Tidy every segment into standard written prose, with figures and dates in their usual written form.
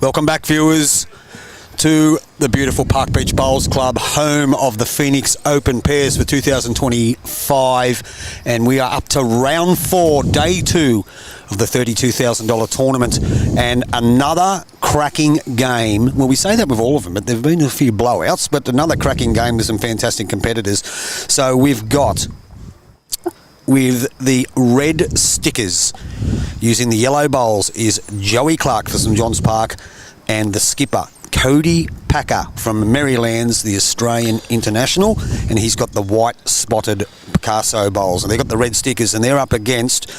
Welcome back, viewers, to the beautiful Park Beach Bowls Club, home of the Phoenix Open Pairs for 2025. And we are up to round 4, day 2 of the $32,000 tournament. And another cracking game. Well, we say that with all of them, but there have been a few blowouts, but another cracking game with some fantastic competitors. So we've got, with the red stickers, using the yellow bowls, is Joey Clarke for St John's Park, and the skipper, Cody Packer from Merrylands, the Australian International, and he's got the white spotted Picasso bowls, and they've got the red stickers, and they're up against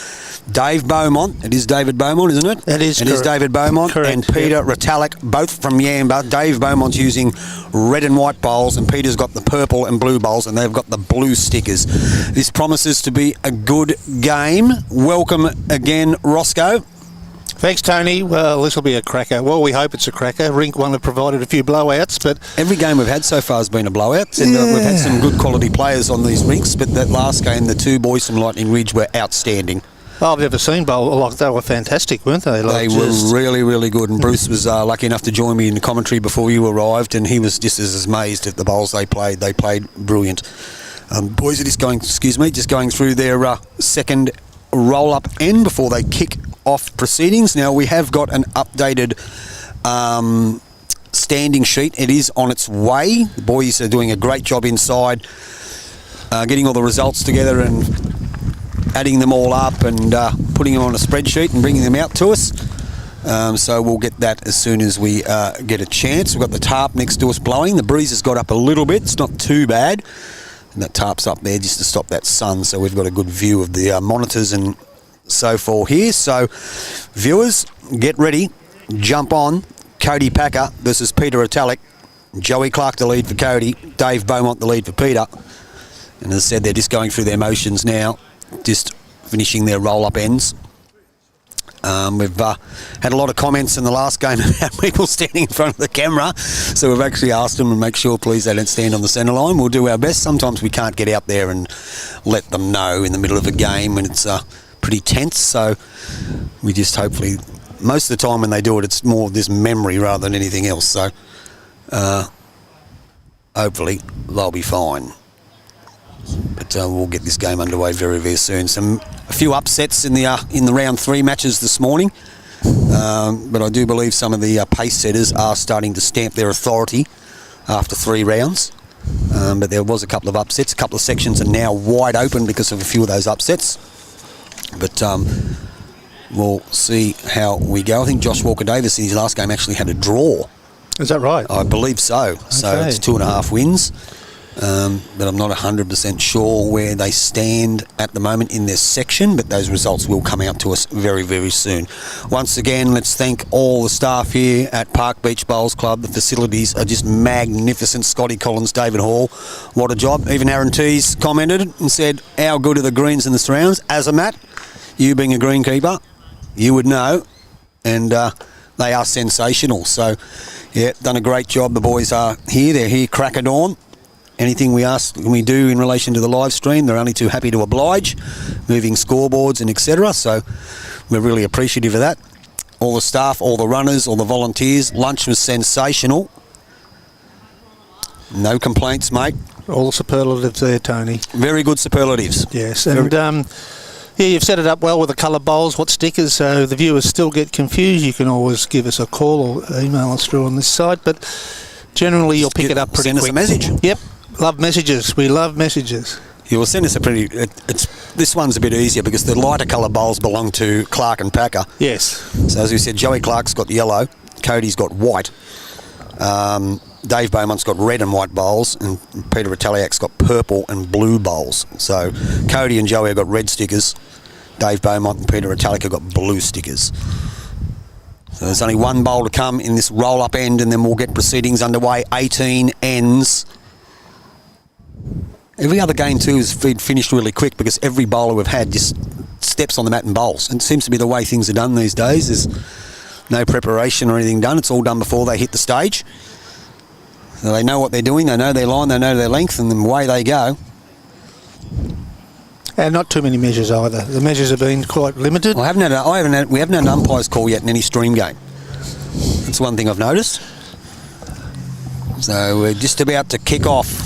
Dave Beaumont. It is David Beaumont, isn't it? It is. It is David Beaumont. Correct, and Peter Retallack, both from Yamba. Dave Beaumont's using red and white bowls, and Peter's got the purple and blue bowls, and they've got the blue stickers. This promises to be a good game. Welcome again, Roscoe. Thanks, Tony. Well, this will be a cracker. Well, we hope it's a cracker. Rink one have provided a few blowouts, but every game we've had so far has been a blowout. And we've had some good quality players on these rinks, but that last game, the two boys from Lightning Ridge were outstanding. I've never seen bowl like they were fantastic, weren't they? They were really, really good. And Bruce was lucky enough to join me in the commentary before you arrived, and he was just as amazed at the bowls they played. They played brilliant. Boys are just going through their second roll-up end before they kick off proceedings. Now, we have got an updated standing sheet. It is on its way. The boys are doing a great job inside, getting all the results together and adding them all up and putting them on a spreadsheet and bringing them out to us. So we'll get that as soon as we get a chance. We've got the tarp next to us blowing. The breeze has got up a little bit. It's not too bad. And that tarp's up there just to stop that sun, so we've got a good view of the monitors and so forth here. So, viewers, get ready. Jump on. Cody Packer versus Peter Retallack. Joey Clarke the lead for Cody. Dave Beaumont the lead for Peter. And as I said, they're just going through their motions now, just finishing their roll-up ends. We've had a lot of comments in the last game about people standing in front of the camera, so we've actually asked them to make sure, please, they don't stand on the centre line. We'll do our best. Sometimes we can't get out there and let them know in the middle of a game when it's pretty tense, so we just hopefully, most of the time when they do it, it's more of this memory rather than anything else, so hopefully they'll be fine. But we'll get this game underway very, very soon. A few upsets in the round 3 matches this morning, but I do believe some of the pace setters are starting to stamp their authority after 3 rounds. But there was a couple of upsets. A couple of sections are now wide open because of a few of those upsets. But we'll see how we go. I think Josh Walker-Davis in his last game actually had a draw. Is that right? I believe so. Okay. So it's 2.5 wins. But I'm not 100% sure where they stand at the moment in this section, but those results will come out to us very, very soon. Once again, let's thank all the staff here at Park Beach Bowls Club. The facilities are just magnificent. Scotty Collins, David Hall, what a job. Even Aaron Tees commented and said, how good are the greens and the surrounds? As a Matt, you being a greenkeeper, you would know, and they are sensational. So, yeah, done a great job. The boys are here. They're here crack of dawn. Anything we ask and we do in relation to the live stream, they're only too happy to oblige, moving scoreboards and etc. So we're really appreciative of that. All the staff, all the runners, all the volunteers. Lunch was sensational. No complaints, mate. All the superlatives there, Tony. Very good superlatives. Yes, and yeah, you've set it up well with the colour bowls, what stickers, so the viewers still get confused. You can always give us a call or email us through on this side, but generally you'll pick it up pretty quick. Send us a message. Yep. Love messages. We love messages. You will send us a pretty... this one's a bit easier because the lighter colour bowls belong to Clarke and Packer. Yes. So as we said, Joey Clarke's got yellow, Cody's got white, Dave Beaumont's got red and white bowls, and Peter Retallack's got purple and blue bowls. So Cody and Joey have got red stickers, Dave Beaumont and Peter Retallack have got blue stickers. So there's only one bowl to come in this roll-up end, and then we'll get proceedings underway. 18 ends. Every other game too is finished really quick because every bowler we've had just steps on the mat and bowls. And it seems to be the way things are done these days. There's no preparation or anything done. It's all done before they hit the stage. So they know what they're doing, they know their line, they know their length, and then away they go. And not too many measures either. The measures have been quite limited. We haven't had an umpire's call yet in any stream game. That's one thing I've noticed. So we're just about to kick off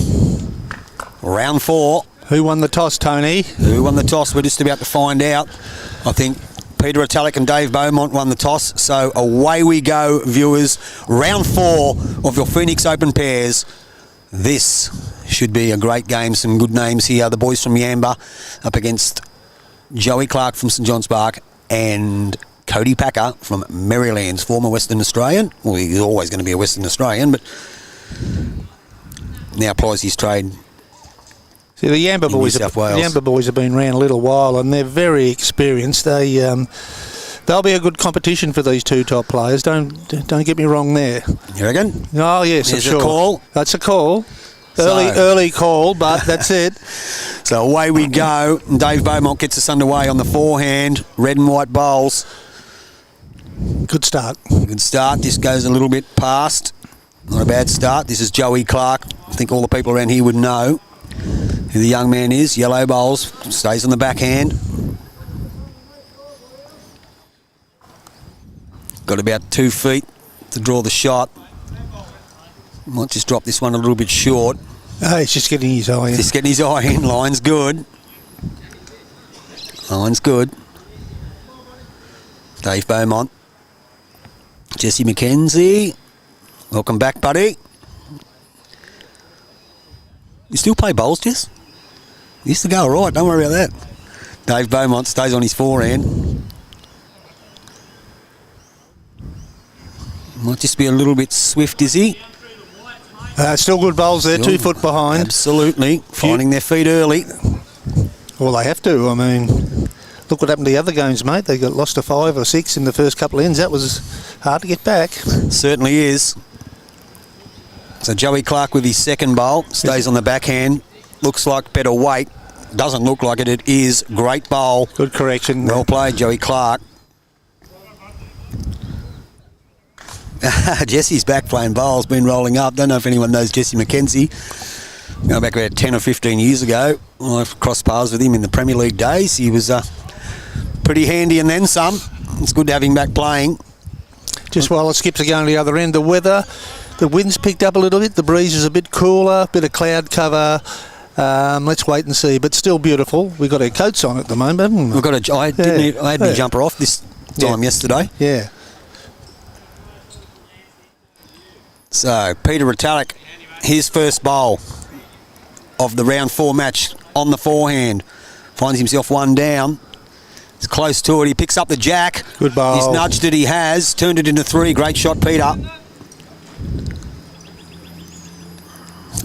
round 4. Who won the toss, Tony? Who won the toss? We're just about to find out. I think Peter Retallack and Dave Beaumont won the toss. So away we go, viewers. Round 4 of your Phoenix Open pairs. This should be a great game. Some good names here. The boys from Yamba up against Joey Clarke from St John's Park and Cody Packer from Merrylands, former Western Australian. Well, he's always going to be a Western Australian, but now plies his trade. See, the Yamba boys have been around a little while, and they're very experienced. They'll be a good competition for these two top players. Don't get me wrong there. You reckon? Oh yes, There's sure. a call. That's a call. Early call, but that's it. So away we go. Dave Beaumont gets us underway on the forehand. Red and white bowls. Good start. Good start. This goes a little bit past. Not a bad start. This is Joey Clarke. I think all the people around here would know who the young man is. Yellow bowls. Stays on the backhand. Got about 2 feet to draw the shot. Might just drop this one a little bit short. Oh, he's just getting his eye in. Just getting his eye in. Line's good. Line's good. Dave Beaumont. Jesse McKenzie. Welcome back, buddy. You still play bowls, Jess? You used to go all right. Don't worry about that. Dave Beaumont stays on his forehand. Might just be a little bit swift, is he? Still good bowls there, 2 foot behind. Absolutely. Finding their feet early. Well, they have to. I mean, look what happened to the other games, mate. They got lost to 5 or 6 in the first couple of ends. That was hard to get back. Certainly is. So Joey Clarke with his second bowl. Stays on the backhand. Looks like better weight. Doesn't look like it. It is. Great bowl. Good correction. Well played, Joey Clarke. Jesse's back playing bowls, been rolling up. Don't know if anyone knows Jesse McKenzie. Going back about 10 or 15 years ago, I crossed paths with him in the Premier League days. He was pretty handy and then some. It's good to have him back playing. Just while the skips are going to the other end, the weather, the wind's picked up a little bit. The breeze is a bit cooler, bit of cloud cover. Let's wait and see, but still beautiful. We've got our coats on at the moment, haven't we? We've got I had my jumper off this time yesterday. Yeah. So, Peter Retallack, his first bowl of the round 4 match on the forehand. Finds himself one down. It's close to it. He picks up the jack. Good bowl. He's nudged it. He has. Turned it into 3. Great shot, Peter.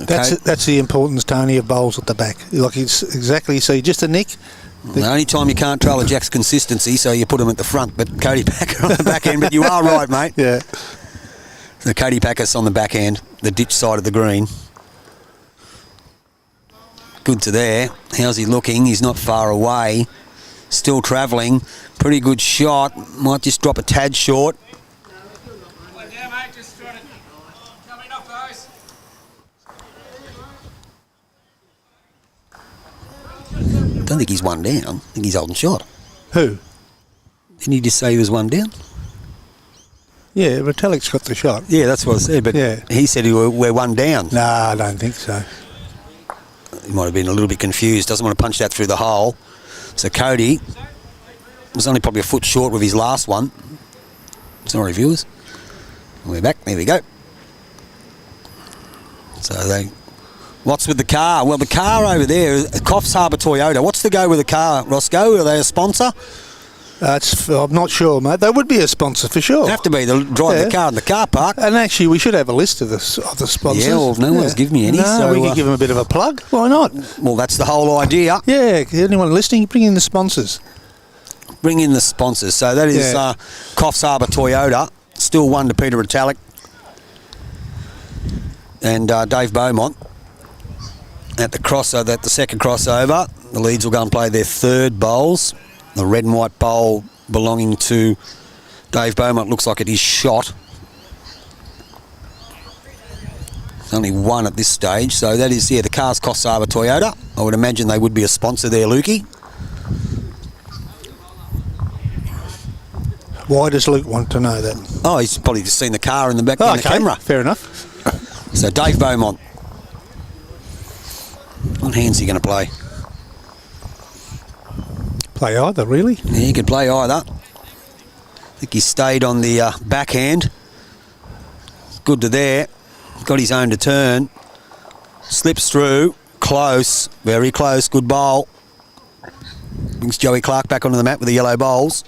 Okay. That's the importance, Tony, of bowls at the back. Like it's exactly, see, just a nick. The only time you can't trail a jack's consistency, so you put him at the front, but Cody Packer on the back end. But you are right, mate. Yeah. So Cody Packer's on the back end, the ditch side of the green. Good to there. How's he looking? He's not far away. Still travelling. Pretty good shot. Might just drop a tad short. Don't think he's one down. I think he's holding shot. Who? Didn't he just say he was one down? Yeah, Retallack's got the shot. Yeah, that's what I said, but he said we're one down. No, I don't think so. He might have been a little bit confused. Doesn't want to punch that through the hole. So Cody was only probably a foot short with his last one. Sorry, viewers. We're back. There we go. So what's with the car? Well, the car over there, Coffs Harbour Toyota. What's the go with the car, Roscoe? Are they a sponsor? I'm not sure, mate. They would be a sponsor for sure. They have to be. They'll drive the car in the car park. And actually, we should have a list of the sponsors. Yeah, well, no one's given me any. No, so we can give them a bit of a plug. Why not? Well, that's the whole idea. Yeah, anyone listening, bring in the sponsors. Bring in the sponsors. So that is Coffs Harbour Toyota. Still 1 to Peter Retallack. And Dave Beaumont at the second crossover. The Leeds will go and play their third bowls. The red and white bowl belonging to Dave Beaumont looks like it is shot. There's only one at this stage, so that is, the car's Coffs Harbour Toyota. I would imagine they would be a sponsor there, Lukey. Why does Luke want to know that? Oh, he's probably just seen the car in the back in the camera. Fair enough. So Dave Beaumont. What hand's he going to play? Play either, really. Yeah, he could play either. I think he stayed on the backhand. Good to there. Got his own to turn. Slips through. Close. Very close. Good bowl. Brings Joey Clarke back onto the mat with the yellow bowls.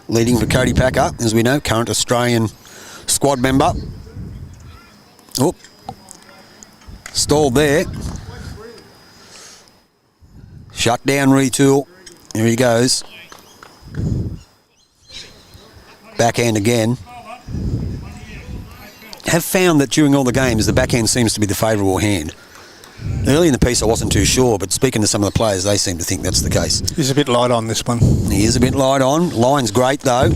Leading for Cody Packer, as we know, current Australian squad member. Oop. Stalled there. Shut down, retool. There he goes. Backhand again. Have found that during all the games, the backhand seems to be the favourable hand. Early in the piece, I wasn't too sure, but speaking to some of the players, they seem to think that's the case. He's a bit light on this one. He is a bit light on. Line's great, though.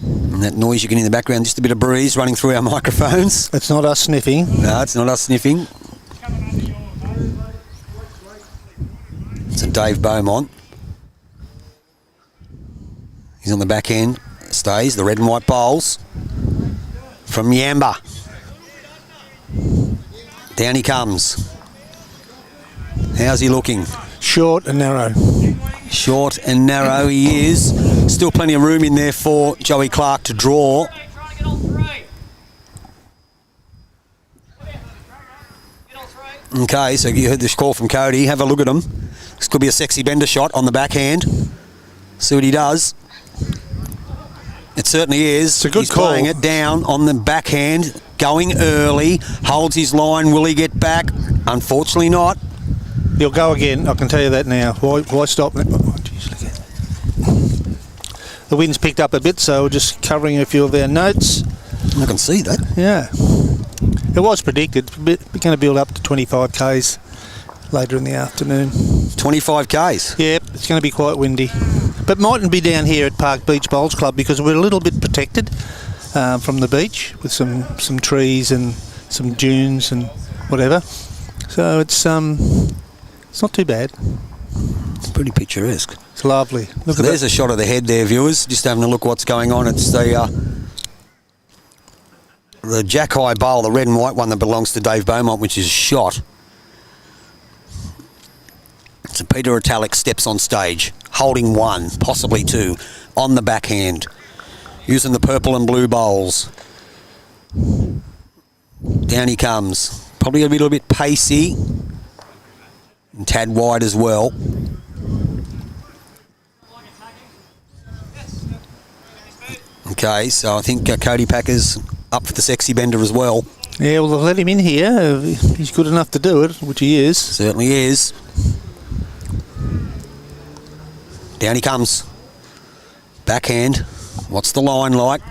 And that noise you can hear in the background, just a bit of breeze running through our microphones. It's not us sniffing. No, it's not us sniffing. It's a Dave Beaumont. He's on the backhand. Stays. The red and white bowls. From Yamba. Down he comes. How's he looking? Short and narrow. Short and narrow he is. Still plenty of room in there for Joey Clarke to draw. Okay, so you heard this call from Cody. Have a look at him. This could be a sexy bender shot on the backhand. See what he does. It certainly is. It's a good He's call. playing it down on the backhand, going early, holds his line. Will he get back? Unfortunately not. He'll go again, I can tell you that now. Why stop? Oh, geez, look at that. The wind's picked up a bit, so we're just covering a few of our notes. I can see that. Yeah. It was predicted. We're going to build up to 25 Ks later in the afternoon. 25 Ks. Yep, it's going to be quite windy. But mightn't be down here at Park Beach Bowls Club because we're a little bit protected from the beach with some trees and some dunes and whatever. So it's not too bad. It's pretty picturesque. It's lovely. Look So at there's that. a shot of the head there, viewers. Just having a look what's going on. It's the Jack High bowl, the red and white one that belongs to Dave Beaumont, which is shot. So Peter Retallack steps on stage, holding one, possibly two, on the backhand, using the purple and blue bowls. Down he comes. Probably a little bit pacey. And tad wide as well. Okay, so I think Cody Packer's up for the sexy bender as well. Yeah, well, they'll let him in here. He's good enough to do it, which he is. Certainly is. Down he comes. Backhand. What's the line like?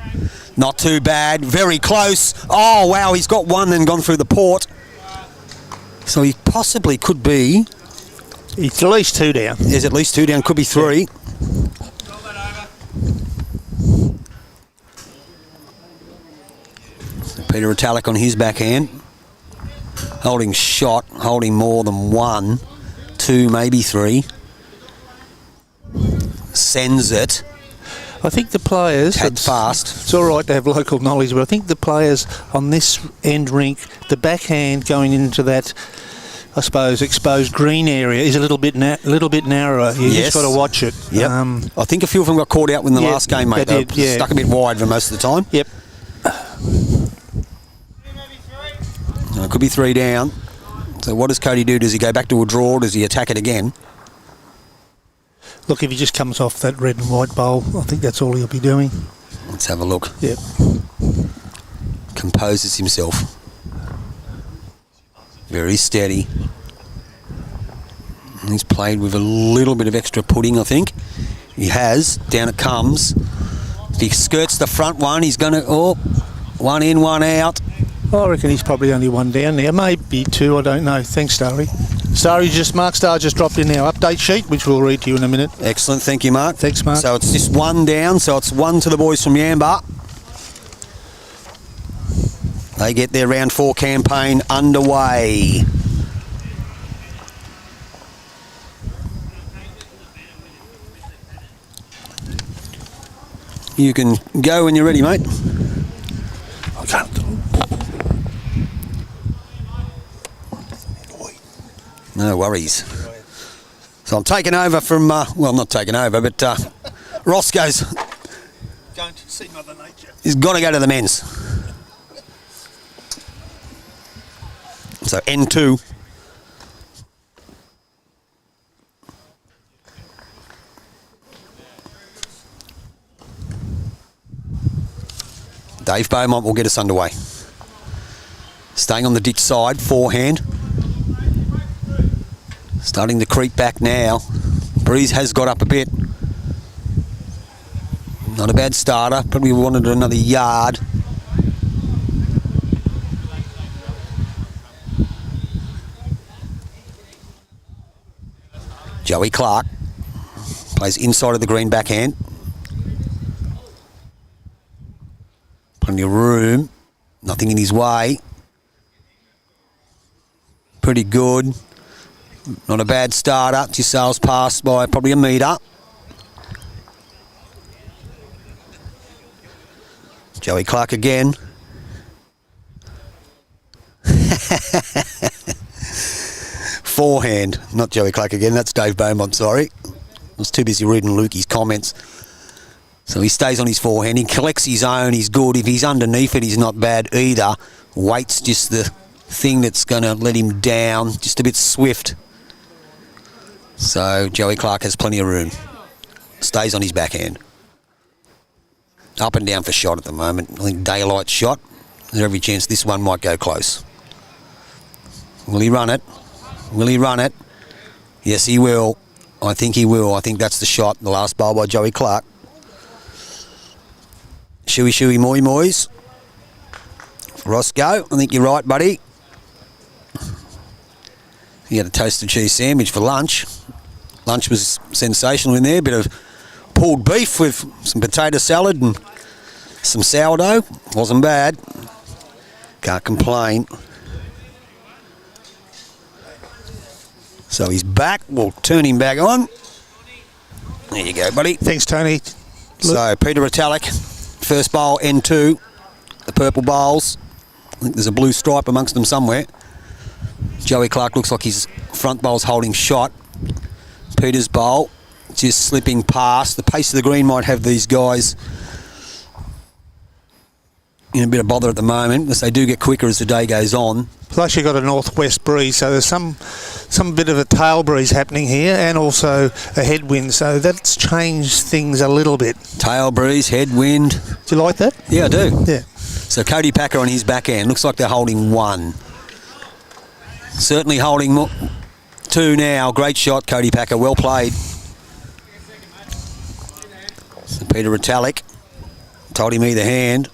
Not too bad. Very close. Oh, wow, he's got one and gone through the port. So he possibly could be... It's at least two down. There's at least two down. Could be three. So Peter Retallack on his backhand. Holding shot. Holding more than one. Two, maybe three. Sends it. I think the players... Tad fast. It's all right to have local knowledge, but I think the players on this end rink, the backhand going into that, I suppose, exposed green area is a little bit narrower. You Yes. just got to watch it. Yep. I think a few of them got caught out in the Yeah, last game, mate. they did, yeah. Stuck a bit wide for most of the time. Yep. It could be three down. So what does Cody do? Does he go back to a draw? Does he attack it again? Look, if he just comes off that red and white bowl, I think that's all he'll be doing. Let's have a look. Yep. Composes himself. Very steady. He's played with a little bit of extra pudding, I think. He has. Down it comes. If he skirts the front one, he's going to... Oh, one in, one out. I reckon he's probably only one down there. Maybe two, I don't know. Thanks, Starry. Mark Starr just dropped in our update sheet, which we'll read to you in a minute. Excellent. Thank you, Mark. Thanks, Mark. So it's just one down. So it's one to the boys from Yamba. They get their round 4 campaign underway. You can go when you're ready, mate. I can't. No worries. So I'm taking over from, well, not taking over, but Roscoe's. Going to see Mother Nature. He's got to go to the men's. So N2. Dave Beaumont will get us underway. Staying on the ditch side, forehand. Starting to creep back now. Breeze has got up a bit. Not a bad starter. Probably wanted another yard. Joey Clarke plays inside of the green backhand. Plenty of room. Nothing in his way. Pretty good. Not a bad starter. Just sails past by probably a metre. Joey Clarke again. Forehand. Not Joey Clarke again. That's Dave Beaumont, sorry. I was too busy reading Lukey's comments. So he stays on his forehand. He collects his own. He's good. If he's underneath it, he's not bad either. Weight's just the thing that's going to let him down. Just a bit swift. So Joey Clarke has plenty of room. Stays on his backhand. Up and down for shot at the moment. I think daylight shot. There's every chance this one might go close. Will he run it? Will he run it? Yes, he will. I think he will. I think that's the shot. The last bowl by Joey Clarke. Shuey, shuey, moi, mois. Roscoe, I think you're right, buddy. He had a toasted cheese sandwich for lunch. Lunch was sensational in there. Bit of pulled beef with some potato salad and some sourdough. Wasn't bad. Can't complain. So he's back. We'll turn him back on. There you go, buddy. Thanks, Tony. So Peter Retallack, first bowl, N2. The purple bowls. I think there's a blue stripe amongst them somewhere. Joey Clarke looks like his front bowl's holding shot. Peter's bowl just slipping past. The pace of the green might have these guys in a bit of bother at the moment, because they do get quicker as the day goes on. Plus you've got a northwest breeze, so there's some bit of a tail breeze happening here, and also a headwind, so that's changed things a little bit. Tail breeze, headwind. Do you like that? Yeah, I do. Yeah. So Cody Packer on his backhand. Looks like they're holding one. Certainly holding two now. Great shot, Cody Packer. Well played. So Peter Retallack told him either hand.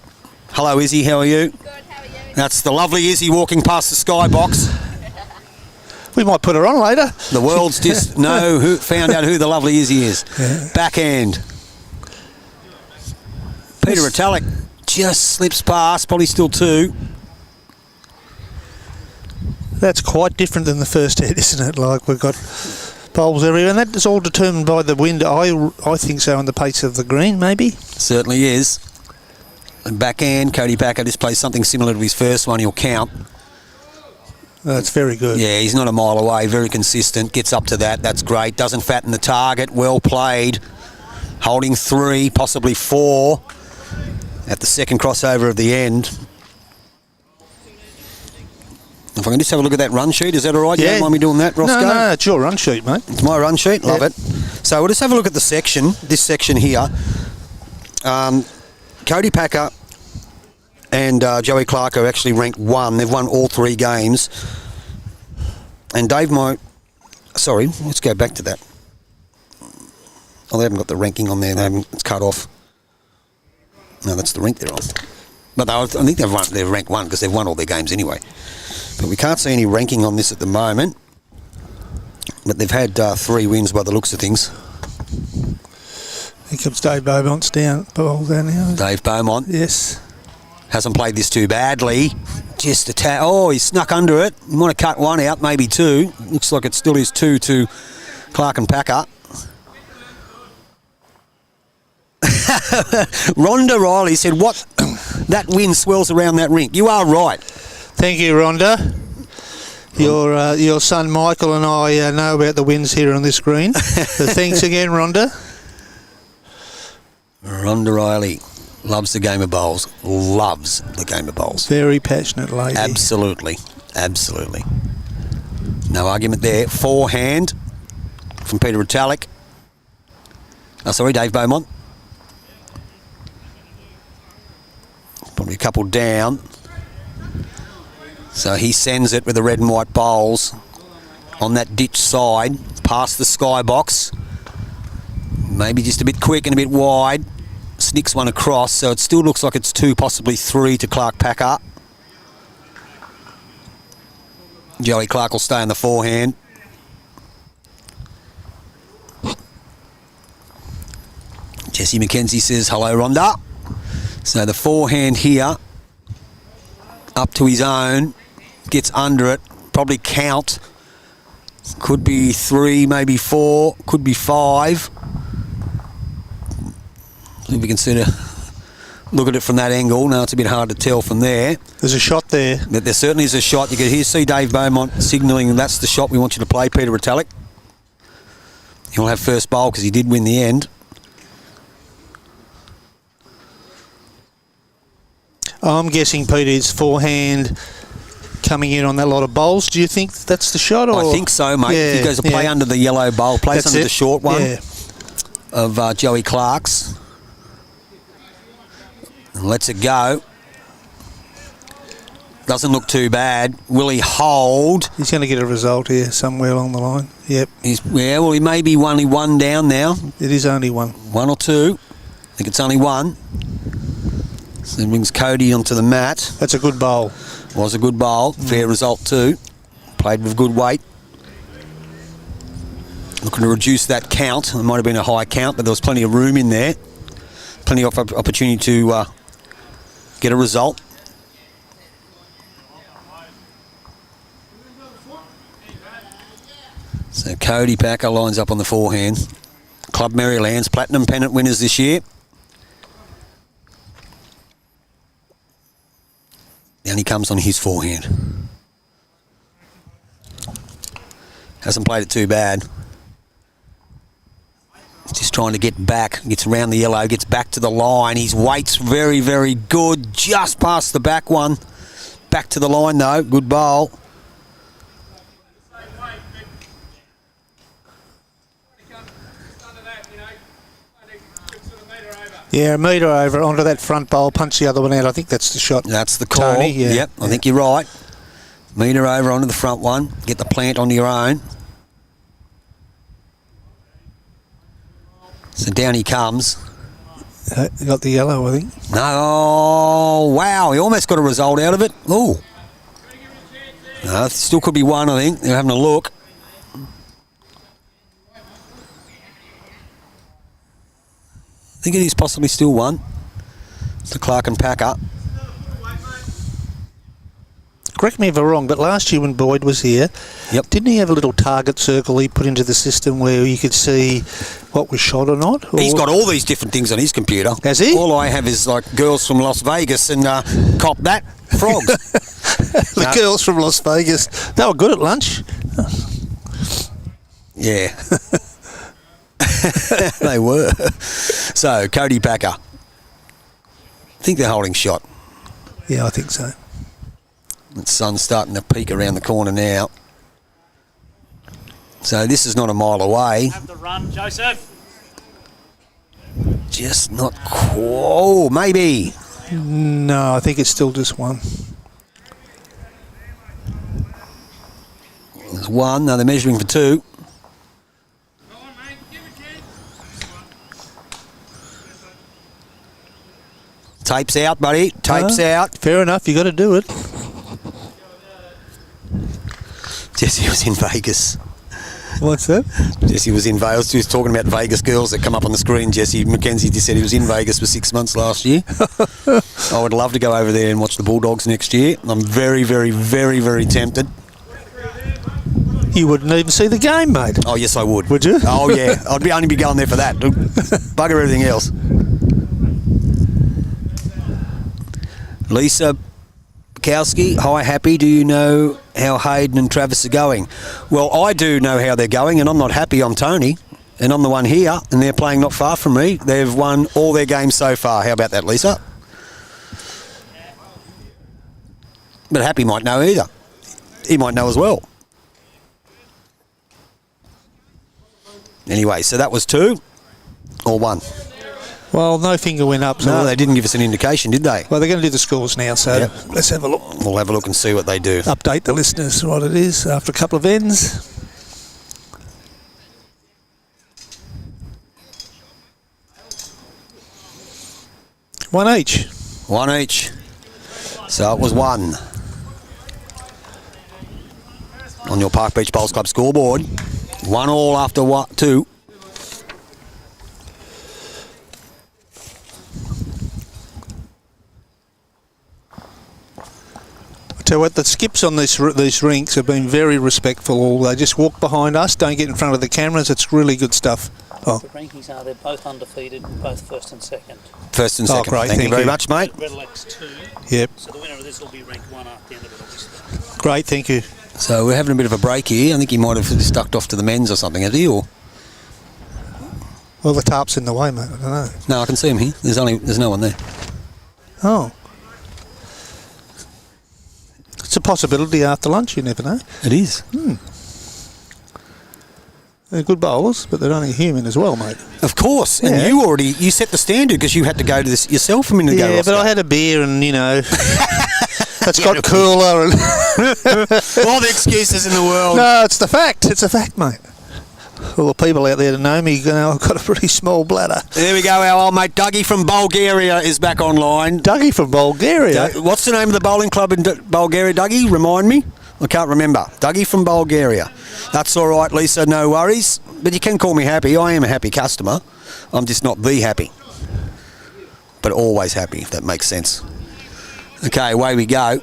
Hello, Izzy. How are you? Good, how are you? That's the lovely Izzy walking past the skybox. We might put her on later. The world's just found out who the lovely Izzy is. Yeah. Backhand. Peter Retallack just slips past, probably still two. That's quite different than the first head, isn't it? Like, we've got bowls everywhere, and that is all determined by the wind. I think so, and the pace of the green, maybe. Certainly is. And backhand, Cody Packer just plays something similar to his first one. He'll count. That's very good. Yeah, he's not a mile away. Very consistent. Gets up to that. That's great. Doesn't fatten the target. Well played. Holding three, possibly four at the second crossover of the end. If I can just have a look at that run sheet, is that all right? Yeah. You don't mind me doing that, Roscoe? No, it's your run sheet, mate. It's my run sheet. Love it. So we'll just have a look at the section. This section here. Cody Packer and Joey Clarke are actually ranked 1. They've won all 3 games. And sorry, let's go back to that. Oh, they haven't got the ranking on there. It's cut off. No, that's the rank they're on. But I think they're ranked 1 because they've won all their games anyway. But we can't see any ranking on this at the moment. But they've had 3 wins by the looks of things. Here comes Dave Beaumont's down now. Dave Beaumont. Yes. Hasn't played this too badly. Just a tap. Oh, he snuck under it. He might have cut one out, maybe 2. Looks like it still is 2 to Clarke and Packer. Rhonda Riley said, "What? That wind swells around that rink." You are right. Thank you, Rhonda. Your son Michael and I know about the winds here on this green. So thanks again, Rhonda. Rhonda Riley loves the game of bowls. Loves the game of bowls. Very passionate lady. Absolutely. No argument there. Forehand from Peter Retallack. Dave Beaumont. Probably a couple down. So he sends it with the red and white bowls on that ditch side, past the skybox. Maybe just a bit quick and a bit wide. Snicks one across, so it still looks like it's 2, possibly 3 to Clarke Packer. Joey Clarke will stay on the forehand. Jesse McKenzie says, "Hello, Rhonda." So the forehand here, up to his own, gets under it, probably count. Could be 3, maybe 4, could be 5. If we can sort of look at it from that angle. Now it's a bit hard to tell from there. There's a shot there. But there certainly is a shot. You can see Dave Beaumont signalling that's the shot we want you to play, Peter Retallack. He'll have first bowl because he did win the end. I'm guessing, Peter, it's forehand coming in on that lot of bowls. Do you think that's the shot? Or? I think so, mate. If he goes to play under the yellow bowl, plays That's under it. the short one Yeah. of Joey Clarke's. And lets it go. Doesn't look too bad. Will he hold? He's going to get a result here somewhere along the line. Yep. He may be only one down now. It is only one. 1 or 2. I think it's only 1. So he brings Cody onto the mat. That's a good bowl. Was a good bowl. Fair result too. Played with good weight. Looking to reduce that count. It might have been a high count, but there was plenty of room in there. Plenty of opportunity to get a result. So Cody Packer lines up on the forehand. Club Marylands, platinum pennant winners this year. Down he comes on his forehand. Hasn't played it too bad. Just trying to get back. Gets around the yellow, gets back to the line. His weight's very, very good. Just past the back one. Back to the line though. Good bowl. Yeah, a metre over onto that front bowl, punch the other one out. I think that's the shot. That's the call. Tony, yeah. Yep, I think you're right. Metre over onto the front one. Get the plant on your own. So down he comes. Got the yellow, I think. No, oh, wow. He almost got a result out of it. Ooh. No, still could be 1, I think. They're having a look. I think it is possibly still 1. To Clarke and Packer. Correct me if I'm wrong, but last year when Boyd was here, didn't he have a little target circle he put into the system where you could see what was shot or not? Or? He's got all these different things on his computer. Has he? All I have is like girls from Las Vegas and cop that, frogs. The girls from Las Vegas, they were good at lunch. Yeah. They were. So, Cody Packer. I think they're holding shot. Yeah, I think so. The sun's starting to peek around the corner now. So this is not a mile away. Have the run, Joseph. Just not quite. Oh, maybe. No, I think it's still just 1. There's 1. Now they're measuring for 2. Tape's out, buddy. Tape's out. Fair enough. You got to do it. Jesse was in Vegas. What's that? Jesse was in Vegas. He was talking about Vegas girls that come up on the screen. Jesse McKenzie just said he was in Vegas for 6 months last year. I would love to go over there and watch the Bulldogs next year. I'm very, very, very, very tempted. You wouldn't even see the game, mate. Oh, yes, I would. Would you? Oh, yeah. I'd only be going there for that. Bugger everything else. Lisa Bukowski, hi, happy. Do you know how Hayden and Travis are going? Well, I do know how they're going, and I'm not happy. I'm Tony, and I'm the one here, and they're playing not far from me. They've won all their games so far. How about that, Lisa? But Happy might know either. He might know as well. Anyway, so that was 2 or 1. Well, no finger went up. So no, they didn't give us an indication, did they? Well, they're going to do the scores now, so Yep. let's have a look. We'll have a look and see what they do. Update the listeners what it is after a couple of ends. One each. 1 each. So it was 1. On your Park Beach Bowls Club scoreboard. 1 all after 2. Tell you what, the skips on these rinks have been very respectful. They just walk behind us, don't get in front of the cameras. It's really good stuff. Oh. The rankings are they're both undefeated, both first and second. First and second. Great, Thank you very much, mate. Redallack's 2. Yep. So the winner of this will be ranked 1 at the end of it, obviously. Great, thank you. So we're having a bit of a break here. I think he might have just ducked off to the men's or something, has he? Or Well, the tarp's in the way, mate. I don't know. no, I can see him here. There's no one there. Oh. It's a possibility after lunch, you never know. It is. They're good bowlers, but they're only human as well, mate. Of course. Yeah. And you set the standard because you had to go to this yourself a minute ago. Yeah, but I had a beer and, it's got cooler. And all the excuses in the world. No, it's the fact. It's a fact, mate. All the people out there that know me, I've got a pretty small bladder. There we go. Our old mate Dougie from Bulgaria is back online. Dougie from Bulgaria? What's the name of the bowling club in Bulgaria, Dougie? Remind me. I can't remember. Dougie from Bulgaria. That's all right, Lisa. No worries. But you can call me happy. I am a happy customer. I'm just not the happy. But always happy, if that makes sense. Okay, away we go.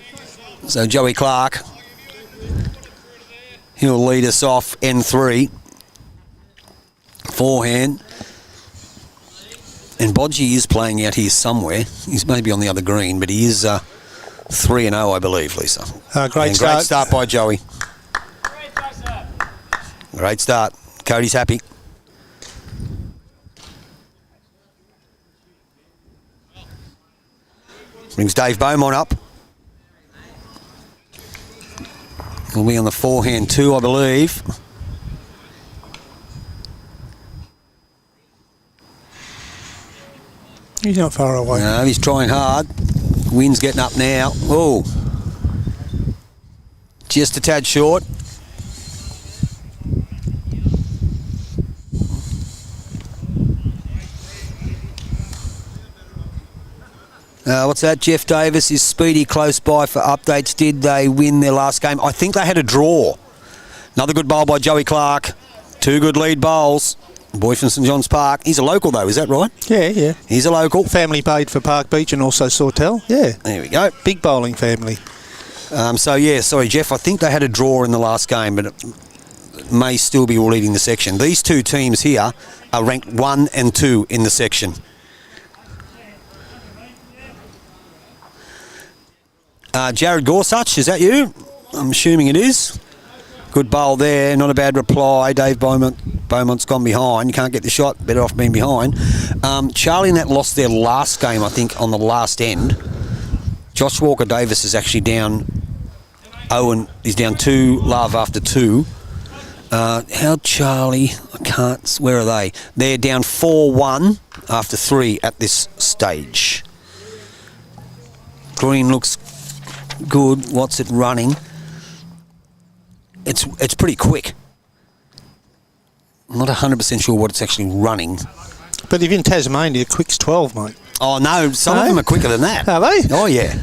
So Joey Clarke. He'll lead us off N3. Forehand. And Bodgie is playing out here somewhere. He's maybe on the other green, but he is 3-0, I believe, Lisa. Great start. Great start by Joey. Great start. Cody's happy. Brings Dave Beaumont up. He'll be on the forehand too, I believe. He's not far away. No, he's trying hard. Wind's getting up now. Oh. Just a tad short. What's that? Jeff Davis is Speedy close by for updates. Did they win their last game? I think they had a draw. Another good bowl by Joey Clarke. 2 good lead bowls. Boy from St John's Park. He's a local though, is that right? Yeah. He's a local. Family paid for Park Beach and also Sawtell. Yeah. There we go. Big bowling family. Sorry, Jeff. I think they had a draw in the last game, but it may still be leading the section. These 2 teams here are ranked 1 and 2 in the section. Jared Gorsuch, is that you? I'm assuming it is. Good bowl there, not a bad reply. Dave Beaumont's gone behind. You can't get the shot, better off being behind. Charlie and that lost their last game, I think, on the last end. Josh Walker-Davis is actually down 0 and he's down 2 love after 2. How Charlie, I can't, where are they? They're down 4-1 after 3 at this stage. Green looks good. What's it running? It's pretty quick. I'm not 100% sure what it's actually running. But if in Tasmania, quick's 12, mate. Oh, no, some of them are quicker than that. Are they? Oh, yeah.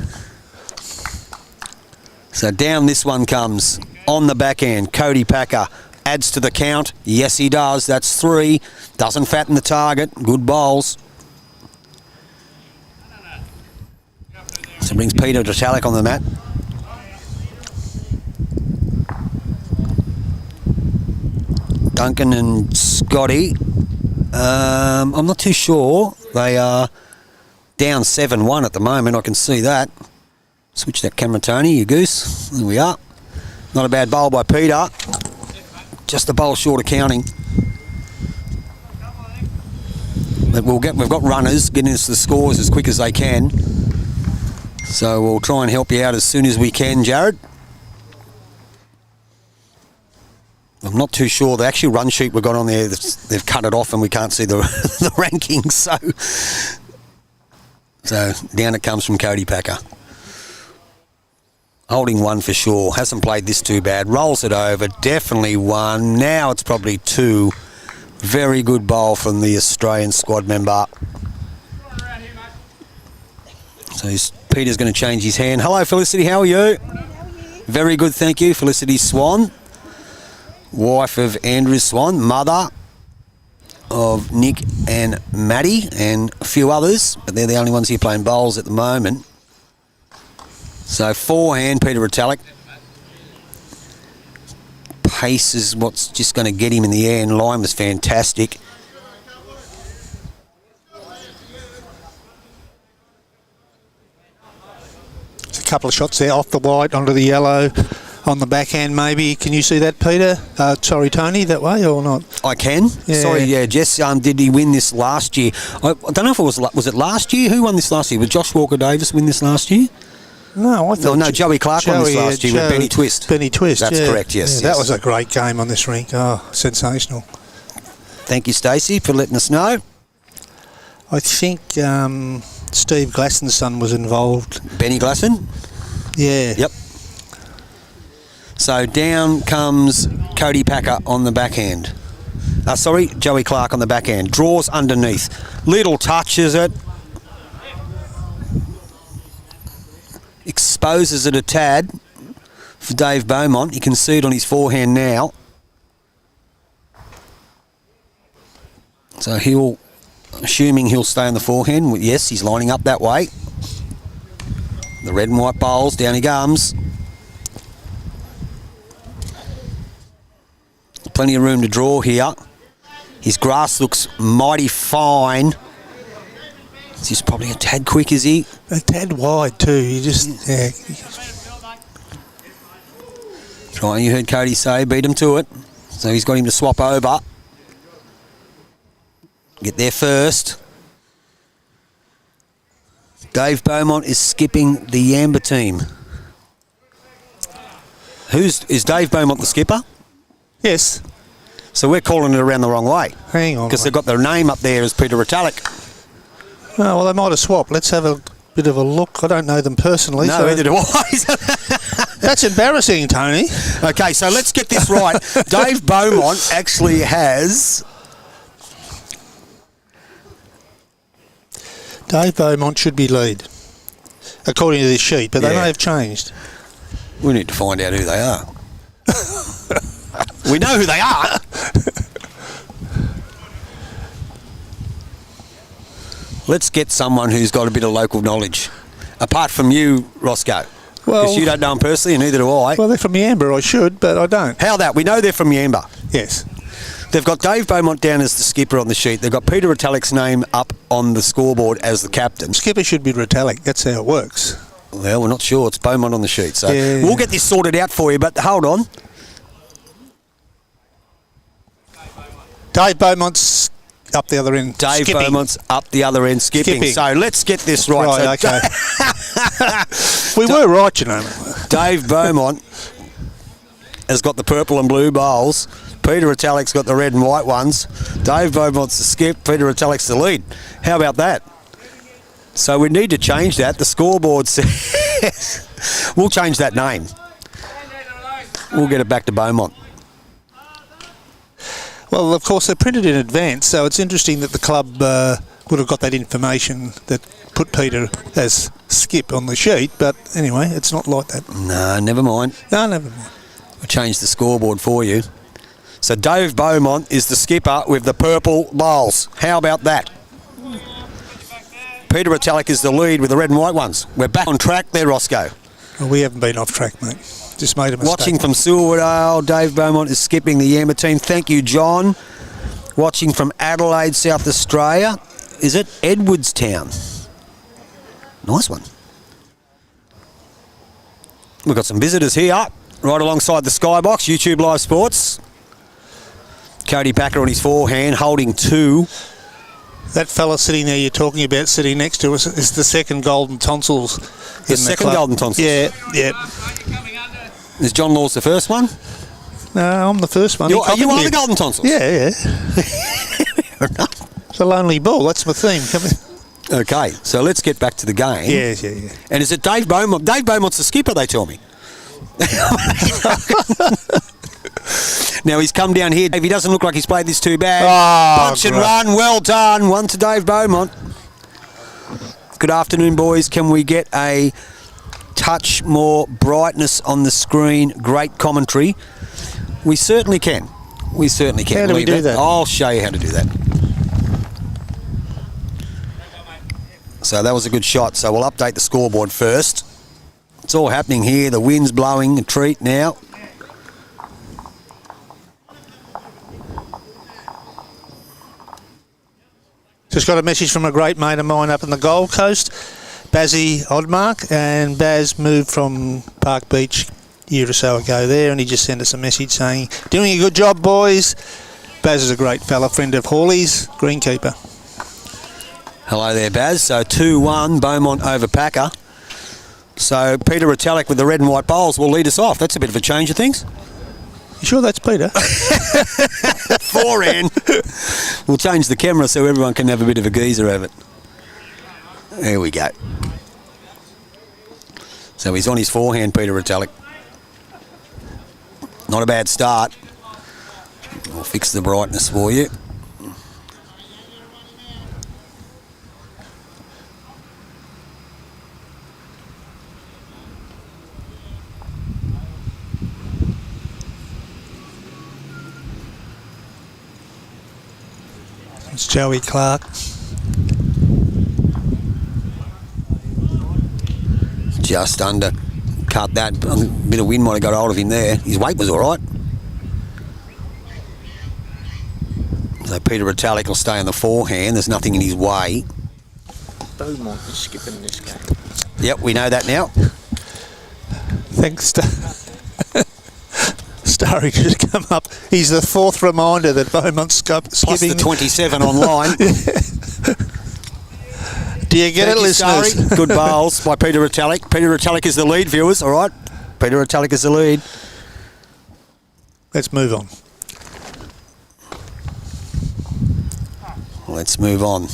So down this one comes on the back end. Cody Packer adds to the count. Yes, he does. That's 3. Doesn't fatten the target. Good bowls. So brings Peter Retallack on the mat. Duncan and Scotty. I'm not too sure. They are down 7-1 at the moment. I can see that. Switch that camera, Tony, you goose. There we are. Not a bad bowl by Peter. Just a bowl short of counting. But we've got runners getting us the scores as quick as they can. So we'll try and help you out as soon as we can, Jared. I'm not too sure. The actual run sheet we've got on there, they've cut it off and we can't see the, the rankings. So down it comes from Cody Packer. Holding one for sure. Hasn't played this too bad. Rolls it over. Definitely one. Now it's probably two. Very good bowl from the Australian squad member. So Peter's going to change his hand. Hello, Felicity. How are you? Very good, thank you. Felicity Swan, wife of Andrew Swan, mother of Nick and Maddie and a few others, but they're the only ones here playing bowls at the moment. So forehand, Peter Retallack. Pace is what's just going to get him in the air, and line was fantastic. There's a couple of shots there off the white onto the yellow on the backhand maybe. Can you see that, Peter? Sorry, Tony, that way or not? I can. Yeah. Sorry, yeah, Jess, did he win this last year? I don't know if it was it last year? Who won this last year? Did Josh Walker-Davis win this last year? No, I thought... No, Joey Clarke won this last year with Benny Twist. Benny Twist, That's correct, yes. That was a great game on this rink. Oh, sensational. Thank you, Stacey, for letting us know. I think Steve Glasson's son was involved. Benny Glasson? Yeah. Yep. So down comes Cody Packer on the backhand. Joey Clarke on the backhand. Draws underneath. Little touches it. Exposes it a tad for Dave Beaumont. He can see it on his forehand now. So assuming he'll stay on the forehand. Yes, he's lining up that way. The red and white bowls, down he comes. Plenty of room to draw here. His grass looks mighty fine. He's probably a tad quick, is he? A tad wide too. You just, yeah. Right, you heard Cody say, beat him to it. So he's got him to swap over. Get there first. Dave Beaumont is skipping the Amber team. Is Dave Beaumont the skipper? Yes. So we're calling it around the wrong way. Hang on. Because they've got their name up there as Peter Retallack. Oh, well, they might have swapped. Let's have a bit of a look. I don't know them personally. No, so neither do I. That's embarrassing, Tony. Okay, so let's get this right. Dave Beaumont actually has... Dave Beaumont should be lead, according to this sheet, but they may have changed. We need to find out who they are. We know who they are. Let's get someone who's got a bit of local knowledge. Apart from you, Roscoe. Well, because you don't know them personally, and neither do I. Well, they're from Yamba, I should, but I don't. How that? We know they're from Yamba. Yes. They've got Dave Beaumont down as the skipper on the sheet. They've got Peter Retallack's name up on the scoreboard as the captain. Skipper should be Retallack. That's how it works. Well, we're not sure. It's Beaumont on the sheet. So Yeah. we'll get this sorted out for you, but hold on. Dave Beaumont's up the other end. Dave skipping. Beaumont's up the other end skipping. So let's get this right. Right, So okay. We were right, you know. Dave Beaumont has got the purple and blue bowls. Peter Retallack's got the red and white ones. Dave Beaumont's the skip. Peter Retallack's the lead. How about that? So we need to change that. The scoreboard says... We'll change that name. We'll get it back to Beaumont. Well, of course, they're printed in advance, so it's interesting that the club would have got that information that put Peter as skip on the sheet, but anyway, it's not like that. No, never mind. No, never mind. We'll change the scoreboard for you. So Dave Beaumont is the skipper with the purple bowls. How about that? Peter Retallack is the lead with the red and white ones. We're back on track there, Roscoe. Well, we haven't been off track, mate. Just made a mistake. Watching from Silverdale, Dave Beaumont is skipping the Yamba team. Thank you, John. Watching from Adelaide, South Australia. Is it Edwardstown? Nice one. We've got some visitors here, right alongside the skybox, YouTube Live Sports. Cody Packer on his forehand, holding 2. That fella sitting there you're talking about, sitting next to us, is the second Golden Tonsils. The second Golden Tonsils? Yeah. Is John Laws the first one? No, I'm the first one. You are the Golden Tonsils? Yeah. It's a lonely ball. That's my theme. Come in. Okay, so let's get back to the game. Yeah. And is it Dave Beaumont? Dave Beaumont's the skipper, they tell me. Now he's come down here. Dave, he doesn't look like he's played this too bad. Punch and run, well done. 1 to Dave Beaumont. Good afternoon, boys. Can we get a touch more brightness on the screen? Great commentary. We certainly can. How do we do that? I'll show you how to do that. So that was a good shot. So we'll update the scoreboard first. It's all happening here. The wind's blowing a treat now. Just got a message from a great mate of mine up in the Gold Coast, Bazzy Oddmark, and Baz moved from Park Beach a year or so ago there, and he just sent us a message saying, doing a good job, boys. Baz is a great fella, friend of Hawley's, greenkeeper. Hello there, Baz. So 2-1, Beaumont over Packer. So Peter Retallack with the red and white bowls will lead us off. That's a bit of a change of things. You sure that's Peter? Forehand. We'll change the camera so everyone can have a bit of a geezer of it. There we go. So he's on his forehand, Peter Retallack. Not a bad start. We'll fix the brightness for you. It's Joey Clarke. Just under cut that. A bit of wind might have got hold of him there. His weight was all right. So Peter Retallack will stay on the forehand. There's nothing in his way. Beaumont is skipping this game. Yep, we know that now. Thanks, Starry just come up. He's the 4th reminder that Beaumont's skipping. Plus the 27 online. Do you get Thank it, you, listeners? Starry. Good bowls by Peter Retallack. Peter Retallack is the lead, viewers. All right. Peter Retallack is the lead. Let's move on. Let's move on.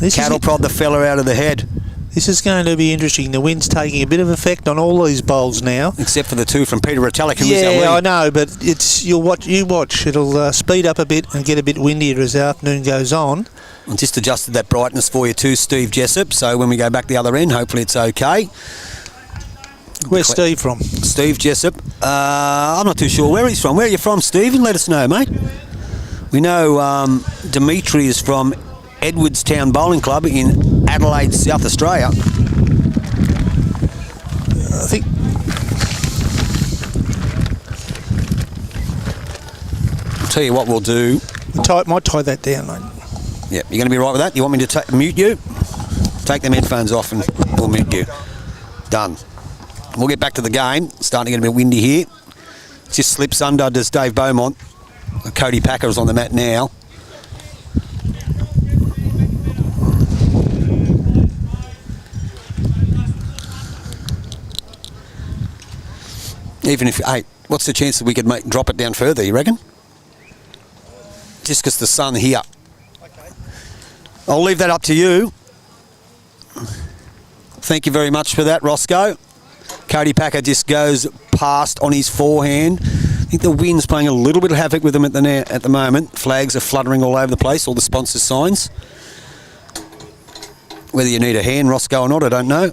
This Cattle prod the fella out of the head. This is going to be interesting. The wind's taking a bit of effect on all these bowls now. Except for the 2 from Peter Retallack, who is our lead. Yeah, I know, but it's you watch. It'll speed up a bit and get a bit windier as the afternoon goes on. I just adjusted that brightness for you too, Steve Jessup, so when we go back the other end, hopefully it's okay. Where's Steve from? Steve Jessup. I'm not too sure where he's from. Where are you from, Stephen? Let us know, mate. We know Dimitri is from Edwardstown Bowling Club in Adelaide, South Australia. I think... I'll tell you what we'll do. Might tie that down, mate. Yep, you're going to be right with that? You want me to mute you? Take them headphones off and we'll mute you. Done. We'll get back to the game. It's starting to get a bit windy here. Just slips under, does Dave Beaumont. Cody Packer is on the mat now. Even if, hey, what's the chance that we could drop it down further, you reckon? Just because the sun here. I'll leave that up to you. Thank you very much for that, Roscoe. Cody Packer just goes past on his forehand. I think the wind's playing a little bit of havoc with him at the moment. Flags are fluttering all over the place, all the sponsor signs. Whether you need a hand, Roscoe, or not, I don't know.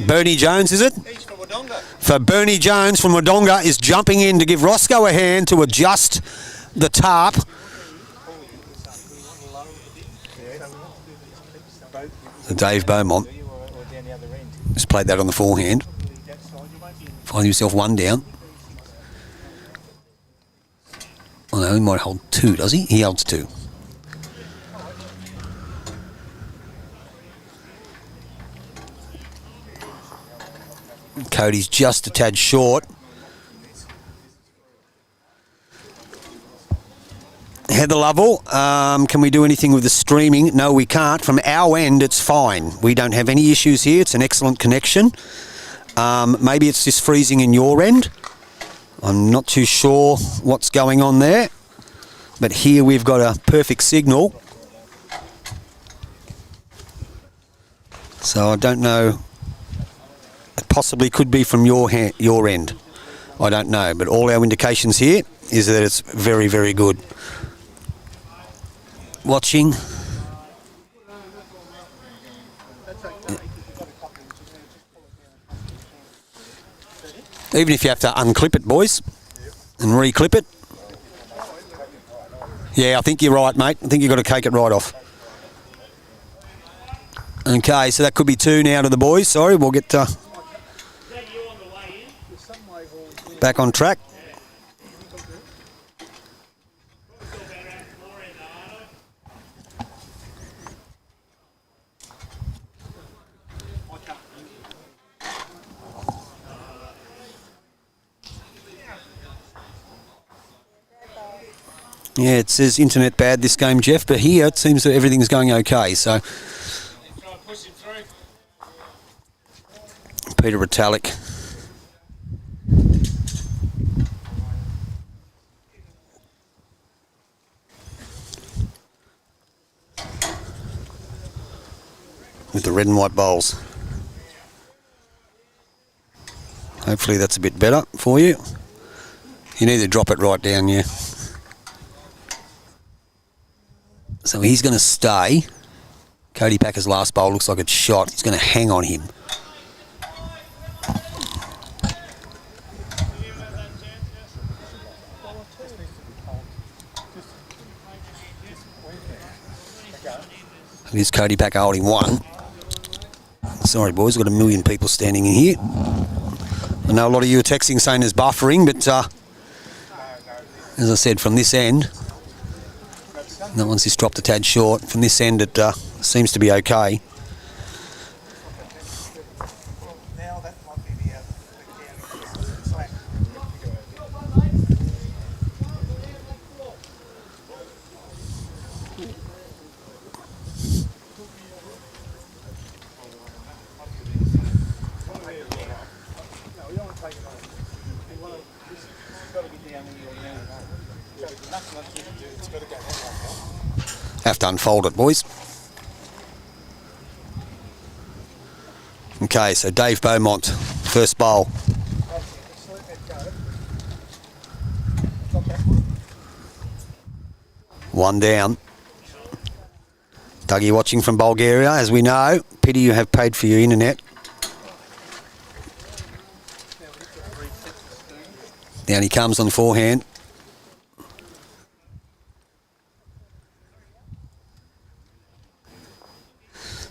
Bernie Jones, is it? He's from Wodonga. For Bernie Jones from Wodonga is jumping in to give Roscoe a hand to adjust the tarp. Dave Beaumont just played that on the forehand. Find himself 1 down. Oh no, he might hold 2, does he? He holds 2. Cody's just a tad short. Heather Lovell, can we do anything with the streaming? No, we can't. From our end, it's fine. We don't have any issues here. It's an excellent connection. Maybe it's just freezing in your end. I'm not too sure what's going on there. But here we've got a perfect signal. So I don't know. It possibly could be from your end. I don't know. But all our indications here is that it's very, very good. Watching. Even if you have to unclip it, boys, and re-clip it. Yeah, I think you're right, mate. I think you've got to take it right off. Okay, so that could be 2 now to the boys. Sorry, we'll get back on track. Yeah, it says internet bad this game, Jeff, but here it seems that everything's going okay. So Peter Retallack. With the red and white bowls. Hopefully that's a bit better for you. You need to drop it right down, yeah. So he's going to stay. Cody Packer's last bowl looks like it's shot. He's going to hang on him. It is Cody Packer holding 1. Sorry, boys, we've got a million people standing in here. I know a lot of you are texting saying there's buffering, but as I said, from this end, that one's just dropped a tad short. From this end, it seems to be okay. Have to unfold it, boys. Okay, so Dave Beaumont, first bowl. One down. Dougie watching from Bulgaria, as we know. Pity you have paid for your internet. Down he comes on the forehand.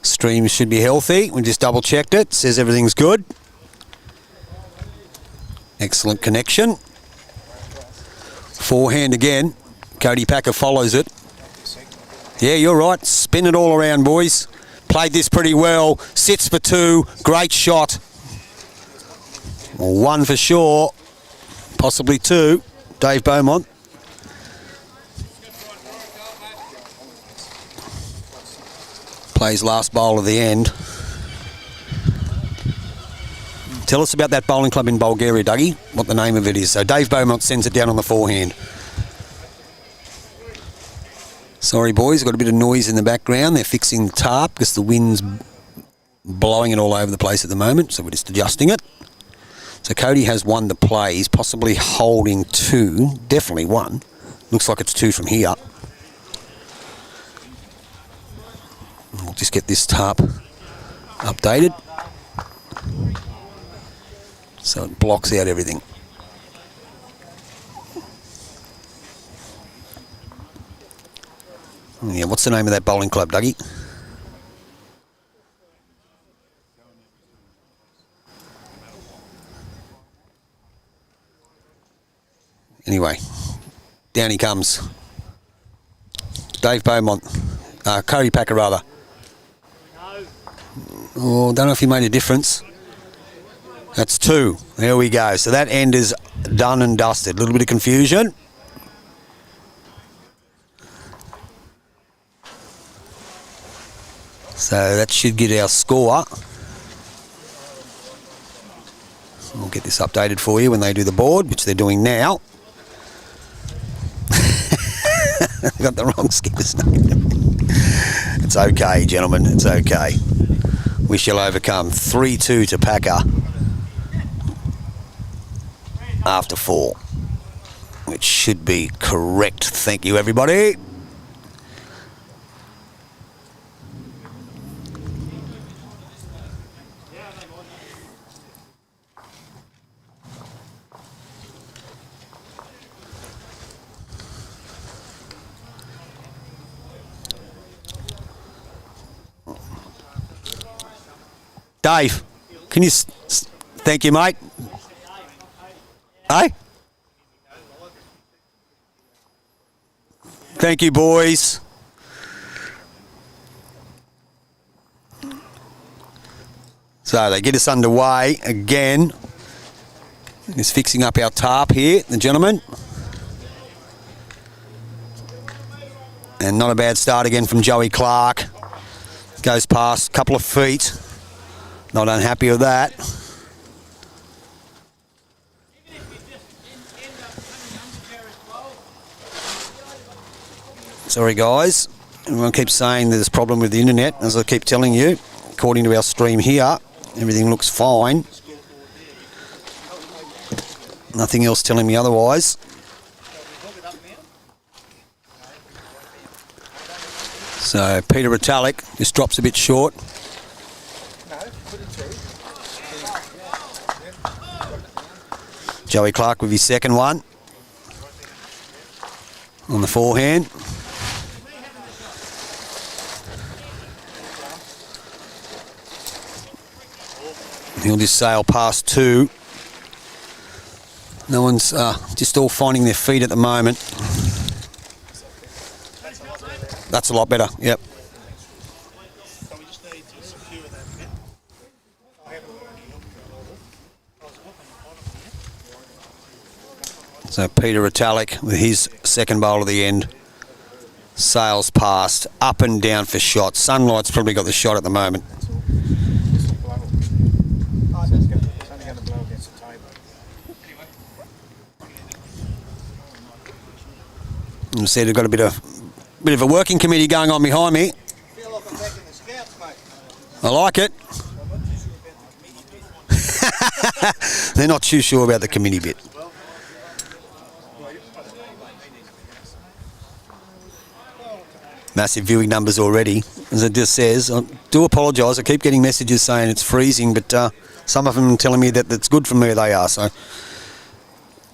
Stream should be healthy. We just double checked it. Says everything's good. Excellent connection. Forehand again. Cody Packer follows it. Yeah, you're right. Spin it all around, boys. Played this pretty well. Sits for 2. Great shot. Well, 1 for sure. Possibly 2. Dave Beaumont. Plays last bowl of the end. Tell us about that bowling club in Bulgaria, Dougie, what the name of it is. So Dave Beaumont sends it down on the forehand. Sorry, boys, got a bit of noise in the background. They're fixing the tarp because the wind's blowing it all over the place at the moment, so we're just adjusting it. So Cody has 1 to play. He's possibly holding 2. Definitely 1. Looks like it's 2 from here. We'll just get this tarp updated so it blocks out everything. Yeah, what's the name of that bowling club, Dougie? Anyway, down he comes. Dave Beaumont. Cody Packer, rather. Oh, don't know if he made a difference. That's 2. There we go. So that end is done and dusted. A little bit of confusion. So that should get our score. We'll get this updated for you when they do the board, which they're doing now. Got the wrong skipper's name. It's okay, gentlemen. It's okay. We shall overcome. 3-2 to Packer after 4, which should be correct. Thank you, everybody. Dave, can you... Thank you, mate. Hey? Thank you, boys. So they get us underway again. He's fixing up our tarp here, the gentleman. And not a bad start again from Joey Clarke. Goes past a couple of feet. Not unhappy with that. Sorry guys, everyone keeps saying there's a problem with the internet. As I keep telling you, according to our stream here, everything looks fine. Nothing else telling me otherwise. So Peter Retallack just drops a bit short. Joey Clarke with his second one on the forehand. He'll just sail past 2. No one's just all finding their feet at the moment. That's a lot better, yep. So Peter Retallack with his second bowl of the end. Sails past, up and down for shots. Sunlight's probably got the shot at the moment. I said we've got a bit of a working committee going on behind me. I like it. They're not too sure about the committee bit. Massive viewing numbers already, as it just says. I do apologise. I keep getting messages saying it's freezing, but some of them are telling me that it's good from where they are. So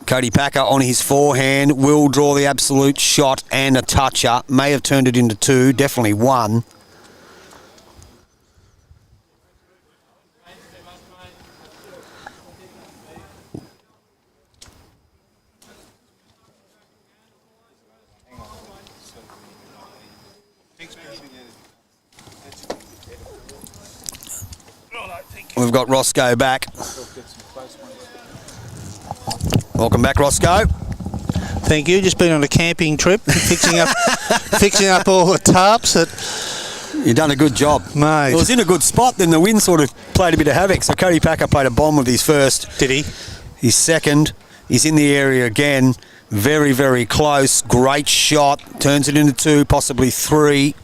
Cody Packer on his forehand will draw the absolute shot and a toucher. May have turned it into 2, definitely 1. We've got Roscoe back. Welcome back, Roscoe. Thank you. Just been on a camping trip, fixing up all the tarps. You've done a good job, mate. It was in a good spot. Then the wind sort of played a bit of havoc. So Cody Packer played a bomb with his first. Did he? His second. He's in the area again. Very, very close. Great shot. Turns it into 2, possibly 3.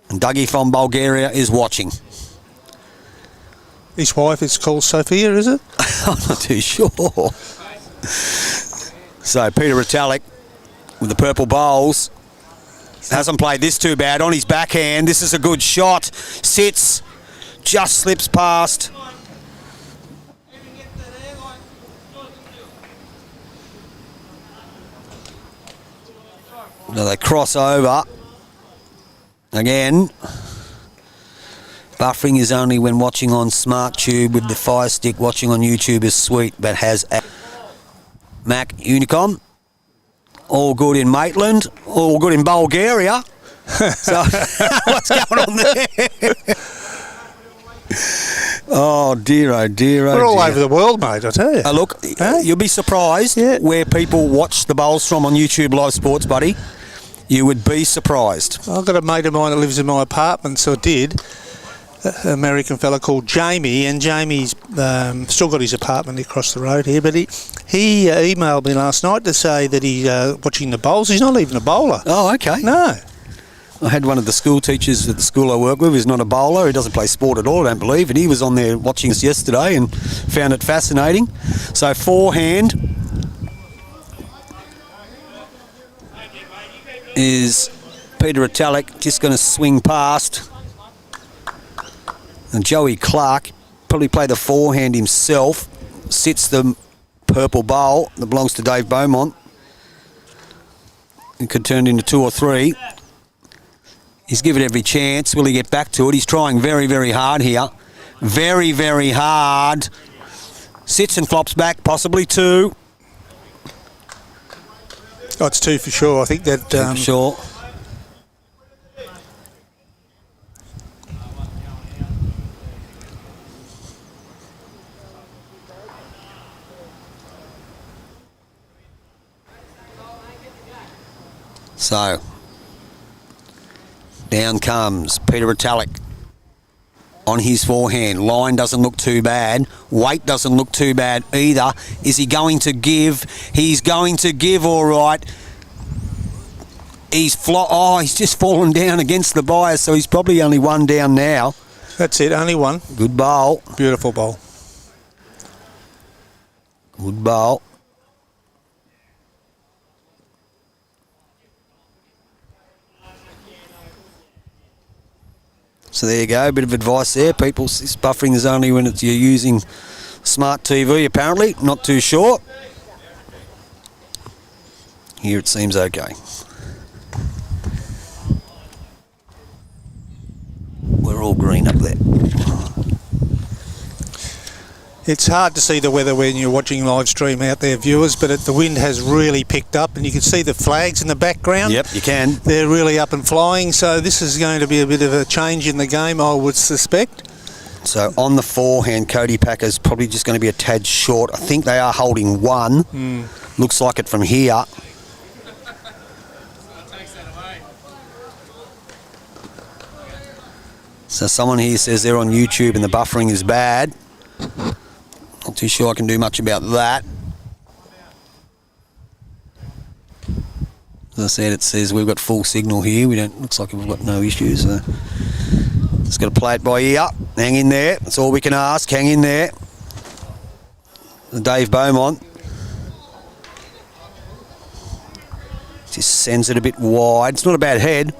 And Dougie from Bulgaria is watching. His wife is called Sophia, is it? I'm not too sure. So Peter Retallack with the purple bowls. Hasn't played this too bad. On his backhand, this is a good shot. Sits, just slips past. Now they cross over. Again, buffering is only when watching on SmartTube with the Fire Stick. Watching on YouTube is sweet, but has a Mac Unicom. All good in Maitland, all good in Bulgaria. So what's going on there? Oh dear, oh dear, oh We're all dear. over the world, mate, I tell you. Look, Hey? you'll be surprised where people watch the bowls from on YouTube Live Sports, buddy. You would be surprised. I've got a mate of mine that lives in my apartment, so did. An American fella called Jamie, and Jamie's still got his apartment across the road here, but he emailed me last night to say that he's watching the bowls. He's not even a bowler. Oh, okay. No. I had one of the school teachers at the school I work with who's not a bowler. He doesn't play sport at all, I don't believe. And he was on there watching us yesterday and found it fascinating. So forehand is Peter Retallack, just going to swing past. And Joey Clarke probably play the forehand himself. Sits the purple bowl that belongs to Dave Beaumont. It could turn into 2 or 3. He's given every chance. Will he get back to it? He's trying very, very hard here. Very, very hard. Sits and flops back, possibly 2. Oh, it's 2 for sure. I think that... For sure. So... down comes Peter Retallack on his forehand. Line doesn't look too bad. Weight doesn't look too bad either. Is he going to give? He's going to give all right. He's just fallen down against the bias, so he's probably only 1 down now. That's it, only 1. Good bowl. Beautiful bowl. Good bowl. So there you go, a bit of advice there. People, this buffering is only when you're using smart TV, apparently. Not too sure. Here it seems okay. We're all green up there. It's hard to see the weather when you're watching live stream out there, viewers, but the wind has really picked up, and you can see the flags in the background. Yep, you can. They're really up and flying, so this is going to be a bit of a change in the game, I would suspect. So on the forehand, Cody Packer's probably just going to be a tad short. I think they are holding 1. Looks like it from here. So someone here says they're on YouTube and the buffering is bad. Not too sure I can do much about that. As I said, it says we've got full signal here. Looks like we've got no issues. So just got to play it by ear. Hang in there. That's all we can ask. Hang in there. Dave Beaumont just sends it a bit wide. It's not a bad head.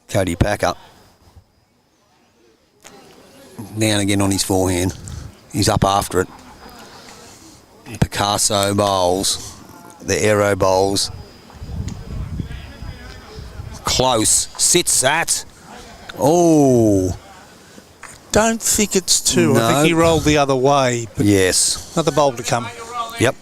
Cody Packer. Down again on his forehand. He's up after it. Picasso bowls. The Aero bowls. Close. Sits that. Oh. Don't think it's 2. No. I think he rolled the other way. But Yes. another bowl to come. Yep.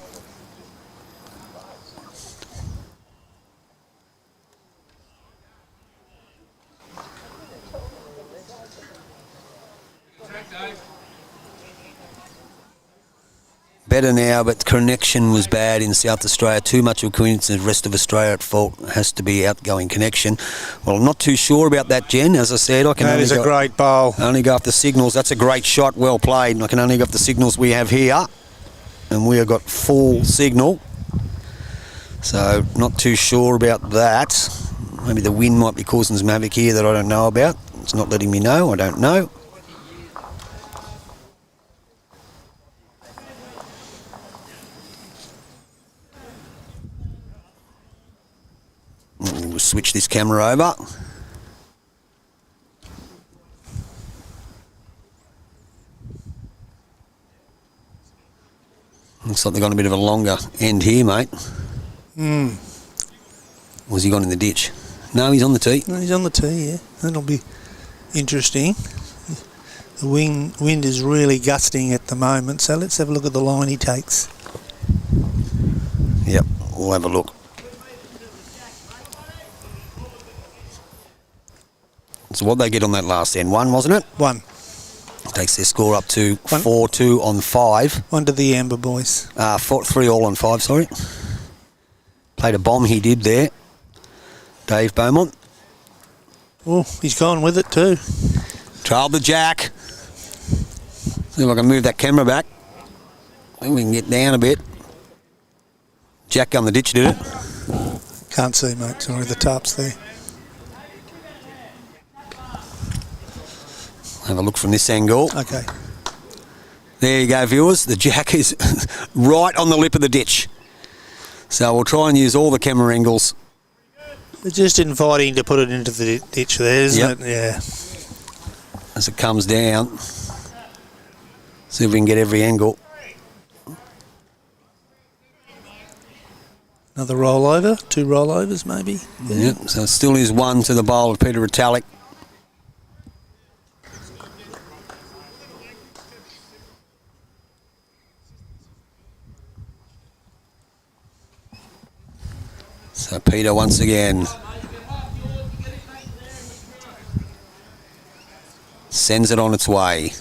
Better now, but connection was bad in South Australia. Too much of Queensland, the rest of Australia at fault. Has to be outgoing connection. Well, I'm not too sure about that, Jen. As I said, I can That only is a great bowl. only go off the signals. That's a great shot, well played. And I can only go off the signals we have here. And we have got full signal. So, not too sure about that. Maybe the wind might be causing some havoc here that I don't know about. It's not letting me know. I don't know. We'll switch this camera over. Looks like they've got a bit of a longer end here, mate. Or has he gone in the ditch? No, he's on the tee. No, he's on the tee, yeah. That'll be interesting. The wind is really gusting at the moment, so let's have a look at the line he takes. Yep, we'll have a look. So what they get on that last end? 1, wasn't it? 1. Takes their score up to 1. 4-2 on 5. 1 to the Amber boys. 3 all on 5, sorry. Played a bomb he did there. Dave Beaumont. Oh, he's gone with it too. Trailed the jack. See if I can move that camera back. I think we can get down a bit. Jack on the ditch, did it? Can't see, mate. Sorry, the tarp's there. Have a look from this angle. Okay. There you go, viewers. The jack is right on the lip of the ditch. So we'll try and use all the camera angles. They're just inviting to put it into the ditch there, isn't it? Yeah. As it comes down. See if we can get every angle. Another rollover, 2 rollovers maybe. Yep, so it still is 1 to the bowl of Peter Retallack. So Peter once again sends it on its way.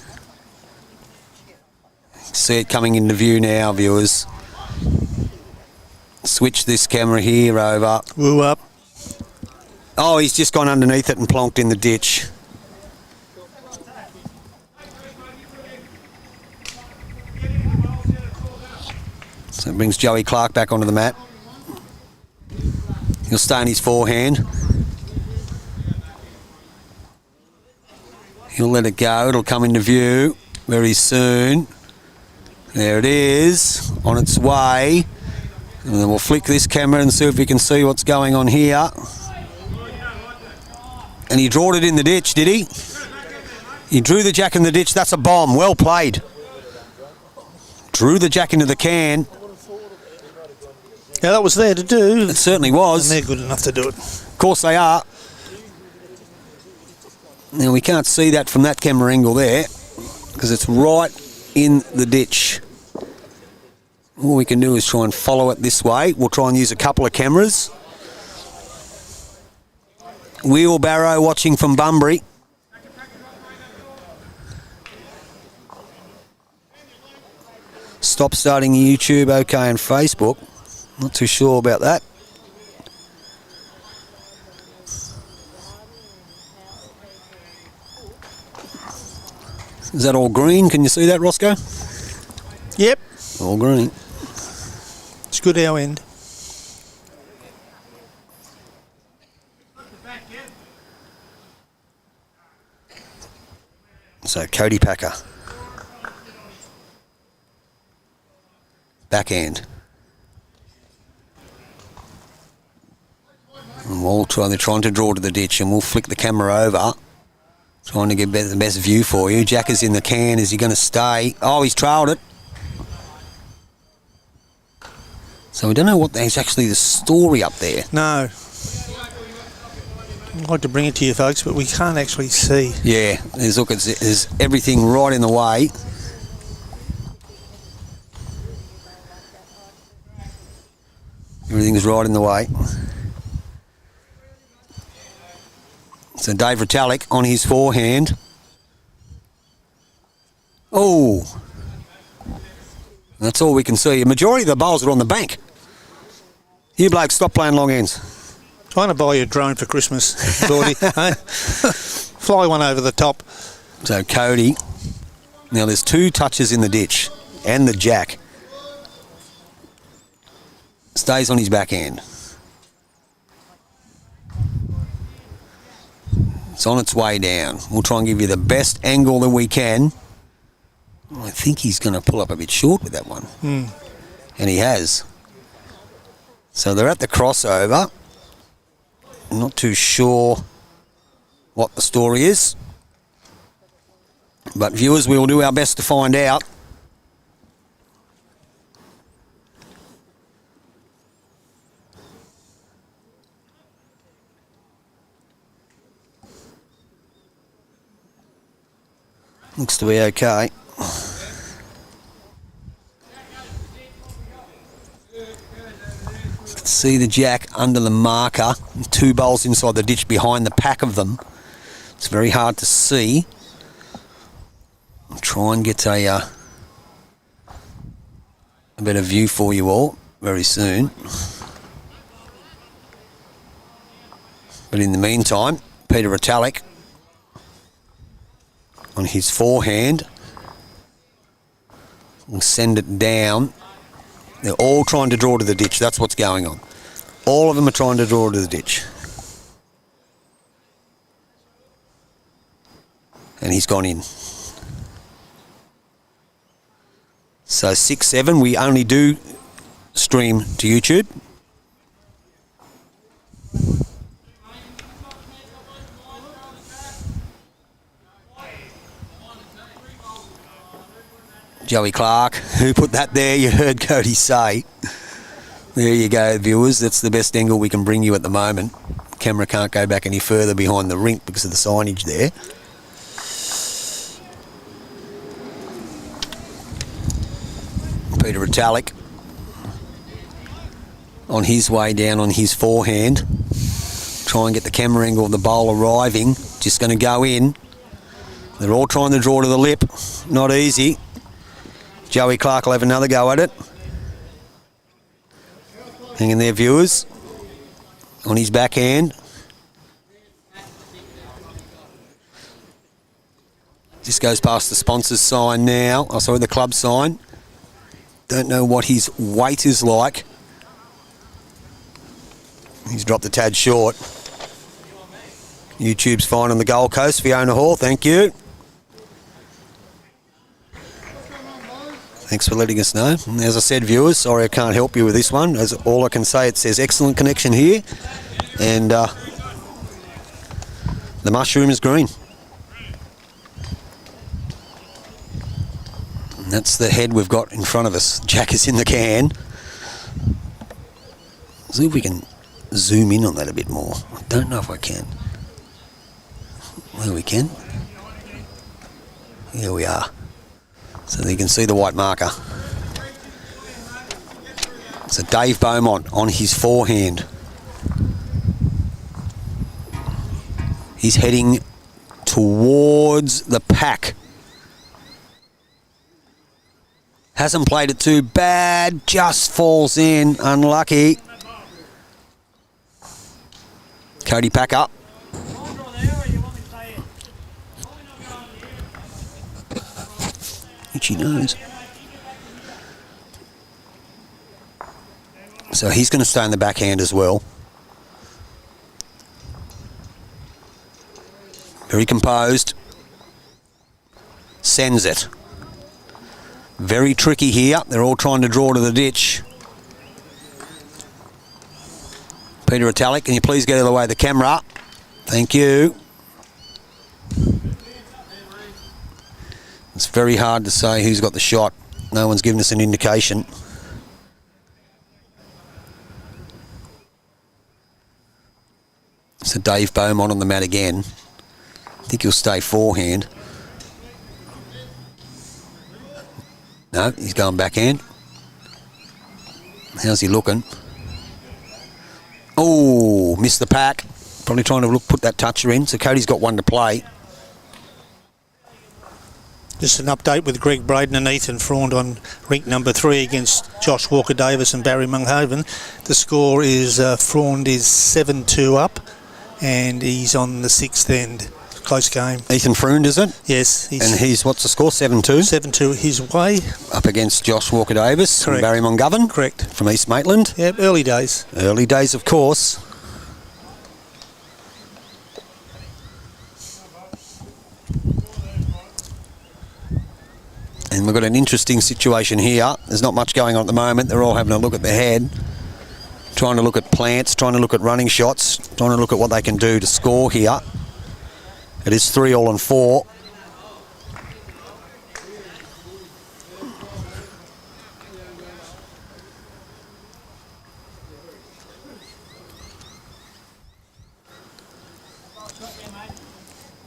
See it coming into view now, viewers. Switch this camera here over. Woo up. Oh, he's just gone underneath it and plonked in the ditch. So it brings Joey Clarke back onto the mat. He'll stay in his forehand. He'll let it go. It'll come into view very soon. There it is, on its way. And then we'll flick this camera and see if we can see what's going on here. And he drawed it in the ditch, did he? He drew the jack in the ditch. That's a bomb. Well played. Drew the jack into the can. Yeah, that was there to do. It certainly was. And they're good enough to do it. Of course they are. Now we can't see that from that camera angle there because it's right in the ditch. All we can do is try and follow it this way. We'll try and use a couple of cameras. Wheelbarrow watching from Bunbury. Stop starting YouTube, okay, and Facebook. Not too sure about that. Is that all green? Can you see that, Roscoe? Yep. All green. It's good our end. So Cody Packer. Backhand. And they're trying to draw to the ditch, and we'll flick the camera over. Trying to get the best view for you. Jack is in the can. Is he going to stay? Oh, he's trailed it. So we don't know what is actually the story up there. No. I'd like to bring it to you folks, but we can't actually see. Yeah, there's everything right in the way. Everything's right in the way. So Dave Retallack on his forehand. Oh. That's all we can see. A majority of the bowls are on the bank. You blokes, stop playing long ends. Trying to buy you a drone for Christmas, Gordy. Hey? Fly one over the top. So Cody. Now there's 2 touches in the ditch and the jack. Stays on his backhand. It's on its way down. We'll try and give you the best angle that we can. I think he's going to pull up a bit short with that one. And he has. So they're at the crossover. I'm not too sure what the story is. But viewers, we will do our best to find out. Looks to be okay. See the jack under the marker. 2 bowls inside the ditch behind the pack of them. It's very hard to see. I'll try and get a better view for you all very soon. But in the meantime, Peter Retallack on his forehand will send it down. They're all trying to draw to the ditch. That's what's going on. All of them are trying to draw to the ditch. And he's gone in. So 6-7, we only do stream to YouTube. Joey Clarke, who put that there? You heard Cody say. There you go, viewers. That's the best angle we can bring you at the moment. Camera can't go back any further behind the rink because of the signage there. Peter Retallack on his way down on his forehand. Try and get the camera angle of the bowl arriving. Just going to go in. They're all trying to draw to the lip. Not easy. Joey Clarke will have another go at it. Hang in there, viewers. On his backhand. Just goes past the sponsor's sign now. Oh, sorry, the club sign. Don't know what his weight is like. He's dropped a tad short. YouTube's fine on the Gold Coast. Fiona Hall, thank you. Thanks for letting us know. As I said, viewers, sorry I can't help you with this one. As all I can say, it says excellent connection here. And the mushroom is green. And that's the head we've got in front of us. Jack is in the can. See if we can zoom in on that a bit more. I don't know if I can. There we can. Here we are. So you can see the white marker. So Dave Beaumont on his forehand. He's heading towards the pack. Hasn't played it too bad, just falls in, unlucky. Cody Packer. Itchy nose. So he's going to stay in the backhand as well. Very composed. Sends it. Very tricky here. They're all trying to draw to the ditch. Peter Retallack, can you please get out of the way of the camera? Thank you. It's very hard to say who's got the shot. No one's given us an indication. So Dave Beaumont on the mat again. I think he'll stay forehand. No, he's going backhand. How's he looking? Oh, missed the pack. Probably trying to put that toucher in. So Cody's got one to play. Just an update with Greg Braden and Ethan Frond on rink number 3 against Josh Walker-Davis and Barry Munghoven. The score is Frond is 7-2 up and he's on the 6th end. Close game. Ethan Frond, is it? Yes. And he's, what's the score, 7-2? 7-2 his way. Up against Josh Walker-Davis. Correct. And Barry Munghoven. Correct. From East Maitland. Yep, early days. Early days, of course. And we've got an interesting situation here. There's not much going on at the moment. They're all having a look at the head. Trying to look at plants, trying to look at running shots, trying to look at what they can do to score here. It is 3-all-4.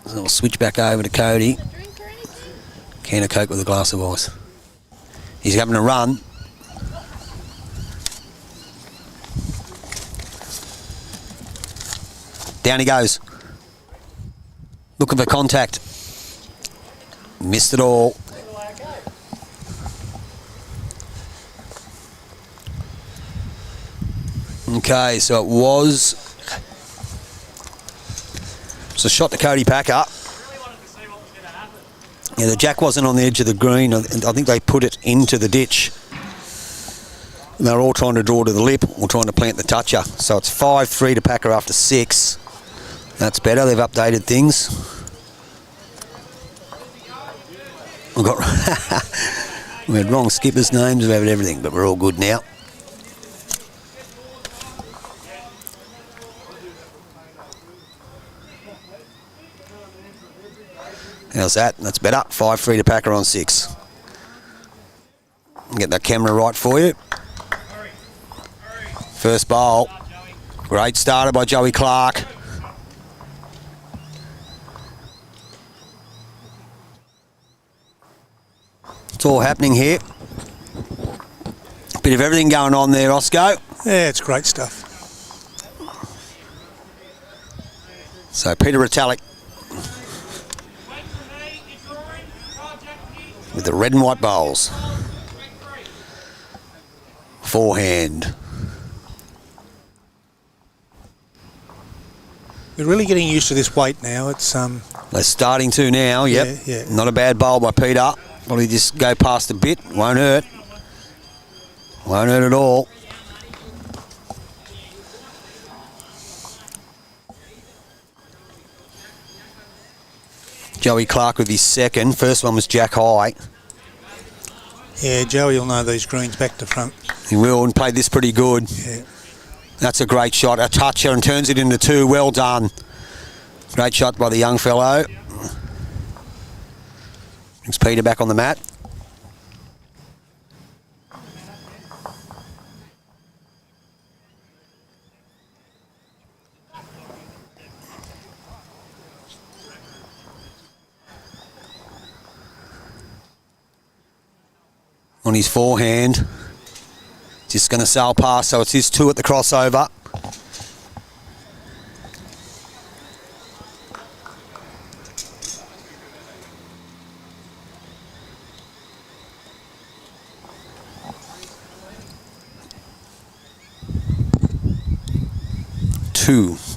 So we'll switch back over to Cody. Can of Coke with a glass of ice. He's having a run. Down he goes. Looking for contact. Missed it all. Okay, so it was a shot to Cody Packer. Yeah, the jack wasn't on the edge of the green. I think they put it into the ditch. And they're all trying to draw to the lip or trying to plant the toucher. So it's 5-3 to Packer after 6. That's better. They've updated things. We had wrong skippers' names, we had everything, but we're all good now. How's that? That's better. 5-3 to Packer on 6. Get that camera right for you. First bowl. Great starter by Joey Clarke. It's all happening here. Bit of everything going on there, Osco. Yeah, it's great stuff. So Peter Retallack with the red and white bowls. Forehand. We're really getting used to this weight now. It's They're starting to now, yep. Yeah. Not a bad bowl by Peter. Probably just go past a bit. Won't hurt. Won't hurt at all. Joey Clarke with his second. First one was Jack High. Yeah, Joey will know these greens back to front. He will, and played this pretty good. Yeah. That's a great shot. A toucher and turns it into 2. Well done. Great shot by the young fellow. Brings Peter back on the mat. On his forehand. Just going to sail past, so it's his 2 at the crossover.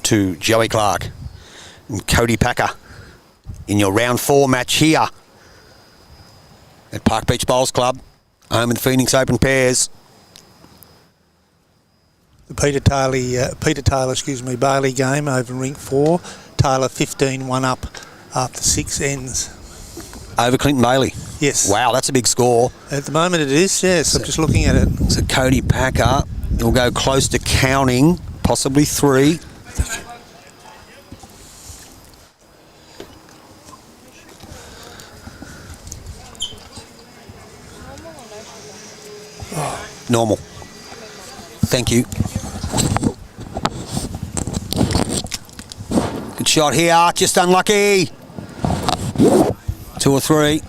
To Joey Clarke and Cody Packer in your round 4 match here at Park Beach Bowls Club, home of the Phoenix Open pairs. The Peter Taylor, Bailey game over rink 4. Taylor 15-1 up after 6 ends. Over Clinton Bailey. Yes. Wow, that's a big score. At the moment it is, yes. I'm just looking at it. So Cody Packer will go close to counting, possibly 3. Normal. Thank you. Good shot here, just unlucky. 2 or 3.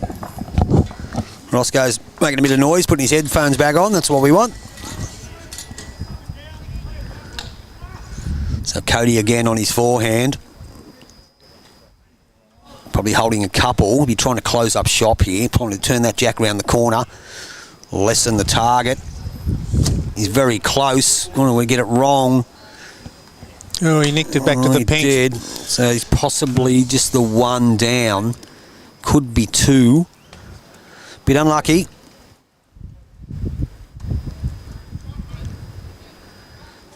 Roscoe's making a bit of noise, putting his headphones back on. That's what we want. So Cody again on his forehand. Probably holding a couple. He'll be trying to close up shop here. Probably turn that jack around the corner. Lessen the target. He's very close. I don't want to get it wrong. Oh, he nicked it back to the pink. He did. So he's possibly just the 1 down. Could be 2. Bit unlucky.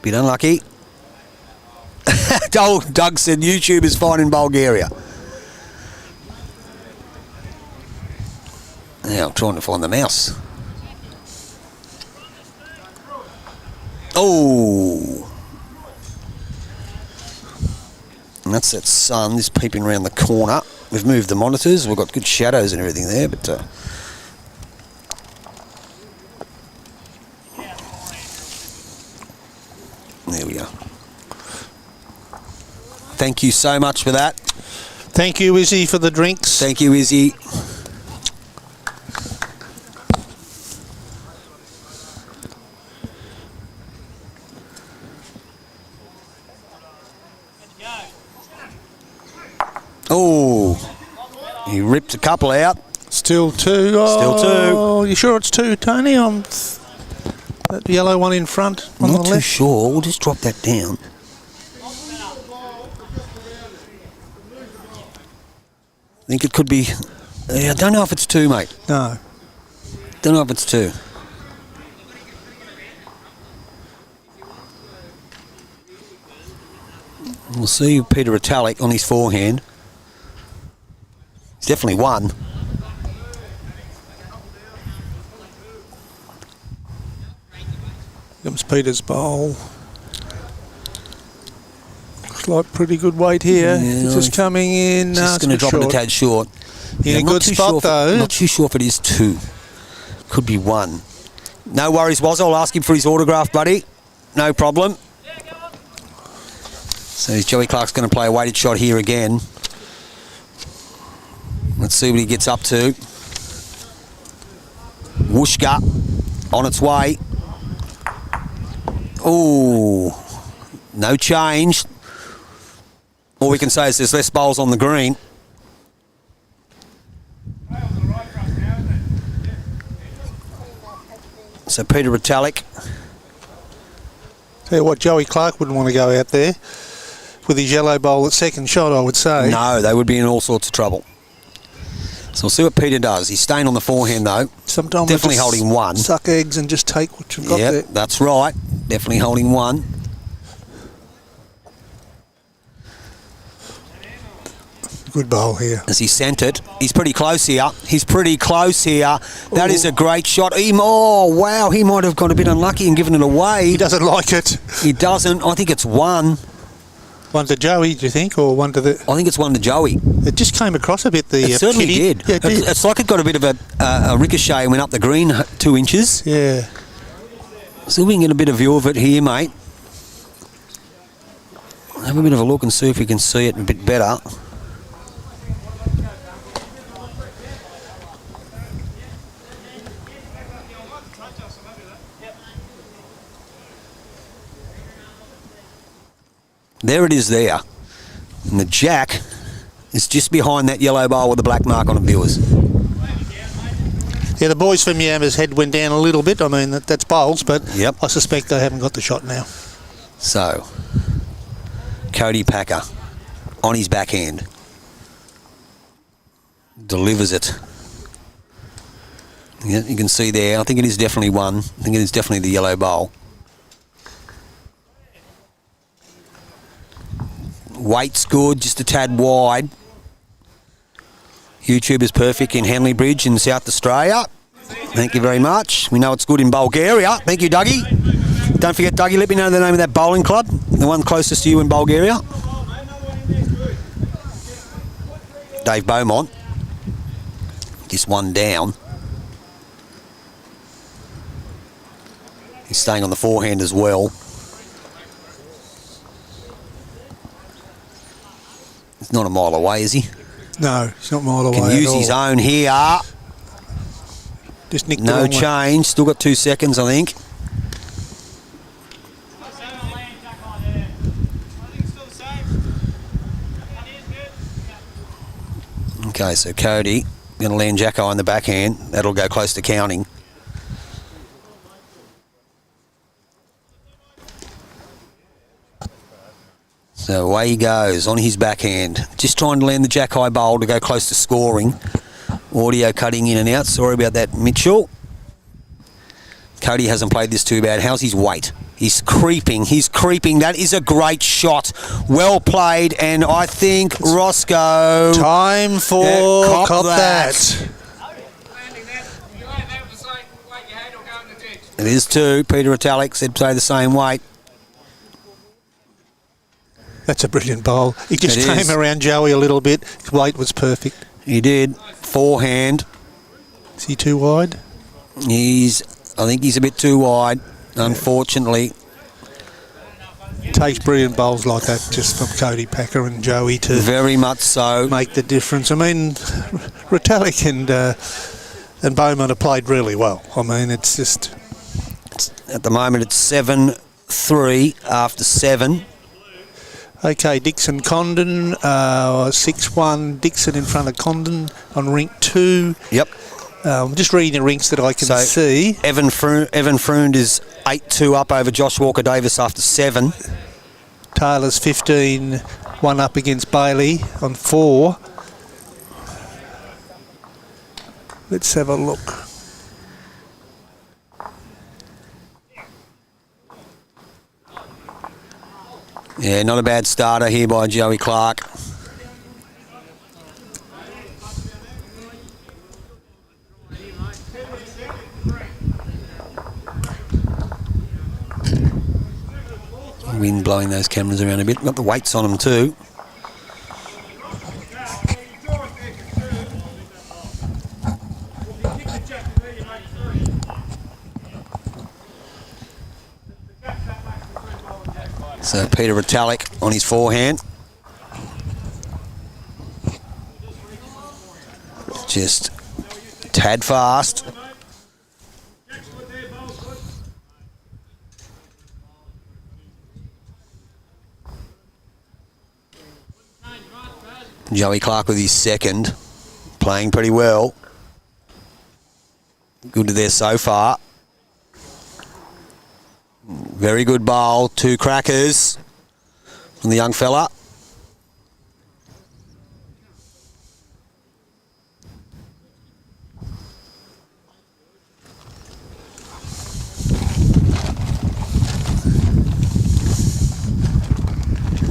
Bit unlucky. Doug said YouTube is fine in Bulgaria. Now I'm trying to find the mouse. Oh! And that's that sun just peeping around the corner. We've moved the monitors. We've got good shadows and everything there, but there we go. Thank you so much for that. Thank you, Izzy, for the drinks. Thank you, Izzy. Oh, he ripped a couple out. Still 2. Oh, Still 2. Oh, you sure it's 2, Tony? That yellow one in front on Not the too left. sure. We'll just drop that down. I think it could be... I don't know if it's 2, mate. No. Don't know if it's 2. We'll see Peter Retallack on his forehand. It's definitely 1. Comes Peter's bowl. Looks like pretty good weight here. Yeah, It's just coming in. Just going to drop it a tad short. In a I'm not good too spot, sure though. Not too sure if it is 2. Could be 1. No worries, Woz. I'll ask him for his autograph, buddy. No problem. So Joey Clarke's going to play a weighted shot here again. Let's see what he gets up to. Whooshka on its way. Oh, no change. All we can say is there's less bowls on the green. So Peter Retallack. Tell you what, Joey Clarke wouldn't want to go out there with his yellow bowl at second shot, I would say. No, they would be in all sorts of trouble. So we'll see what Peter does. He's staying on the forehand though. Sometimes Definitely holding 1. Suck eggs and just take what you've got there. Yep, that's right. Definitely holding 1. Good bowl here. As he sent it. He's pretty close here. He's pretty close here. That is a great shot. Oh, wow. He might have got a bit unlucky and given it away. He doesn't like it. He doesn't. I think it's 1. One to Joey, do you think, or one to the... I think it's 1 to Joey. It just came across a bit, the It certainly kitty. did. Yeah, it did. It's like it got a bit of a ricochet and went up the green 2 inches. Yeah. So we can get a bit of view of it here, mate. Have a bit of a look and see if we can see it a bit better. There it is there. And the jack is just behind that yellow bowl with the black mark on it, viewers. Yeah, the boys from Yama's head went down a little bit. I mean, that's bowls, but Yep. I suspect they haven't got the shot now. So, Cody Packer on his backhand. Delivers it. Yeah, you can see there. I think it is definitely 1. I think it is definitely the yellow bowl. Weight's good, just a tad wide. YouTube is perfect in Henley Bridge in South Australia. Thank you very much. We know it's good in Bulgaria. Thank you, Dougie. Don't forget, Dougie, let me know the name of that bowling club, the one closest to you in Bulgaria. Dave Beaumont. Just 1 down. He's staying on the forehand as well. He's not a mile away, is he? No, he's not a mile away. Can use his own here. Just nicked the No wrong way. change. Still got 2 seconds, I think. Okay, so Cody going to land Jacko on the backhand. That'll go close to counting. So away he goes on his backhand. Just trying to land the jack high bowl to go close to scoring. Audio cutting in and out. Sorry about that, Mitchell. Cody hasn't played this too bad. How's his weight? He's creeping. He's creeping. That is a great shot. Well played. And I think Roscoe... Time for cop that. It is 2. Peter Retallack said play the same weight. That's a brilliant bowl. He just It came is. around Joey a little bit. His weight was perfect. He did. Forehand. Is he too wide? I think he's a bit too wide, unfortunately. Takes brilliant bowls like that just from Cody Packer and Joey to Very much so. make the difference. I mean, Retallack and Beaumont have played really well. I mean, it's just... At the moment, it's 7-3 after 7. Okay, Dixon Condon, 6-1 Dixon in front of Condon on rink 2. Yep. Just reading the rinks that I can see. Evan Freund is 8-2 up over Josh Walker Davis after 7. Taylor's 15-1 up against Bailey on 4. Let's have a look. Yeah, not a bad starter here by Joey Clarke. Wind blowing those cameras around a bit. Got the weights on them too. So Peter Retallack on his forehand. Just a tad fast. Joey Clarke with his second, playing pretty well. Good to there so far. Very good bowl, 2 crackers from the young fella.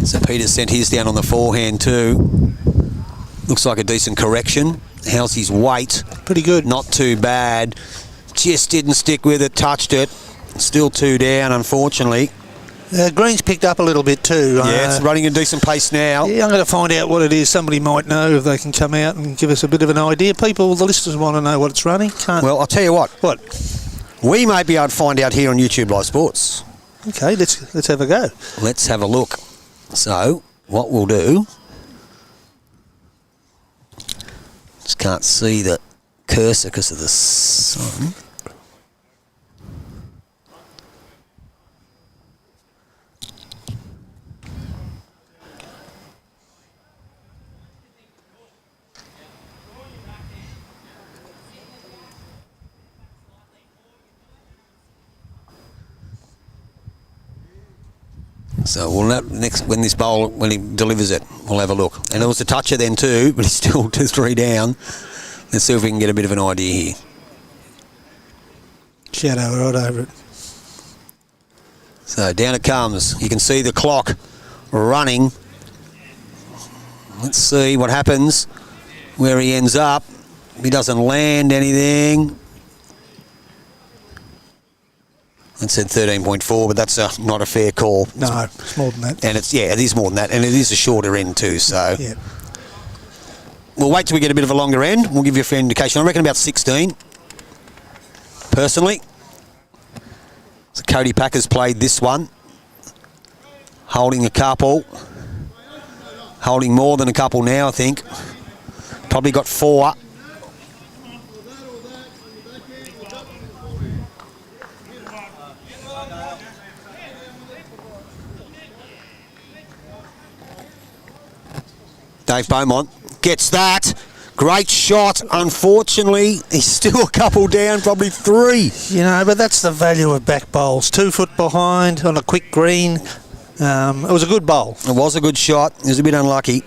So Peter's sent his down on the forehand too. Looks like a decent correction. How's his weight? Pretty good. Not too bad. Just didn't stick with it, touched it. Still 2 down, unfortunately. Green's picked up a little bit too. Yeah, it's running a decent pace now. Yeah, I'm going to find out what it is. Somebody might know if they can come out and give us a bit of an idea. People, the listeners want to know what it's running. Can't. Well, I'll tell you what. What? We may be able to find out here on YouTube Live Sports. Okay, let's have a go. Let's have a look. So, what we'll do... Just can't see the cursor because of the sun. So we'll next when he delivers it, we'll have a look. And it was a toucher then too, but he's still 2-3 down. Let's see if we can get a bit of an idea here. Shadow right over it. So down it comes. You can see the clock running. Let's see what happens, where he ends up. If he doesn't land anything. It said 13.4, but that's not a fair call. No, it's more than that. And it is more than that, and it is a shorter end too. So yeah. We'll wait till we get a bit of a longer end. We'll give you a fair indication. I reckon about 16. Personally, so Cody Packer's played this one, holding a couple, holding more than a couple now. I think probably got 4. Dave Beaumont gets that. Great shot. Unfortunately, he's still a couple down, probably 3. You know, but that's the value of back bowls. 2 foot behind on a quick green. It was a good bowl. It was a good shot. He was a bit unlucky.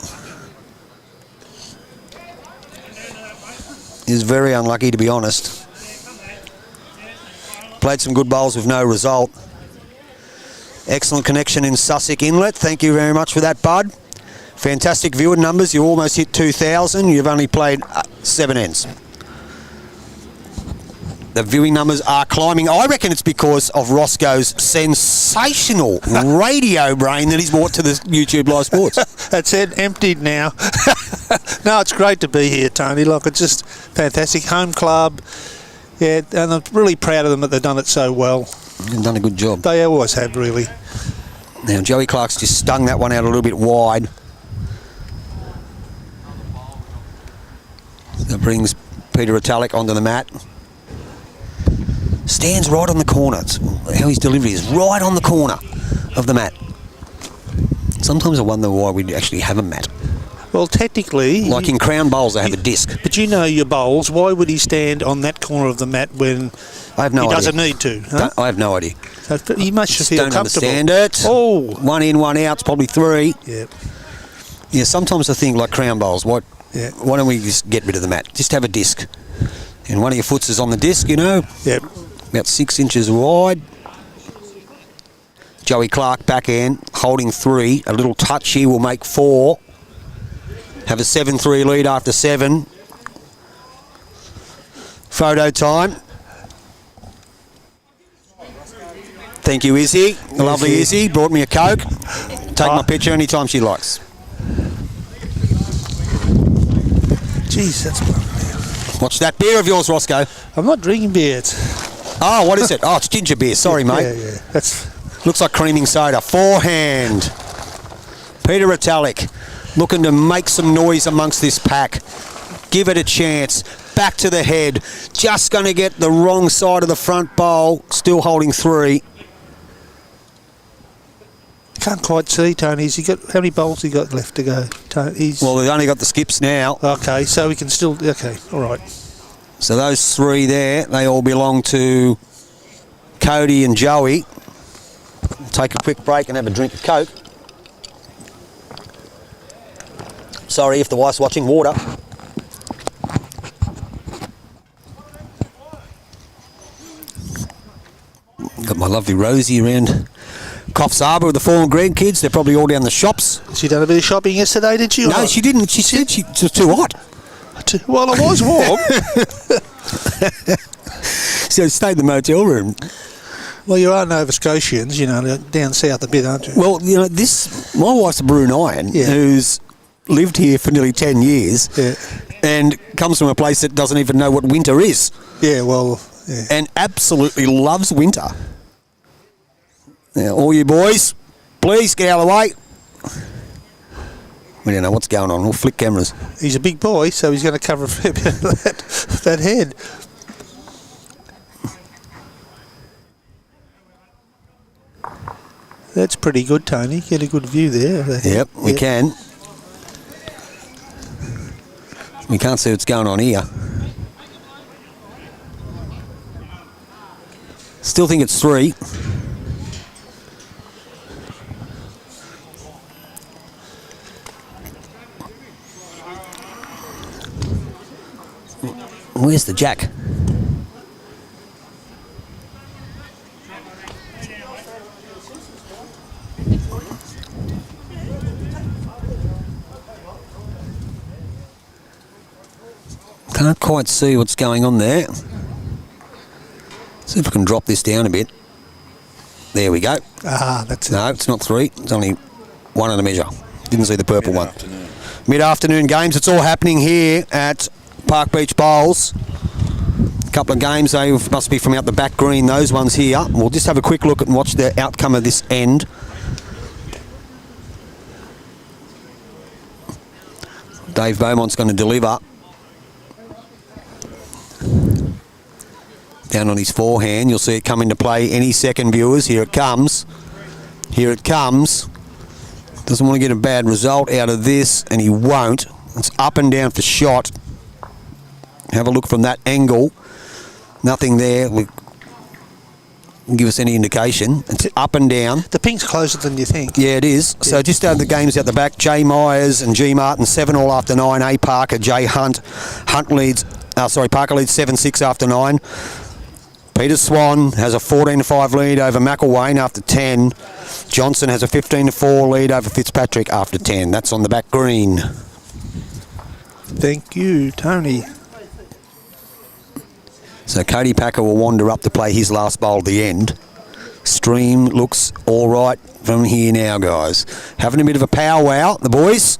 He was very unlucky, to be honest. Played some good bowls with no result. Excellent connection in Sussex Inlet. Thank you very much for that, bud. Fantastic viewer numbers. You almost hit 2,000. You've only played 7 ends. The viewing numbers are climbing. I reckon it's because of Roscoe's sensational radio brain that he's brought to the YouTube Live Sports. That's it, emptied now. No, it's great to be here, Tony. Look, it's just fantastic. Home club. Yeah, and I'm really proud of them that they've done it so well. They've done a good job. They always have, really. Now, Joey Clarke's just stung that one out a little bit wide. That brings Peter Retallack onto the mat. Stands right on the corner. It's how his delivery is, right on the corner of the mat. It's Sometimes I wonder why we actually have a mat. Well, technically... Like in crown bowls, they have a disc. But you know your bowls. Why would he stand on that corner of the mat when I have no he idea. doesn't need to? Huh? I have no idea. So he must Just feel don't comfortable. understand it. Oh. One in, one out. It's probably 3. Yeah. Yeah, sometimes I think like crown bowls, why don't we just get rid of the mat? Just have a disc. And one of your foots is on the disc, you know. Yep. About 6 inches wide. Joey Clarke backhand, holding 3. A little touch here will make 4. Have a 7-3 lead after 7. Photo time. Thank you, Izzy. Lovely Izzy. Brought me a Coke. Take my picture anytime she likes. Jeez, that's... Watch that beer of yours, Roscoe. I'm not drinking beer. It's... Oh, what is it? Oh, it's ginger beer. Sorry, mate. Yeah. That's... Looks like creaming soda. Forehand. Peter Retallack looking to make some noise amongst this pack. Give it a chance. Back to the head. Just going to get the wrong side of the front bowl. Still holding 3. Can't quite see, Tony. Has he got, how many bowls he got left to go? Well, they've only got the skips now. Okay, so we can still... Okay, all right. So those 3 there, they all belong to Cody and Joey. Take a quick break and have a drink of Coke. Sorry if the wife's watching. Water. Got my lovely Rosie around Coffs Harbour with the 4 grandkids. They're probably all down the shops. She done a bit of shopping yesterday, did she? No, she didn't. She said she was too hot. Well, it was warm. So stayed in the motel room. Well, you are Nova Scotians, you know, down south a bit, aren't you? Well, you know, my wife's a Bruneian who's lived here for nearly 10 years and comes from a place that doesn't even know what winter is. Yeah, well... Yeah. And absolutely loves winter. Now, all you boys, please get out of the way. We don't know what's going on. We'll flick cameras. He's a big boy, so he's going to cover a fair bit of that head. That's pretty good, Tony. Get a good view there. Yep, we can. We can't see what's going on here. Still think it's 3. Where's the jack? Can't quite see what's going on there. See if I can drop this down a bit. There we go. Ah, that's it. No, it's not 3. It's only 1 on the measure. Didn't see the purple one. Mid-afternoon games. It's all happening here at Park Beach Bowls. A couple of games. They must be from out the back green, those ones here. We'll just have a quick look and watch the outcome of this end. Dave Beaumont's going to deliver. Down on his forehand, you'll see it come into play any second, viewers. Here it comes. Here it comes. Doesn't want to get a bad result out of this, and he won't. It's up and down for shot. Have a look from that angle. Nothing there. Give us any indication. It's up and down. The pink's closer than you think. Yeah, it is. Yeah. So just the games out the back. J Myers and G Martin 7-all after 9. A Parker, J Hunt. Parker leads 7-6 after 9. Peter Swan has a 14-5 lead over McElwain after 10. Johnson has a 15-4 lead over Fitzpatrick after 10. That's on the back green. Thank you, Tony. So Cody Packer will wander up to play his last bowl at the end. Stream looks all right from here now, guys. Having a bit of a powwow, the boys.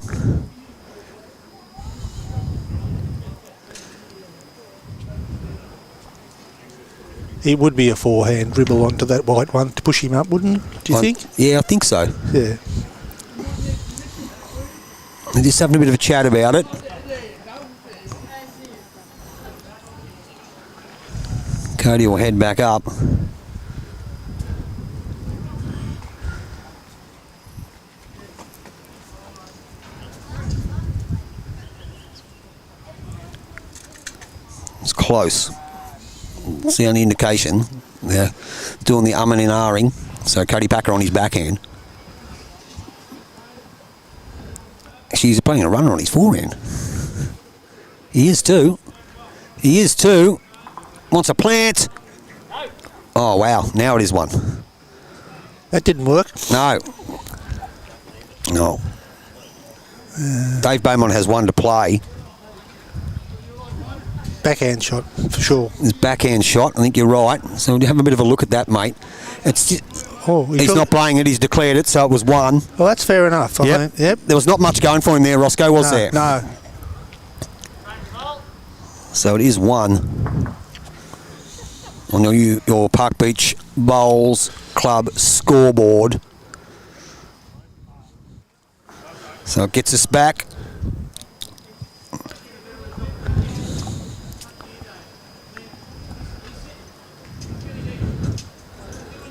It would be a forehand dribble onto that white one to push him up, wouldn't it? Do you think? Yeah, I think so. Yeah. They're just having a bit of a chat about it. Cody will head back up. close. It's the only indication. They're doing the umming and ahhing. So Cody Packer on his backhand. Actually, he's playing a runner on his forehand. He is too. He is too. Wants a plant. Oh, wow. Now it is one. That didn't work. No. No. Dave Beaumont has one to play. Backhand shot, for sure. His backhand shot, I think you're right. So have a bit of a look at that, mate. It's just, he's not playing it, he's declared it, so it was one. Well, that's fair enough. I mean, yep. There was not much going for him there, Roscoe, was there? No. So it is one on your Park Beach Bowls Club scoreboard. So it gets us back.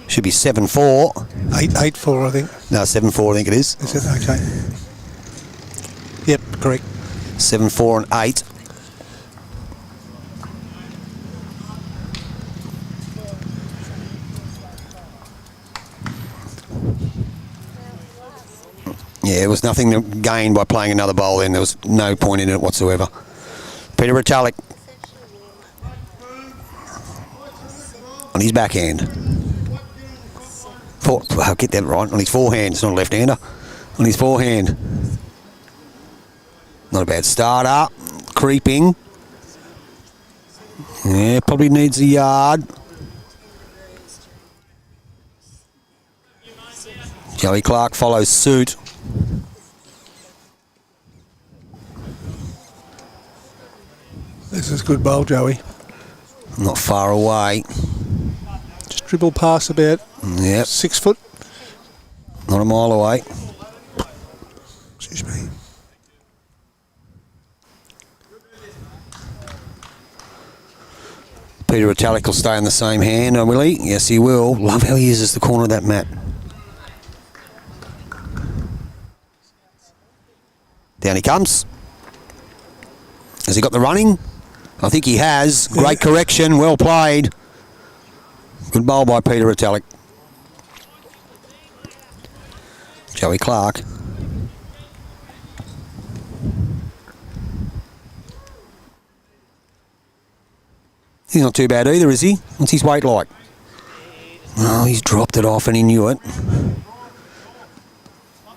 Should be 7-4. 8-4, I think. No, 7-4, I think it is. Is it? Okay. Yep, correct. 7-4 and 8. Yeah, it was nothing gained by playing another bowl then. There was no point in it whatsoever. Peter Retallack on his backhand. I'll get that right. On his forehand. It's not a left-hander. On his forehand. Not a bad starter. Creeping. Yeah, probably needs a yard. Joey Clarke follows suit. This is good bowl, Joey. Not far away. Just dribble past about 6 foot. Not a mile away. Excuse me. Peter Retallack will stay in the same hand, will he? Yes, he will. Love how he uses the corner of that mat. Down he comes. Has he got the running? I think he has. Great correction. Well played. Good bowl by Peter Retallack. Joey Clarke. He's not too bad either, is he? What's his weight like? Oh, he's dropped it off and he knew it.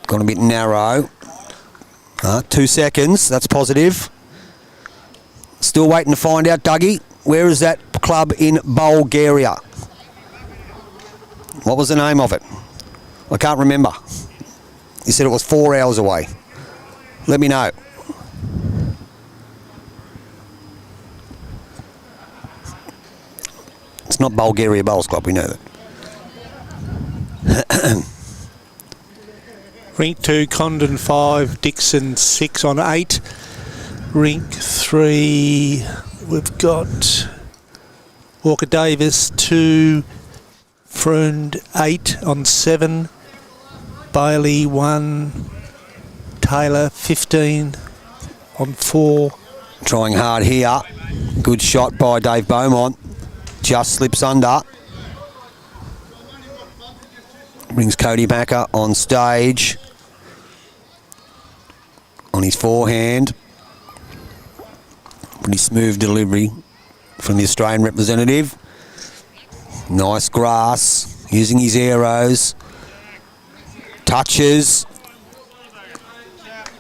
Gone a bit narrow. 2 seconds. That's positive. Still waiting to find out, Dougie. Where is that club in Bulgaria? What was the name of it? I can't remember. You said it was 4 hours away. Let me know. It's not Bulgaria Bowls Club, we know that. Rink 2, Condon 5, Dixon 6 on 8. Rink 3, we've got Walker Davis 2, Freund 8 on 7, Bailey 1, Taylor 15 on 4. Trying hard here. Good shot by Dave Beaumont. Just slips under. Brings Cody Packer on stage. On his forehand. Pretty smooth delivery from the Australian representative. Nice grass. Using his arrows. Touches.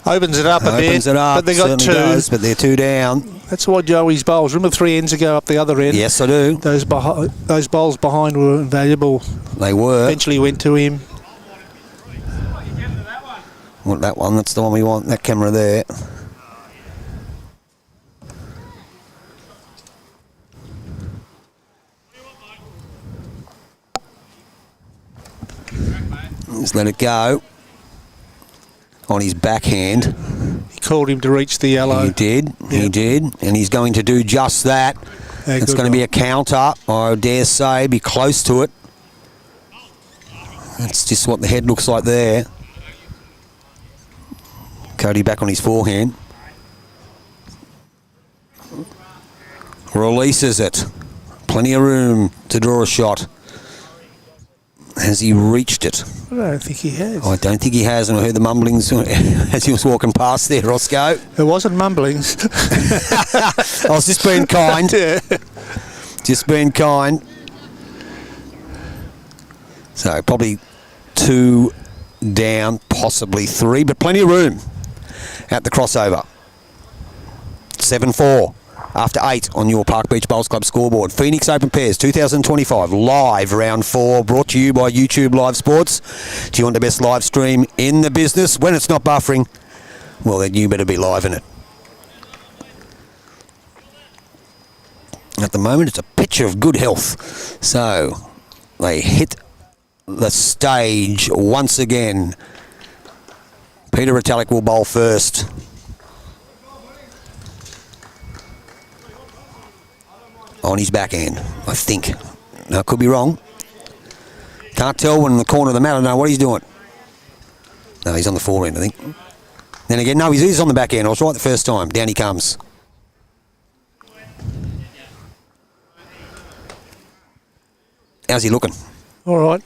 Opens it up a bit. Opens it up. But they got 2. Does, but they're 2 down. That's why Joey's bowls. Remember 3 ends ago up the other end? Yes, I do. Those bowls behind were invaluable. They were. Eventually went to him. Want that one? That's the one we want. That camera there. Just let it go. On his backhand. He called him to reach the yellow. He did. Yep. He did. And he's going to do just that. Yeah, it's going to be a counter. I dare say be close to it. That's just what the head looks like there. Cody back on his forehand. Releases it. Plenty of room to draw a shot. Has he reached it? I don't think he has. I don't think he has, and I heard the mumblings as he was walking past there, Roscoe. It wasn't mumblings. I was just being kind. Yeah. Just being kind. So probably 2 down, possibly 3, but plenty of room at the crossover. 7-4 after 8 on your Park Beach Bowls Club scoreboard. Phoenix Open Pairs 2025 live round 4, brought to you by YouTube Live Sports. Do you want the best live stream in the business? When it's not buffering, well then you better be live in it. At the moment it's a picture of good health. So they hit the stage once again. Peter Retallack will bowl first. On his backhand, I think. No, I could be wrong. Can't tell when in the corner of the mat. I don't know what he's doing. No, he's on the forehand, I think. Then again, no, he's on the backhand. I was right the first time. Down he comes. How's he looking? All right.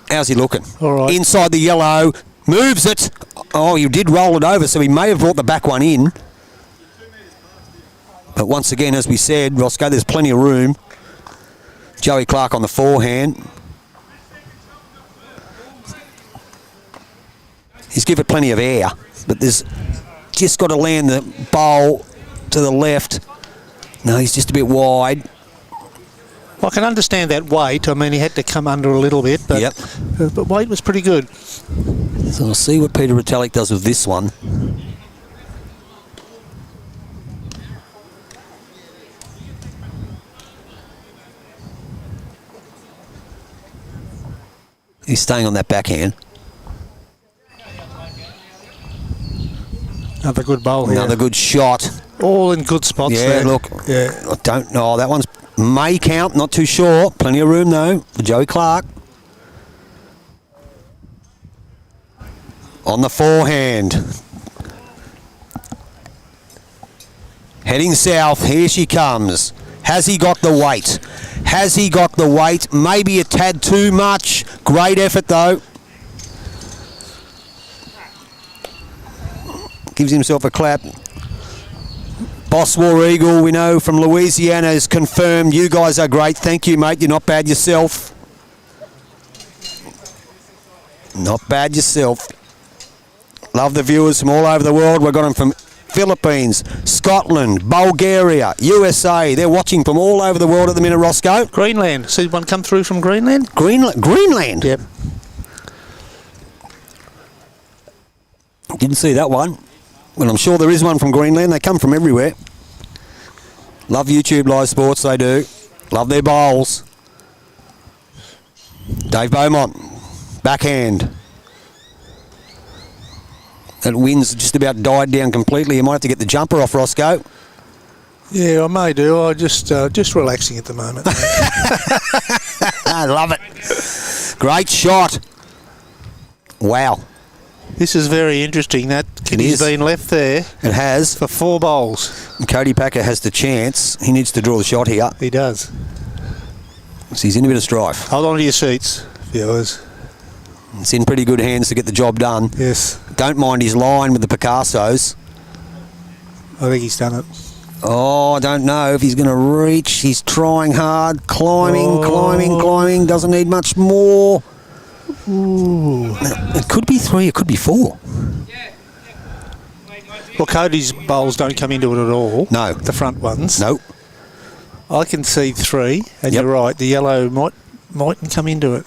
How's he looking? All right. Inside the yellow. Moves it. Oh, he did roll it over, so he may have brought the back one in. But once again, as we said, Roscoe, there's plenty of room. Joey Clarke on the forehand. He's given it plenty of air, but there's just got to land the bowl to the left. No, he's just a bit wide. I can understand that weight. I mean, he had to come under a little bit, but, Yep. But weight was pretty good. So we'll see what Peter Retallack does with this one. He's staying on that backhand. Another good bowl here. Another good shot. All in good spots Yeah, there. look. Yeah. I don't know. That one's may count. Not too sure. Plenty of room, though, for Joey Clarke. On the forehand. Heading south. Here she comes. Has he got the weight? Has he got the weight? Maybe a tad too much. Great effort, though. Gives himself a clap. Boss War Eagle, we know from Louisiana, is confirmed. You guys are great. Thank you, mate. You're not bad yourself. Not bad yourself. Love the viewers from all over the world. We've got them from Philippines, Scotland, Bulgaria, USA. They're watching from all over the world at the minute, Roscoe. Greenland. See one come through from Greenland? Greenland? Yep. Didn't see that one. Well, I'm sure there is one from Greenland. They come from everywhere. Love YouTube Live Sports, they do. Love their bowls. Dave Beaumont, backhand. That wind's just about died down completely. You might have to get the jumper off, Roscoe. Yeah, I may do. I just relaxing at the moment. I love it. Great shot. Wow. This is very interesting. That kiddy's been left there. It has. For 4 bowls. Cody Packer has the chance. He needs to draw the shot here. He does. So he's in a bit of strife. Hold on to your seats, viewers. It's in pretty good hands to get the job done. Yes. Don't mind his line with the Picassos. I think he's done it. Oh, I don't know if he's going to reach. He's trying hard. Climbing. Doesn't need much more. Ooh. It could be 3, it could be 4. Well, Cody's bowls don't come into it at all. No. The front ones. No. I can see 3, and Yep. you're right. The yellow mightn't come into it.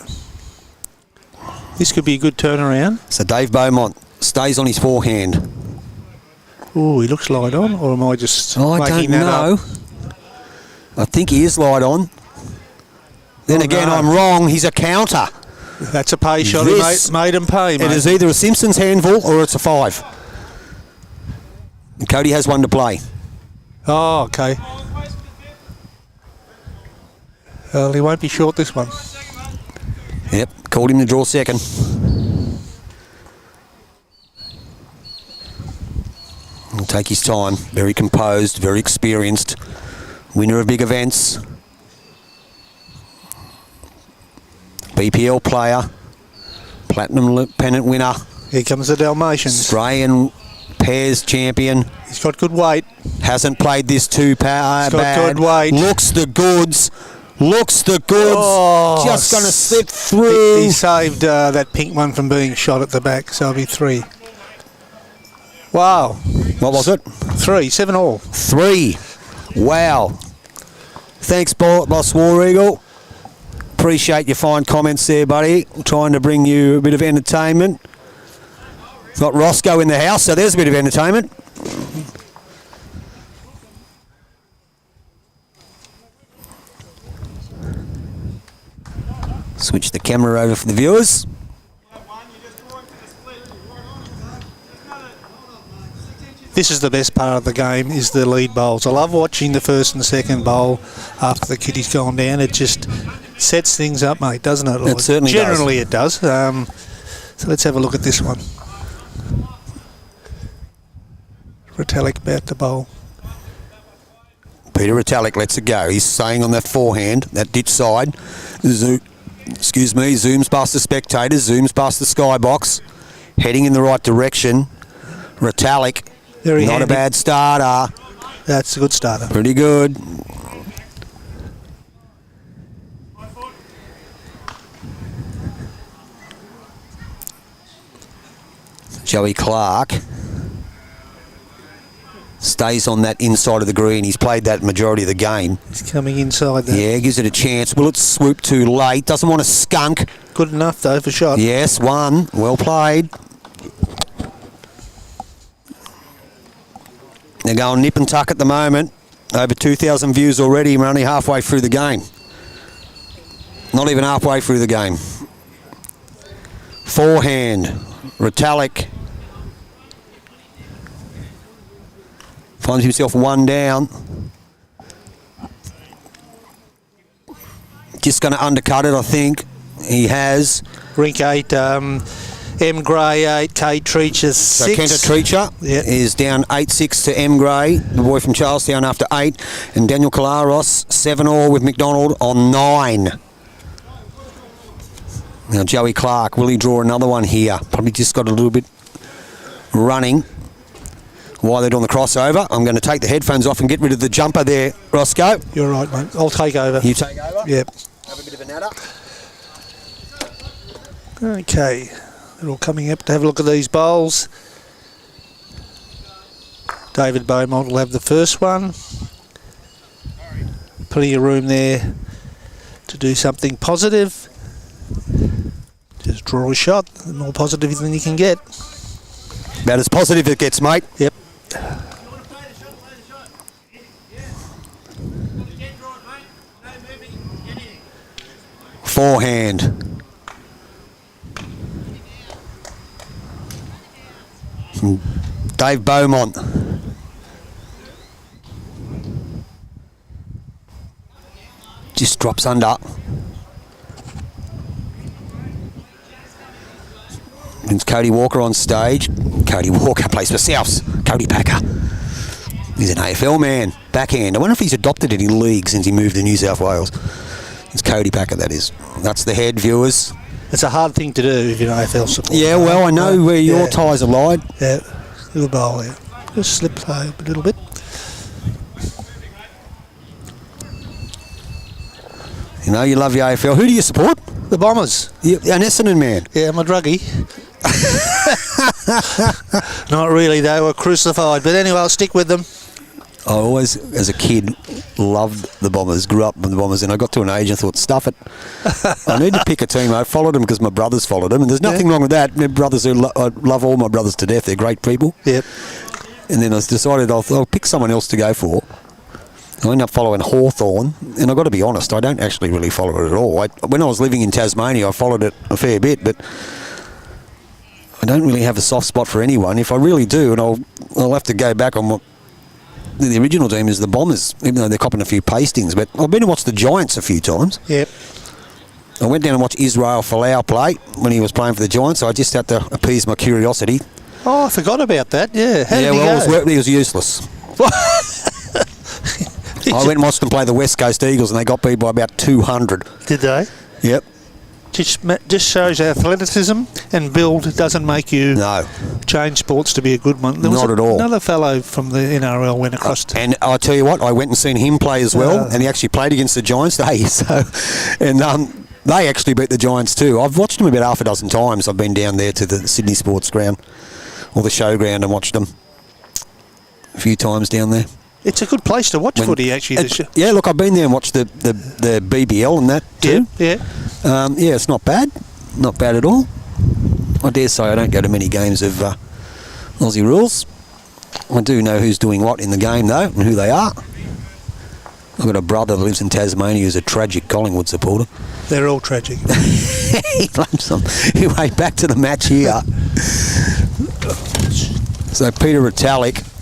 This could be a good turnaround. So Dave Beaumont stays on his forehand. Oh, he looks light on, or am I just I making don't that know. up? I think he is light on. Then again, no. I'm wrong. He's a counter. That's a pay shot. This- He made him pay, mate. It is either a Simpsons handful or it's a 5. And Cody has one to play. Oh, okay. Well, he won't be short this one. Yep, called him to draw second. He'll take his time. Very composed, very experienced. winner of big events, BPL player, Platinum Pennant winner, Here comes the Dalmatians. Australian pairs champion. He's got good weight. Hasn't played this too bad. He's got good weight. Looks the goods. Looks the goods. Oh, Just going to slip through. He saved that pink one from being shot at the back, so it'll be 3. Wow. What was it? 3, 7 all. 3. Wow. Thanks, Boss War Eagle. Appreciate your fine comments there, buddy. Trying to bring you a bit of entertainment. Got Roscoe in the house, so there's a bit of entertainment. Switch the camera over for the viewers. This is the best part of the game, is the lead bowls. I love watching the first and second bowl after the kitty's gone down. It just sets things up, mate, doesn't it? It certainly does. Generally it does. So let's have a look at this one. Retallack about to bowl. Peter Retallack lets it go. He's staying on that forehand, that ditch side. Zooms past the spectators, zooms past the skybox, heading in the right direction. Retallack, Very not handy. a bad starter. That's a good starter. Pretty good. Joey Clarke stays on that inside of the green. He's played that majority of the game. He's coming inside there. Yeah, gives it a chance. Will it swoop too late? Doesn't want to skunk. Good enough though for shot. Yes, 1. Well played. They're going nip and tuck at the moment. Over 2,000 views already. We're only halfway through the game. Not even halfway through the game. Forehand. Retallack finds himself 1 down. Just going to undercut it, I think. He has. Rink 8, M Gray 8, K Treacher 6. So Kenta Treacher is down 8-6 to M Gray, the boy from Charlestown, after 8. And Daniel Kalaros, 7 all with McDonald on 9. Now Joey Clarke, will he draw another one here? Probably just got a little bit running while they're doing the crossover. I'm going to take the headphones off and get rid of the jumper there, Roscoe. You're right, mate. I'll take over. You take over? Yep. Have a bit of a natter. Okay. They're all coming up to have a look at these bowls. David Beaumont will have the first one. Plenty of room there to do something positive. Just draw a shot. The more positive than you can get. About as positive it gets, mate. Yep. Forehand. Dave Beaumont. Just drops under. It's Cody Walker on stage. Cody Walker plays for Souths. Cody Packer. He's an AFL man. Backhand. I wonder if he's adopted any league since he moved to New South Wales. It's Cody Packer, that is. That's the head, viewers. It's a hard thing to do if you're an AFL supporter. Yeah, well, I know where your ties are lied. Yeah, little bowl there. Just slip play up a little bit. You know, you love your AFL. Who do you support? The Bombers. You're an Essendon man. Yeah, I'm a druggie. Not really, they were crucified. But anyway, I'll stick with them. I always, as a kid, loved the Bombers, grew up with the Bombers, and I got to an age and thought, stuff it. I need to pick a team. I followed them because my brothers followed them, and there's nothing wrong with that. My brothers, I love all my brothers to death. They're great people. Yep. And then I decided I'll pick someone else to go for. I ended up following Hawthorn, and I've got to be honest, I don't actually really follow it at all. When I was living in Tasmania, I followed it a fair bit, but I don't really have a soft spot for anyone. If I really do, and I'll have to go back on what the original team is, the Bombers, even though they're copping a few pastings. But I've been to watch the Giants a few times. Yep. I went down and watched Israel Folau play when he was playing for the Giants, so I just had to appease my curiosity. Oh, I forgot about that. Yeah. How did he go? He was useless. I went and watched them play the West Coast Eagles, and they got beat by about 200. Did they? Yep. Just shows athleticism, and build doesn't make you No. change sports to be a good one. There was Not at all. Another fellow from the NRL went across to... And I tell you what, I went and seen him play as well, and he actually played against the Giants. They actually beat the Giants too. I've watched them about half a dozen times. I've been down there to the Sydney Sports Ground or the Showground and watched them a few times down there. It's a good place to watch footy, actually. Yeah, look, I've been there and watched the BBL and that too. Yeah. Yeah, it's not bad. Not bad at all. I dare say I don't go to many games of Aussie rules. I do know who's doing what in the game, though, and who they are. I've got a brother that lives in Tasmania who's a tragic Collingwood supporter. They're all tragic. He loves them. Anyway, back to the match here. So Peter Retallack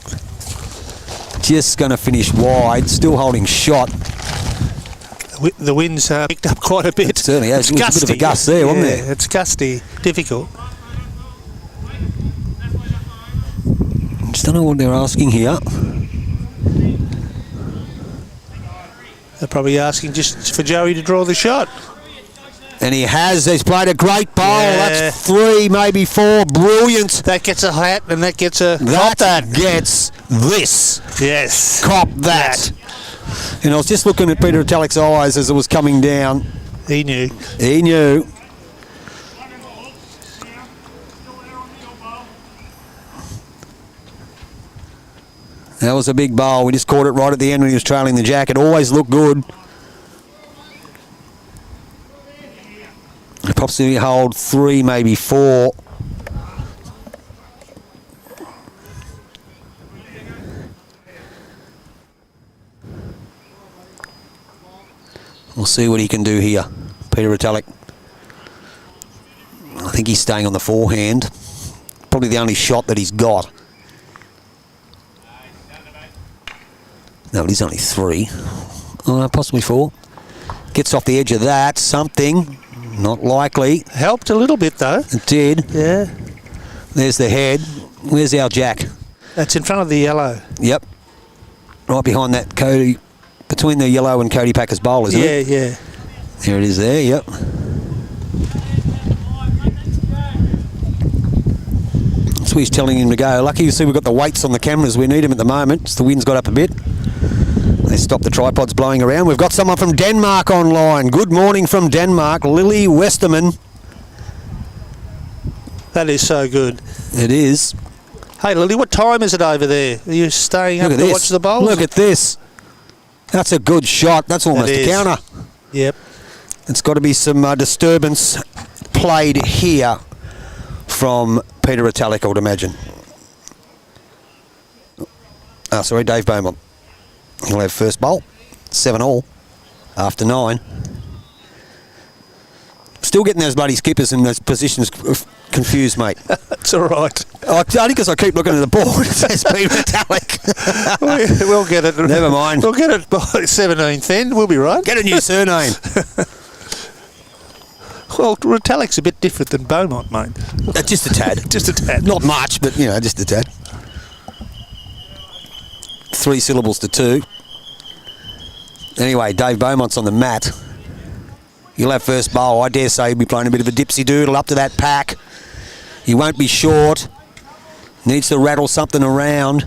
just going to finish wide, still holding shot. The wind's picked up quite a bit. It certainly has. It's There's a bit of a gust there, wasn't there? It's gusty, difficult. Just don't know what they're asking here. They're probably asking just for Joey to draw the shot. And he has. He's played a great bowl. Yeah. That's 3, maybe 4. Brilliant. That gets a hat, and that gets a... That gets this. Yes. Cop that. And I was just looking at Peter Retallack's eyes as it was coming down. He knew. He knew. That was a big bowl. We just caught it right at the end when he was trailing the jack. It always looked good. Possibly hold 3, maybe 4. We'll see what he can do here, Peter Retallack. I think he's staying on the forehand. Probably the only shot that he's got. No, it is only 3. Oh, no, possibly 4. Gets off the edge of that. Something. Not likely. Helped a little bit, though. It did. Yeah. There's the head. Where's our jack? That's in front of the yellow. Yep. Right behind that Cody, between the yellow and Cody Packer's bowl, isn't it? Yeah, yeah. There it is there, yep. So he's telling him to go. Lucky you see we've got the weights on the cameras. We need them at the moment. The wind's got up a bit. They stopped the tripods blowing around. We've got someone from Denmark online. Good morning from Denmark, Lily Westerman. That is so good. It is. Hey, Lily, what time is it over there? Are you staying up to watch the bowls? Look at this. That's a good shot. That's almost a counter. Yep. It's got to be some disturbance played here from Peter Retallack, I would imagine. Sorry, Dave Beaumont. He'll have first bowl. 7-all after 9. Still getting those bloody skippers and those positions confused, mate. That's all right. Only because I keep looking at the board. It says Peter Retallack. We'll get it. Never mind. We'll get it by 17th then. We'll be right. Get a new surname. Well, Retallack's a bit different than Beaumont, mate. Just a tad. Just a tad. Not much, but, you know, just a tad. 3 syllables to 2. Anyway, Dave Beaumont's on the mat. He'll have first bowl. I dare say he'll be playing a bit of a dipsy doodle up to that pack. He won't be short. Needs to rattle something around.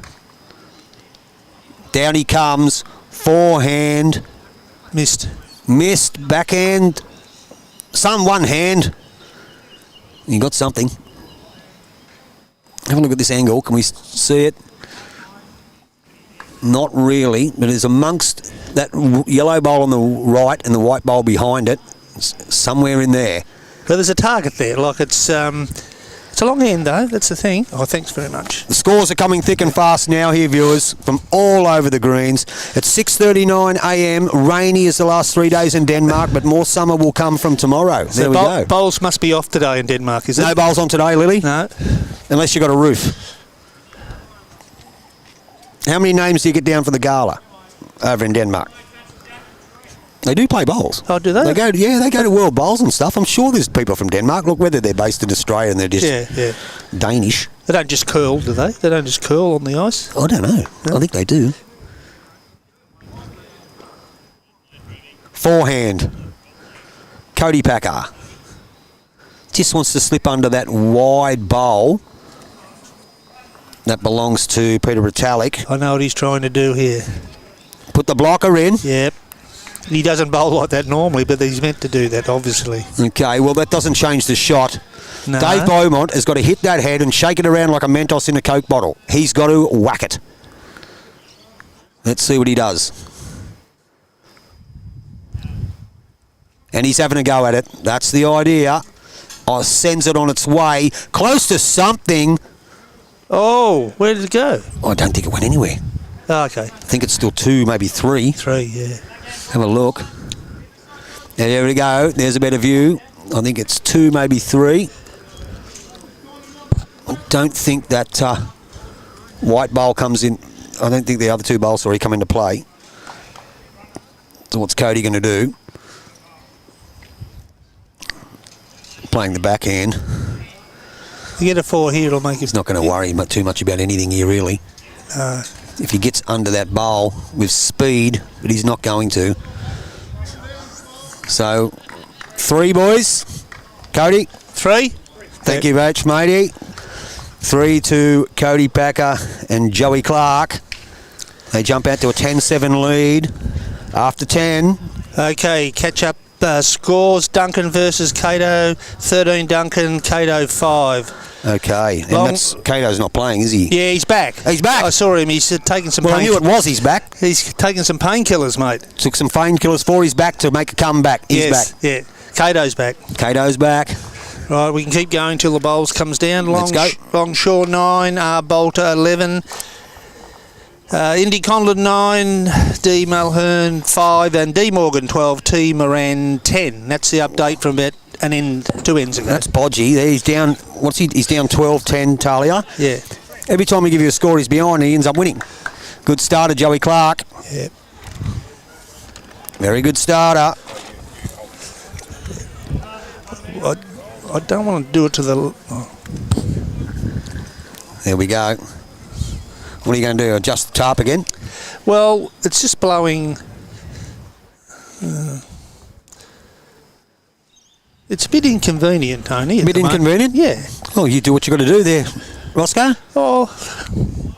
Down he comes. Forehand. Missed. Backhand. One hand. You got something. Have a look at this angle. Can we see it? Not really, but it's amongst that yellow bowl on the right and the white bowl behind it. It's somewhere in there. Well, there's a target there. Like it's a long end, though. That's the thing. Oh, thanks very much. The scores are coming thick and fast now here, viewers, from all over the greens. It's 6:39 a.m. Rainy as the last 3 days in Denmark, but more summer will come from tomorrow. There we go. Bowls must be off today in Denmark, is it? No bowls on today, Lily? No. Unless you've got a roof. How many names do you get down for the gala over in Denmark? They do play bowls. Oh, do they? They go to World Bowls and stuff. I'm sure there's people from Denmark. Look, whether they're based in Australia and they're just Danish. They don't just curl, do they? They don't just curl on the ice? I don't know. I think they do. Forehand. Cody Packer. Just wants to slip under that wide bowl. That belongs to Peter Retallack. I know what he's trying to do here. Put the blocker in. Yep. He doesn't bowl like that normally, but he's meant to do that, obviously. Okay, well, that doesn't change the shot. No. Dave Beaumont has got to hit that head and shake it around like a Mentos in a Coke bottle. He's got to whack it. Let's see what he does. And he's having a go at it. That's the idea. Oh, sends it on its way. Close to something. Oh, where did it go? I don't think it went anywhere. Oh, okay. I think it's still 2, maybe 3. 3, yeah. Have a look. There we go. There's a better view. I think it's 2, maybe 3. I don't think that white bowl comes in. I don't think the other 2 bowls already come into play. So what's Cody going to do? Playing the backhand. You get a 4 here, it'll make it... He's not going to worry too much about anything here, really. If he gets under that bowl with speed, but he's not going to. So, 3, boys. Cody. 3? Thank you, Rach, matey. 3 to Cody Packer and Joey Clarke. They jump out to a 10-7 lead after 10. Okay, catch up scores. Duncan versus Cato. 13 Duncan, Cato 5. Okay, and that's Cato's not playing, is he? Yeah, he's back. He's back. I saw him. He's taking some Well, I knew it was he's back. He's taking some painkillers, mate. Took some painkillers for his back to make a comeback. He's back. Yeah. Cato's back. Cato's back. Right, we can keep going till the bowls comes down. Let's go. Longshore 9, R. Bolter 11. Indy Conlon 9, D. Mulhern 5, and D. Morgan 12, T. Moran 10. That's the update from about 2 ends ago. That's Bodgy. There he's down. What's he? He's down 12-10, Talia. Yeah. Every time we give you a score, he's behind. He ends up winning. Good starter, Joey Clarke. Yeah. Very good starter. I don't want to do it to the... There we go. What are you going to do? Adjust the tarp again? Well, it's just blowing... it's a bit inconvenient, Tony. A bit inconvenient? Yeah. Oh, you do what you got to do there, Roscoe. Oh,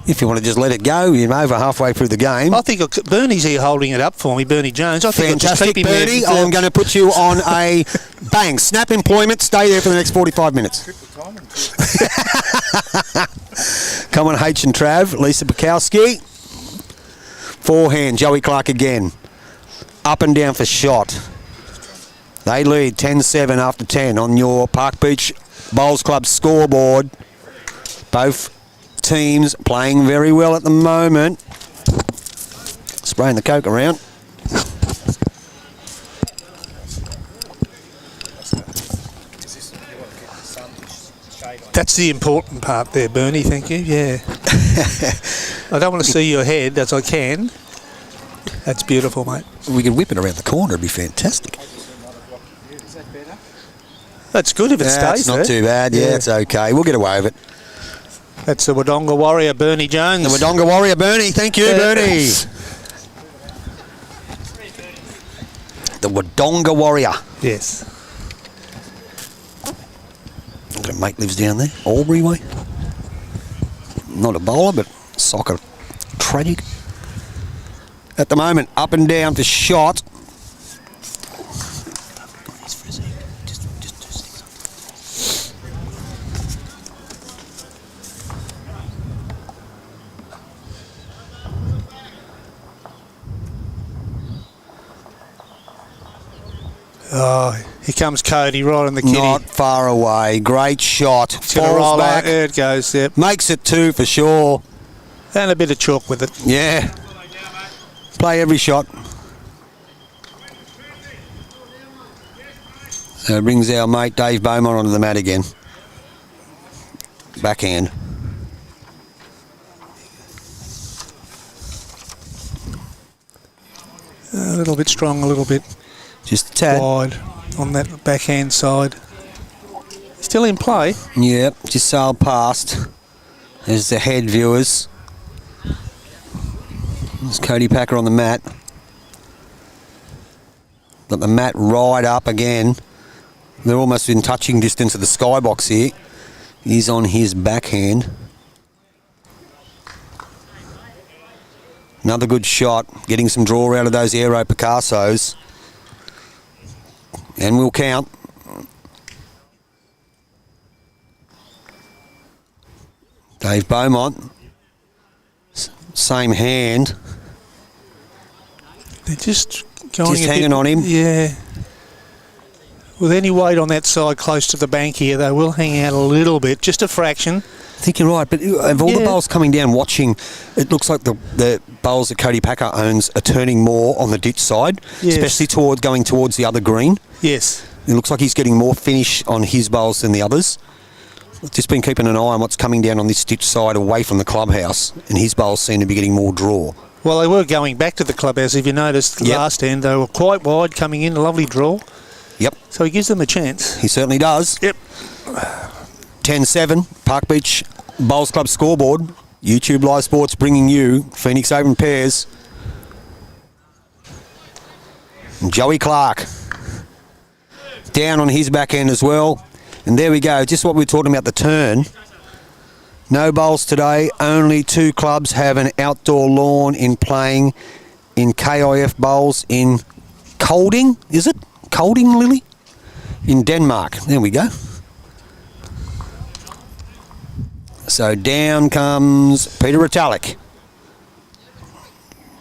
If you want to just let it go, you're over halfway through the game. I think Bernie's here holding it up for me, Bernie Jones. I think I'll just Fantastic, keep him Bernie. there. I'm going to put you on a bang. Snap employment. Stay there for the next 45 minutes. Come on, H and Trav. Lisa Bukowski. Forehand. Joey Clarke again. Up and down for shot. They lead 10-7 after 10 on your Park Beach Bowls Club scoreboard. Both teams playing very well at the moment. Spraying the Coke around. That's the important part there, Bernie. Thank you. Yeah. I don't want to see your head as I can. That's beautiful, mate. We could whip it around the corner. It'd be fantastic. That's good if it stays It's not there. too bad. Yeah, it's okay. We'll get away with it. That's the Wodonga Warrior, Bernie Jones. The Wodonga Warrior, Bernie. Thank you, Bernie. The Wodonga Warrior. Yes. Mate lives down there, Albury way. Not a bowler, but soccer tragic. At the moment, up and down for shot. Oh, here comes Cody right on the kitty. Not far away. Great shot. It's going to Falls roll back. out. There it goes. Yep. Makes it 2 for sure. And a bit of chalk with it. Yeah. Play every shot. So it brings our mate Dave Beaumont onto the mat again. Backhand. A little bit strong, a little bit Just a tad. wide on that backhand side. Still in play. Yep, just sailed past. There's the head, viewers. There's Cody Packer on the mat. Got the mat right up again. They're almost in touching distance of the skybox here. He's on his backhand. Another good shot, getting some draw out of those Aero Picassos. And we'll count. Dave Beaumont. Same hand. They're just going Just hanging on him. Yeah. With any weight on that side close to the bank here, they will hang out a little bit, just a fraction. I think you're right, but of all the bowls coming down watching, it looks like the bowls that Cody Packer owns are turning more on the ditch side, Yes. especially going towards the other green. Yes. It looks like he's getting more finish on his bowls than the others. I've just been keeping an eye on what's coming down on this ditch side away from the clubhouse, and his bowls seem to be getting more draw. Well, they were going back to the clubhouse. If you noticed last end, they were quite wide coming in, a lovely draw. Yep. So he gives them a chance. He certainly does. Yep. 10-7, Park Beach Bowls Club scoreboard. YouTube Live Sports bringing you Phoenix Open pairs. And Joey Clarke down on his back end as well. And there we go, just what we were talking about, the turn. No bowls today, only 2 clubs have an outdoor lawn in playing in KIF bowls in Kolding, is it? Kolding, Lily? In Denmark. There we go. So down comes Peter Retallack.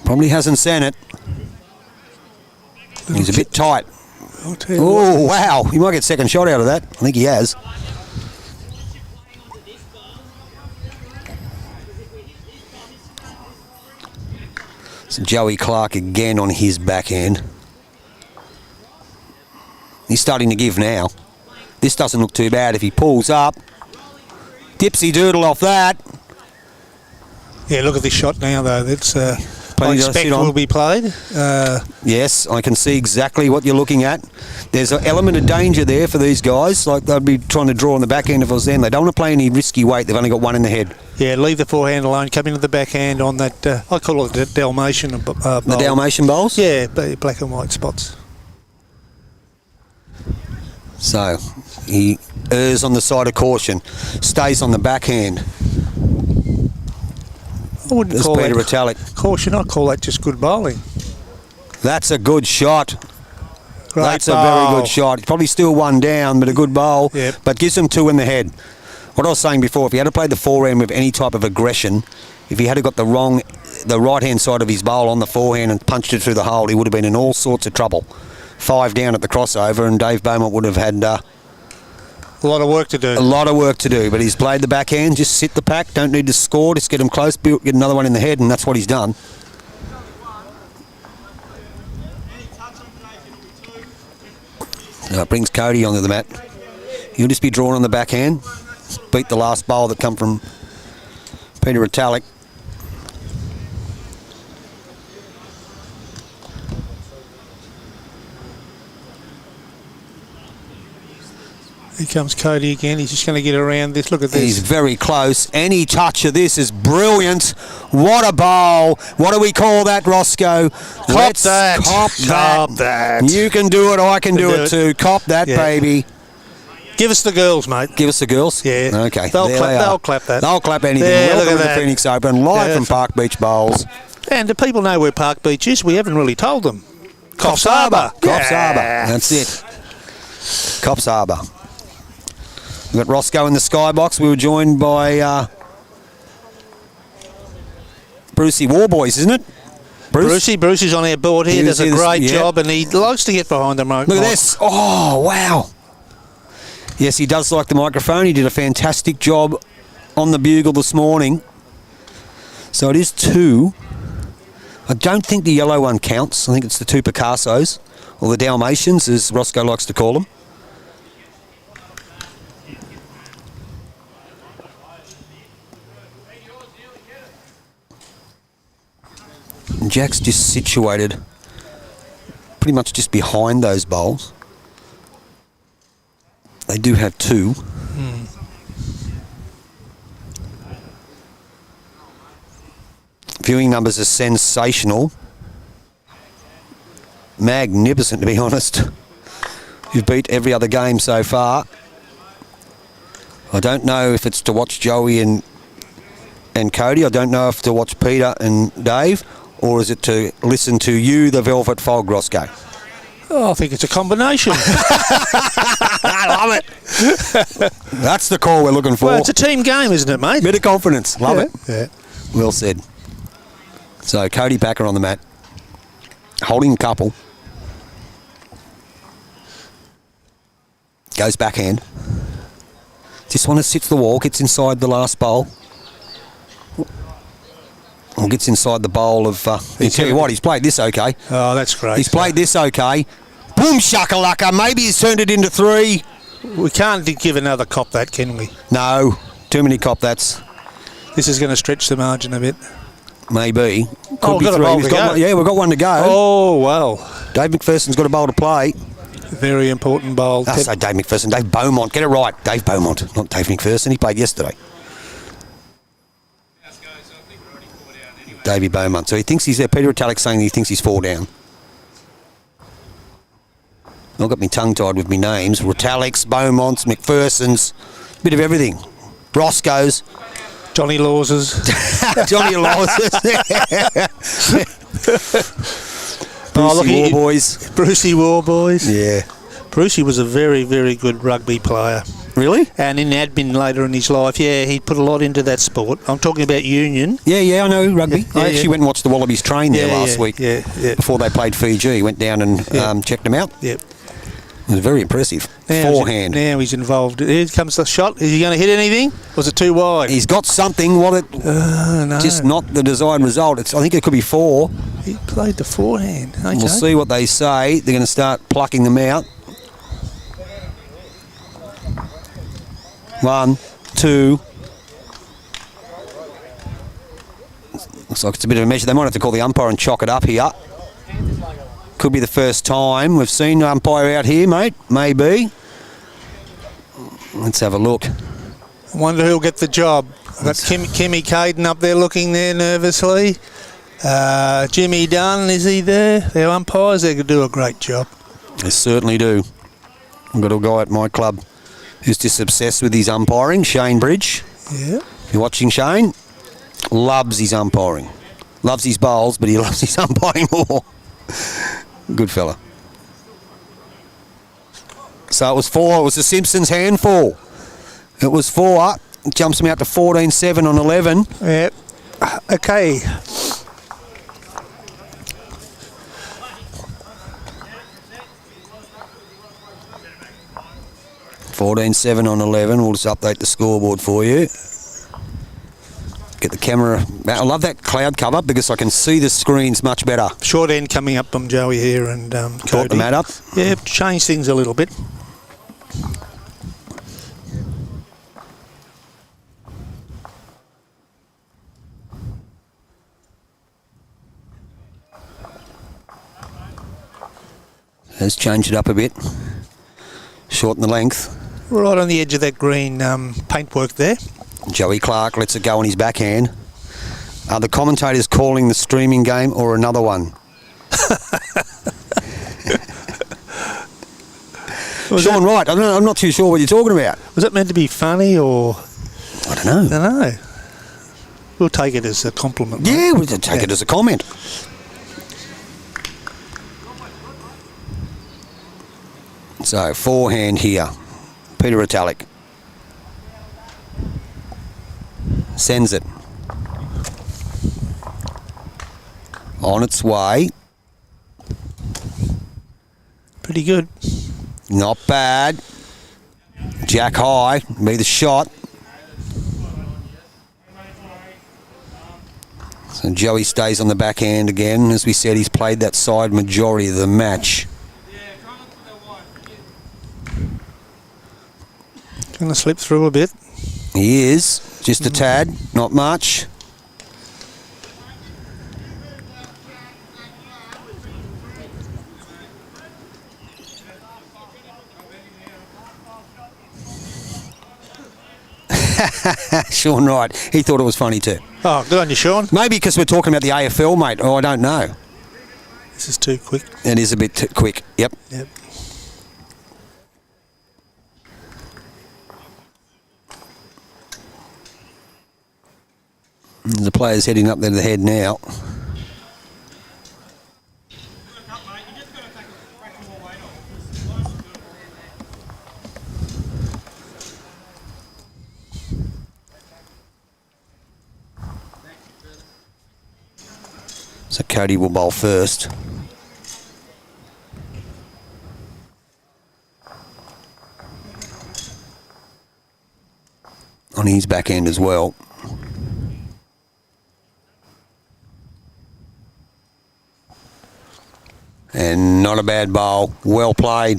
Probably hasn't sent it. He's a bit tight. Oh, wow. He might get second shot out of that. I think he has. So Joey Clarke again on his backhand. He's starting to give now. This doesn't look too bad if he pulls up. Dipsy doodle off that. Yeah, look at this shot now, though. That's I Plenty to expect sit on. will be played. Yes, I can see exactly what you're looking at. There's an element of danger there for these guys. Like they'd be trying to draw on the back end if it was them. They don't want to play any risky weight. They've only got one in the head. Yeah, leave the forehand alone. Come into the backhand on that. I call it the Dalmatian bowl. The Dalmatian bowls? Yeah, black and white spots. So he errs on the side of caution. Stays on the backhand. I wouldn't There's call Peter that Retallack. caution. I call that just good bowling. That's a good shot. Great That's bowl. a very good shot. Probably still one down, but a good bowl. Yep. But gives them 2 in the head. What I was saying before, if he had to play the forehand with any type of aggression, if he had got the right-hand side of his bowl on the forehand and punched it through the hole, he would have been in all sorts of trouble. 5 down at the crossover, and Dave Beaumont would have had a lot of work to do. a lot of work to do. But he's played the backhand, just sit the pack, don't need to score, just get him close, get another one in the head, and that's what he's done. Now it brings Cody onto the mat. He'll just be drawn on the backhand. Beat the last bowl that come from Peter Retallack. Here comes Cody again. He's just going to get around this. Look at this. He's very close. Any touch of this is brilliant. What a bowl. What do we call that, Roscoe? Cop that. Cop Cop that. You can do it. I can do it too. Cop that, Yeah. baby. Give us the girls, mate. Give us the girls? Yeah. Okay. They'll there clap- they are. they'll clap that. They'll clap anything. Yeah, look Welcome at to the that. Phoenix Open, live Yeah. from Park Beach Bowls. And do people know where Park Beach is? We haven't really told them. Coffs Harbour. Coffs Harbour. Yes. That's it. Coffs Harbour. We've got Roscoe in the skybox. We were joined by Brucey Warboys, isn't it? Bruce is on our board here. He Does was a here great yeah. job, and he likes to get behind the remote. Look at this. Oh, wow. Yes, he does like the microphone. He did a fantastic job on the bugle this morning. So it is 2. I don't think the yellow one counts. I think it's the 2 Picassos, or the Dalmatians, as Roscoe likes to call them. And Jack's just situated pretty much just behind those bowls. They do have 2. Viewing numbers are sensational. magnificent, to be honest. You've beat every other game so far. I don't know if it's to watch Joey and Cody. I don't know if to watch Peter and Dave, or is it to listen to you, the Velvet Fog, Roscoe? Oh, I think it's a combination. I love it. That's the call we're looking for. Well, it's a team game, isn't it, mate? Bit of confidence. Love it. Yeah. Well said. So Cody Packer on the mat, holding a couple. Goes backhand. This one sits the wall, gets inside the last bowl. Or gets inside the bowl of... I'll tell you what, he's played this okay. Oh, that's great. He's played this okay. Boom shakalaka. Maybe he's turned it into 3. We can't give another cop that, can we? No. Too many cop that's. This is going to stretch the margin a bit. Maybe. We've got a bowl to go. Yeah, we've got one to go. Oh, well. Dave McPherson's got a bowl to play. Very important bowl. I say Dave McPherson. Dave Beaumont. Get it right. Dave Beaumont, not Dave McPherson. He played yesterday. Davey Beaumont. So he thinks he's there. Peter Retallack saying he thinks he's 4 down. I've got me tongue-tied with me names. Retallack's, Beaumont's, McPherson's, bit of everything. Roscoe's. Johnny Laws's. Johnny Laws's. Brucey War Boys. Brucey War Boys. Yeah. Brucey was a very, very good rugby player. Really? And in admin later in his life, yeah, he put a lot into that sport. I'm talking about union. Yeah, I know rugby. Yeah, I actually went and watched the Wallabies train there last week. Yeah. Before they played Fiji. Went down and checked them out. Yep. It was very impressive. Forehand. Now he's involved. Here comes the shot. Is he going to hit anything? Was it too wide? He's got something. No. Just not the desired result. I think it could be 4. He played the forehand. Okay. We'll see what they say. They're going to start plucking them out. 1, 2. Looks like it's a bit of a measure. They might have to call the umpire and chalk it up here. Could be the first time we've seen an umpire out here, mate. Maybe. Let's have a look. I wonder who'll get the job. I've got Kimmy Caden up there looking there nervously. Jimmy Dunn, is he there? Their umpires, they could do a great job. They certainly do. I've got a guy at my club who's just obsessed with his umpiring, Shane Bridge. Yeah. You're watching Shane? Loves his umpiring. Loves his bowls, but he loves his umpiring more. Good fella. So it was 4. It was the Simpsons handful. It was 4. It jumps them out to 14-7 on 11. Yeah. Okay. $14-7 on 11. We'll just update the scoreboard for you. Get the camera. I love that cloud cover because I can see the screens much better. Short end coming up from Joey here and Cody. Brought the mat up. Yeah, change things a little bit. Has changed it up a bit. Shorten the length. Right on the edge of that green paintwork there. Joey Clarke lets it go on his backhand. Are the commentators calling the streaming game or another one? Sean Wright, I'm not too sure what you're talking about. Was that meant to be funny or? I don't know. I don't know. We'll take it as a compliment. Yeah, we'll take it as a comment. So, forehand here. Peter Retallack. Sends it. On its way. Pretty good. Not bad. Jack high. Be the shot. So Joey stays on the backhand again. As we said, he's played that side majority of the match. Going to slip through a bit. He is. Just a tad. Not much. Sean Wright, he thought it was funny too. Oh, good on you, Sean. Maybe because we're talking about the AFL, mate. Oh, I don't know. This is too quick. It is a bit quick. Yep. Yep. The player's heading up there to the head now. So Cody will bowl first. On his back end as well. And not a bad bowl. Well played.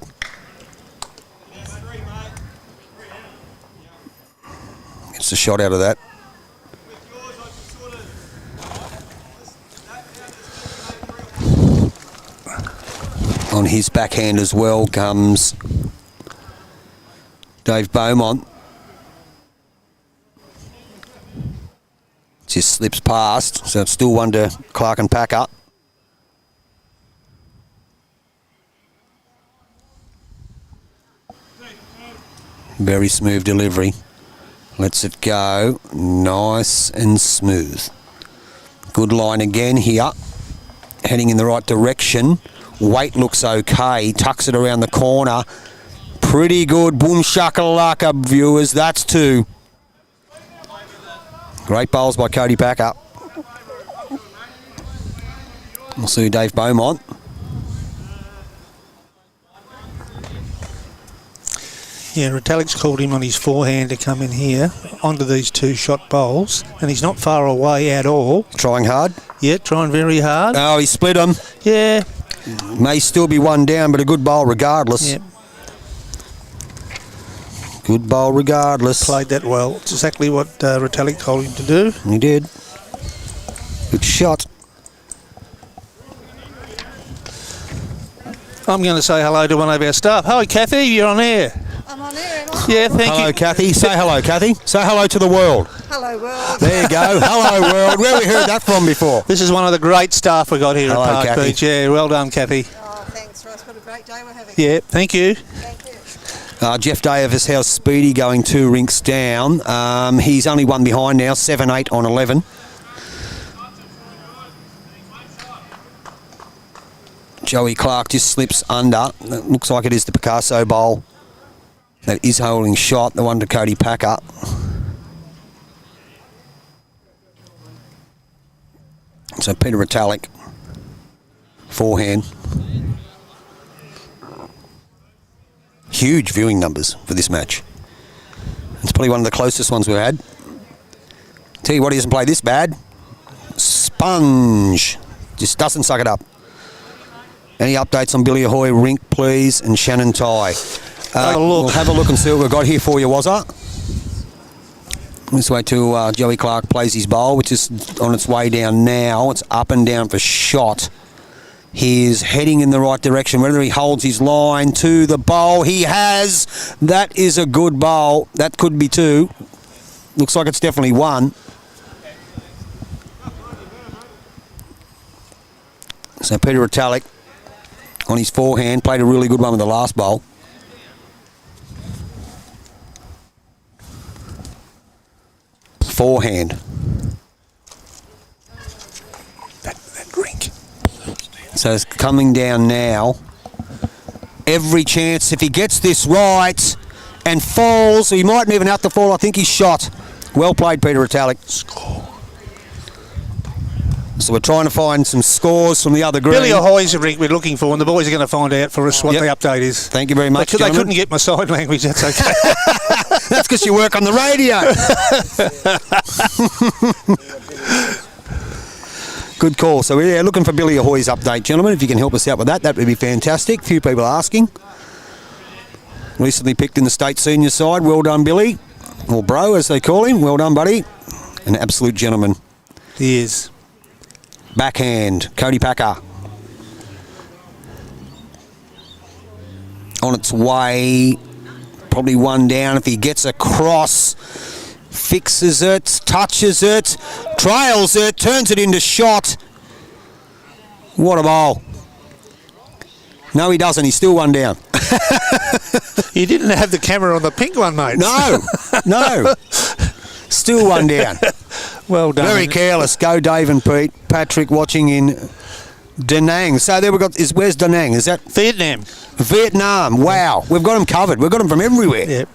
Gets a shot out of that. On his backhand as well comes Dave Beaumont. Just slips past, so it's still one to Clarke and Packer. Very smooth delivery. Lets it go. Nice and smooth. Good line again here. Heading in the right direction. Weight looks okay. Tucks it around the corner. Pretty good. Boom shakalaka, viewers. That's two. Great bowls by Cody Packer. We'll see Dave Beaumont. Yeah, Retallack's called him on his forehand to come in here onto these two shot bowls, and he's not far away at all. Trying hard. Yeah, trying very hard. Oh, he split them. Yeah. May still be one down, but a good bowl regardless. Yep. Good bowl regardless. Played that well. It's exactly what Retallack told him to do. He did. Good shot. I'm going to say hello to one of our staff. Hi, Kathy, you're on air. I'm on air, am I? Yeah, thank Hello, you. Kathy. Say hello, Kathy. Say hello to the world. Hello, world. There you go. Hello, world. Where have we heard that from before? This is one of the great staff we got here Hello, at Park Kathy. Beach. Yeah, well done, Kathy. Oh, thanks, Ross. What a great day we're having. Yeah, thank you. Thank you. Jeff Davis, how's Speedy going 2 rinks down? He's only one behind now, 7-8 on 11. Joey Clarke just slips under. It looks like it is the Picasso bowl. That is holding shot, the one to Cody Packer. So Peter Retallack, forehand. Huge viewing numbers for this match. It's probably one of the closest ones we've had. Tell you what, he doesn't play this bad. Sponge. Just doesn't suck it up. Any updates on Billy Ahoy Rink, please, and Shannon Ty? We'll have a look and see what we've got here for you, Wazza. Let's wait till Joey Clarke plays his bowl, which is on its way down now. It's up and down for shot. He is heading in the right direction. Whether he holds his line to the bowl, he has. That is a good bowl. That could be two. Looks like it's definitely one. So Peter Retallack on his forehand played a really good one with the last bowl. Forehand. That rink. So it's coming down now. Every chance, if he gets this right and falls, he mightn't even have to fall. I think he's shot. Well played, Peter Retallack. Score. So we're trying to find some scores from the other green. Billy Ahoy's a rink we're looking for, and the boys are going to find out for us what the update is. Thank you very much, They gentlemen. couldn't get my side language, that's okay. That's because you work on the radio. Good call. So we're looking for Billy Ahoy's update, gentlemen. If you can help us out with that, that would be fantastic. Few people asking. Recently picked in the state senior side. Well done, Billy. Or bro, as they call him. Well done, buddy. An absolute gentleman. He is. Backhand, Cody Packer. On its way. Probably one down if he gets across. Fixes it, touches it, trails it, turns it into shot. What a bowl. No, he doesn't. He's still one down. You didn't have the camera on the pink one, mate. No, no. Still one down. Well done. Very careless. Go Dave and Pete. Patrick watching in Da Nang. So there we've got, where's Da Nang? Is that Vietnam. Vietnam? Wow. We've got them covered. We've got them from everywhere. Yep.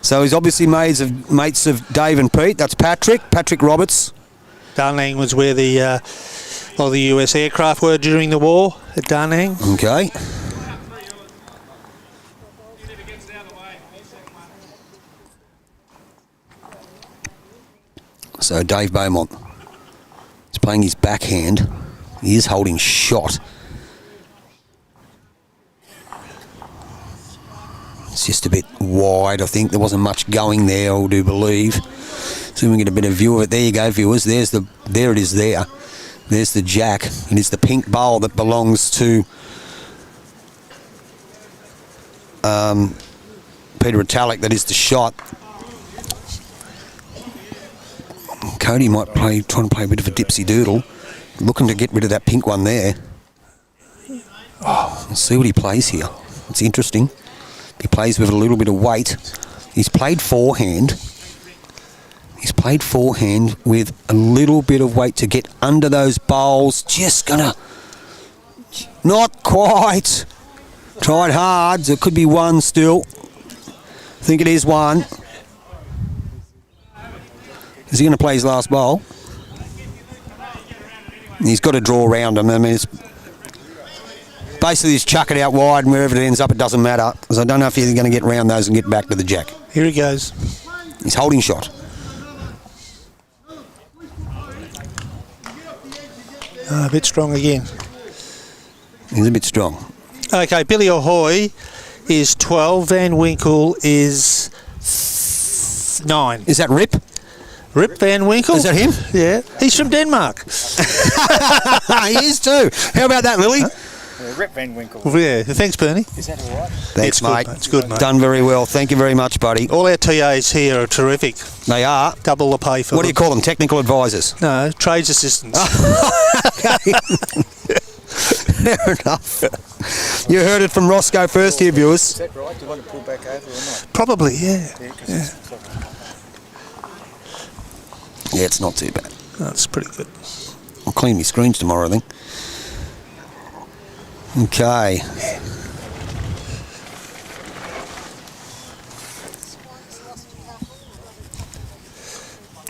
So he's obviously mates of Dave and Pete. That's Patrick Roberts. Da Nang was where the US aircraft were during the war at Da Nang. Okay. So Dave Beaumont is playing his backhand. He is holding shot. It's just a bit wide, I think. There wasn't much going there, I do believe. So we can get a bit of view of it. There you go, viewers. There it is there. There's the jack. It is the pink bowl that belongs to Peter Retallack. That is the shot. Cody might trying to play a bit of a dipsy doodle, looking to get rid of that pink one there. Let's see what he plays here. It's interesting. He plays with a little bit of weight. He's played forehand. He's played forehand with a little bit of weight to get under those bowls. Just gonna... Not quite. Tried hard. There could be one still. I think it is one. Is he going to play his last bowl? He's got to draw around him. I mean, it's basically just chuck it out wide, and wherever it ends up, it doesn't matter. Because I don't know if he's going to get round those and get back to the jack. Here he goes. He's holding shot. A bit strong again. He's a bit strong. Okay, Billy Ahoy is 12. Van Winkle is 9. Is that Rip? Rip Van Winkle? Is that him? Yeah. He's from Denmark. He is too. How about that, Lily? Rip Van Winkle. Yeah. Thanks, Bernie. Is that all right? Thanks, It's good, mate. mate. It's good, mate. Done very well. Thank you very much, buddy. All our TAs here are terrific. They are. Double the pay for What do them. you call them? Technical advisors? No, trades assistants. Fair enough. You heard it from Roscoe first here, viewers. Is that right? Do you want to pull back over or not? Probably, yeah. Yeah, it's not too bad. That's pretty good. I'll clean my screens tomorrow, I think. Okay.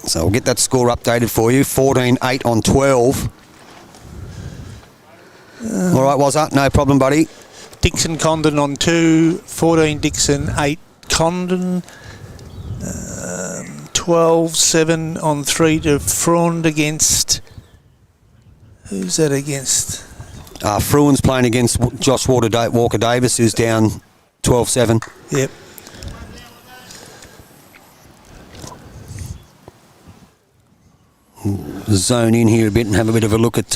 So we'll get that score updated for you. 14-8 on 12. All right, was that? No problem, buddy. Dixon Condon on 2, 14 Dixon, 8 Condon, 12-7 on 3 to Frond against... Who's that against? Fruin's playing against Josh Walker Davis, who's down 12-7. Yep. Zone in here a bit and have a bit of a look at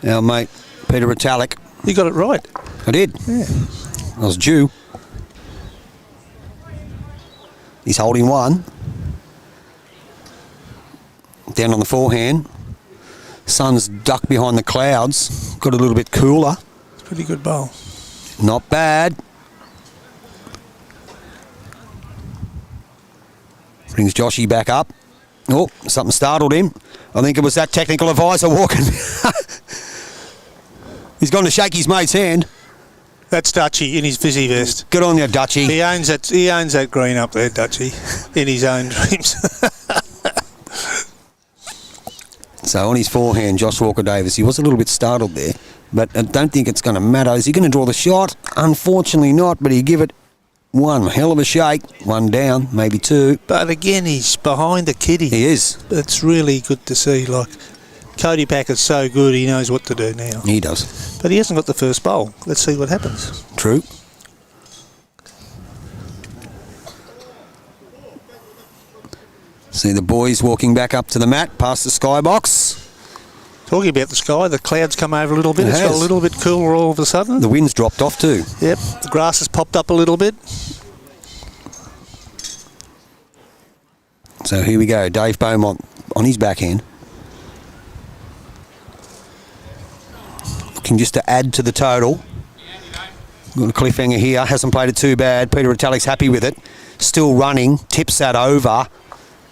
our mate Peter Retallack. You got it right. I did. Yeah. I was due. He's holding one. Down on the forehand. Sun's ducked behind the clouds. Got a little bit cooler. It's a pretty good bowl. Not bad. Brings Joshy back up. Oh, something startled him. I think it was that technical advisor walking. He's gone to shake his mate's hand. That's Dutchy in his fizzy vest. Good on you, Dutchy. He owns that green up there, Dutchy, in his own dreams. So on his forehand, Josh Walker Davis, he was a little bit startled there, but I don't think it's going to matter. Is he going to draw the shot? Unfortunately not, but he give it one hell of a shake. One down, maybe two. But again, he's behind the kitty. He is. It's really good to see. Like, Cody Packer's so good, he knows what to do now. He does. But he hasn't got the first bowl. Let's see what happens. True. See the boys walking back up to the mat, past the skybox. Talking about the sky, the clouds come over a little bit. It's got a little bit cooler all of a sudden. The wind's dropped off too. Yep, the grass has popped up a little bit. So here we go, Dave Beaumont on his backhand. looking just to add to the total. Got a cliffhanger here. Hasn't played it too bad. Peter Retallack's happy with it. Still running. Tips that over.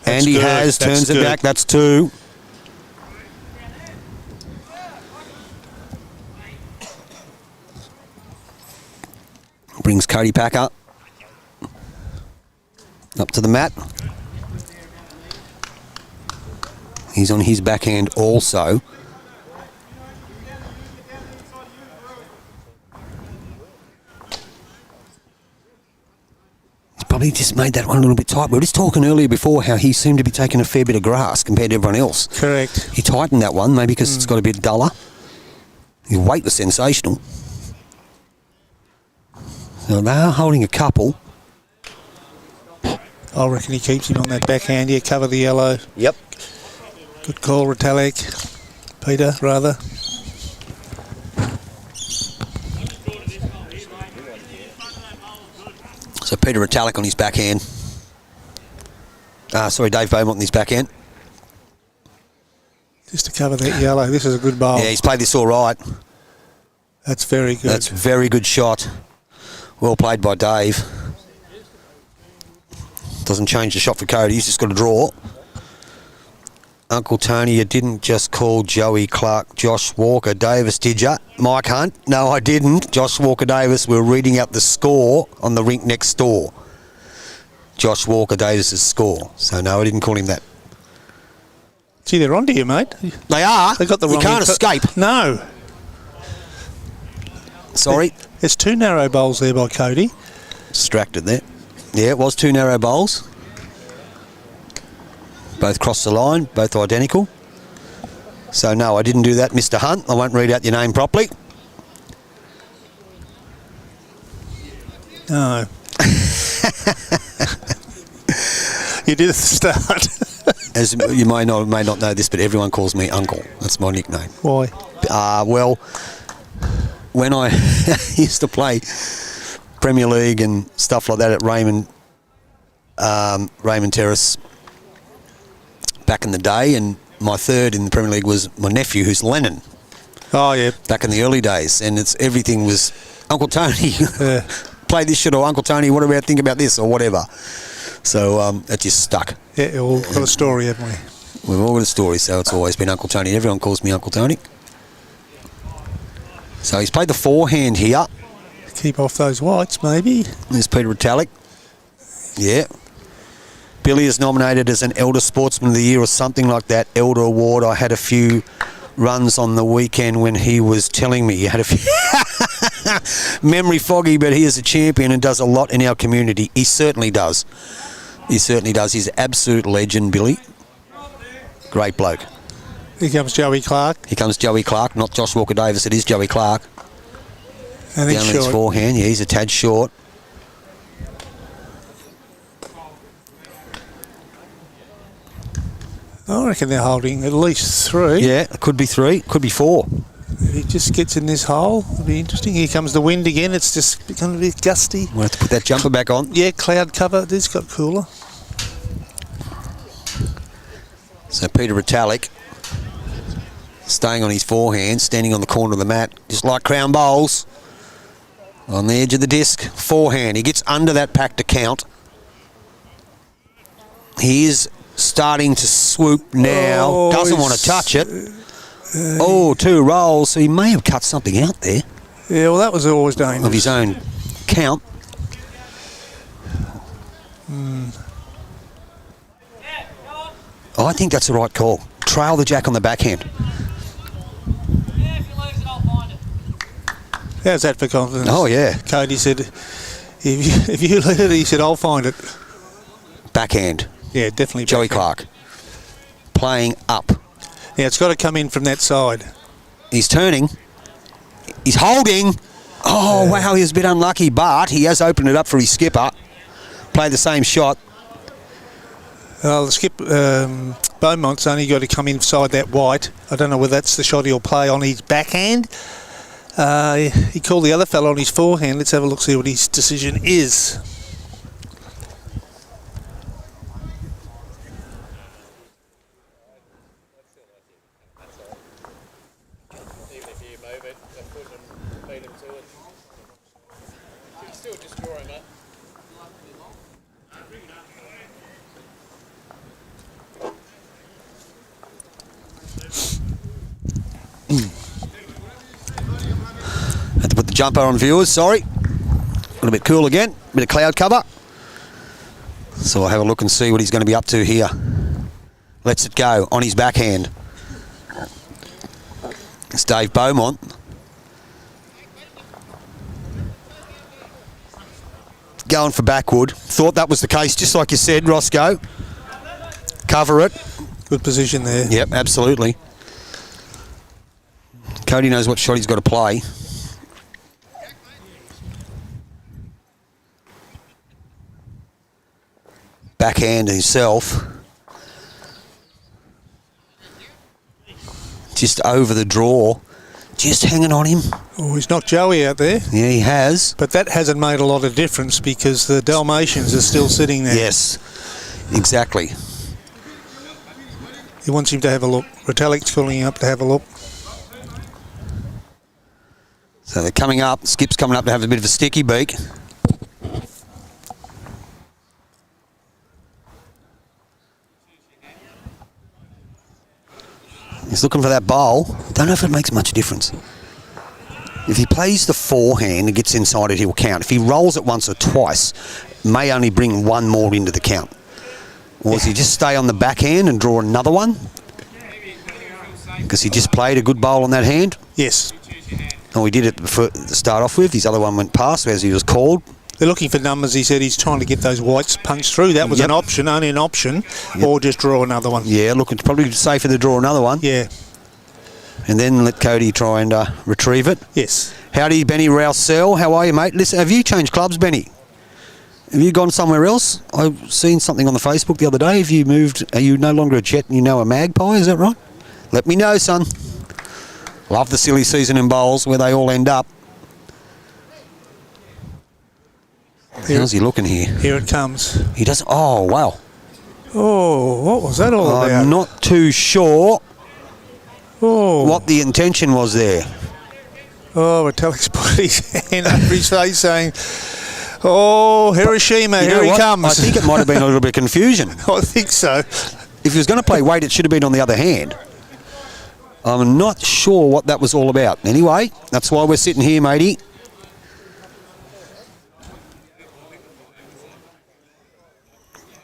And he has. Turns it back. That's 2. Brings Cody Packer up to the mat. He's on his backhand also. He's probably just made that one a little bit tight. We were just talking earlier before how he seemed to be taking a fair bit of grass compared to everyone else. Correct. He tightened that one, maybe because it's got a bit duller. His weight was sensational. So they are holding a couple. I reckon he keeps him on that backhand. Yeah, cover the yellow. Yep. Good call, Retallack. Peter, rather. So Peter Retallack on his backhand. Sorry, Dave Beaumont on his backhand. Just to cover that yellow. This is a good bowl. Yeah, he's played this all right. That's very good. That's a very good shot. Well played by Dave. Doesn't change the shot for Cody. He's just got to draw. Uncle Tony, you didn't just call Joey Clarke Josh Walker Davis, did you? Mike Hunt? No, I didn't. Josh Walker Davis, we're reading out the score on the rink next door. Josh Walker Davis's score. So no, I didn't call him that. Gee, they're onto you, mate. They are. They got the wrong. You can't escape. No. Sorry. There's 2 narrow bowls there by Cody. Distracted there. Yeah, it was 2 narrow bowls. Both crossed the line, both identical. So no, I didn't do that, Mr. Hunt. I won't read out your name properly. No. You did at the start. As you may not know this, but everyone calls me Uncle. That's my nickname. Why? Well, when I used to play Premier League and stuff like that at Raymond Terrace back in the day, and my third in the Premier League was my nephew, who's Lennon. Oh, yeah. Back in the early days, and everything was Uncle Tony. Yeah. Play this shit, or Uncle Tony, what about think about this, or whatever. So it just stuck. Yeah, we've all got a story, haven't we? We've all got a story, so it's always been Uncle Tony. Everyone calls me Uncle Tony. So he's played the forehand here. Keep off those whites, maybe. There's Peter Retallack. Yeah. Billy is nominated as an Elder Sportsman of the Year or something like that. Elder Award. I had a few runs on the weekend when he was telling me. He had a few... Memory foggy, but he is a champion and does a lot in our community. He certainly does. He certainly does. He's an absolute legend, Billy. Great bloke. Here comes Joey Clarke. Here comes Joey Clarke, not Josh Walker Davis. It is Joey Clarke. And he's down on his short. forehand. Yeah, he's a tad short. I reckon they're holding at least 3. Yeah, it could be 3, could be 4. If he just gets in this hole, it'll be interesting. Here comes the wind again. It's just becoming a bit gusty. We'll have to put that jumper back on. Yeah, cloud cover. This got cooler. So Peter Retallack staying on his forehand, standing on the corner of the mat, just like Crown Bowls. On the edge of the disc, forehand. He gets under that pack to count. He is starting to swoop now. Oh, Doesn't want to touch it. 2 rolls. So he may have cut something out there Yeah, well, that was always dangerous. of his own count. I think that's the right call. Trail the jack on the backhand. How's that for confidence? Oh, yeah. Cody said, if you let it, he said, I'll find it. Backhand. Yeah, definitely. Joey backhand. Clarke. Playing up. Yeah, it's got to come in from that side. He's turning. He's holding. Oh, wow, he was a bit unlucky, but he has opened it up for his skipper. Played the same shot. The skip, Beaumont's only got to come inside that white. I don't know whether that's the shot he'll play on his backhand. He called the other fellow on his forehand. Let's have a look, see what his decision is. foot and beat him to it. You can still just draw him up. Had to put the jumper on, viewers, sorry. A little bit cool again, bit of cloud cover. So I'll have a look and see what he's going to be up to here. Lets it go on his backhand. It's Dave Beaumont. Going for backward. Thought that was the case, just like you said, Roscoe. Cover it. Good position there. Yep, absolutely. Cody knows what shot he's got to play. Backhand himself. Just over the draw. Just hanging on him. Oh, he's knocked Joey out there. Yeah, he has. But that hasn't made a lot of difference because the Dalmatians are still sitting there. Yes, exactly. He wants him to have a look. Retallack's calling him up to have a look. So they're coming up. Skip's coming up to have a bit of a sticky beak. He's looking for that bowl. Don't know if it makes much difference. If he plays the forehand and gets inside it, he'll count. If he rolls it once or twice, may only bring one more into the count. Or does he just stay on the backhand and draw another one? Because he just played a good bowl on that hand. Yes. Oh, he did it to start off with. His other one went past as he was called. They're looking for numbers. He said he's trying to get those whites punched through. That was Yep. an option, only an option, Yep. or just draw another one. Yeah, looking probably safer to draw another one. Yeah. And then let Cody try and retrieve it. Yes. Howdy, Benny Rousell. How are you, mate? Listen, have you changed clubs, Benny? Have you gone somewhere else? I've seen something on the Facebook the other day. Have you moved? Are you no longer a Jet and you now a Magpie? Is that right? Let me know, son. Love the silly season in bowls where they all end up. How's he looking here? Here it comes. He doesn't. Oh, wow. Oh, what was that all about? I'm not too sure Oh, what the intention was there. Oh, Retallack's put his hand over his face saying, oh, Hiroshima, You know here he what? comes. I think it might have been a little bit of confusion. I think so. If he was going to play weight, it should have been on the other hand. I'm not sure what that was all about. Anyway, that's why we're sitting here, matey.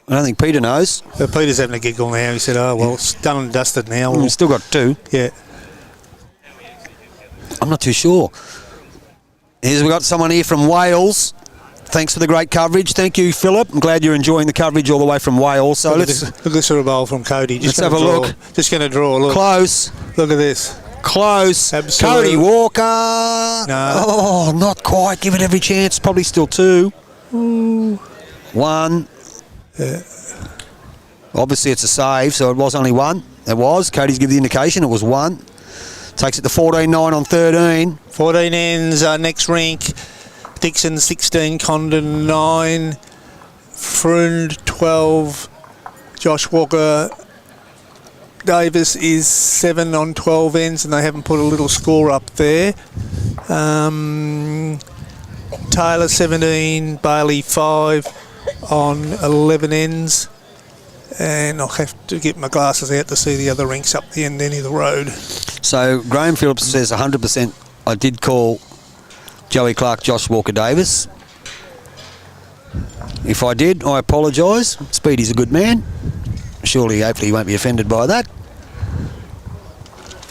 I don't think Peter knows. But Peter's having a giggle now. He said, oh, well, it's done and dusted now. We've still got two. Yeah. I'm not too sure. We've got someone here from Wales. Thanks for the great coverage. Thank you, Philip. I'm glad you're enjoying the coverage all the way from Wales. So Look at this sort of bowl from Cody. Let's have a look. Just going to draw a look. Close. Look at this. Close. Absolute. Cody Walker. No. Oh, not quite. Give it every chance. Probably still two. Ooh. One. Yeah. Obviously, it's a save, so it was only one. It was. Cody's given the indication. It was one. Takes it to 14-9 on 13. 14 ends, next rank. Dixon 16, Condon 9, Freund 12, Josh Walker Davis is 7 on 12 ends, and they haven't put a little score up there. Taylor 17, Bailey 5 on 11 ends. And I'll have to get my glasses out to see the other rinks up the end of the road. So Graham Phillips says 100%. I did call Joey Clarke, Josh Walker Davis. If I did, I apologise. Speedy's a good man. Surely, hopefully, he won't be offended by that.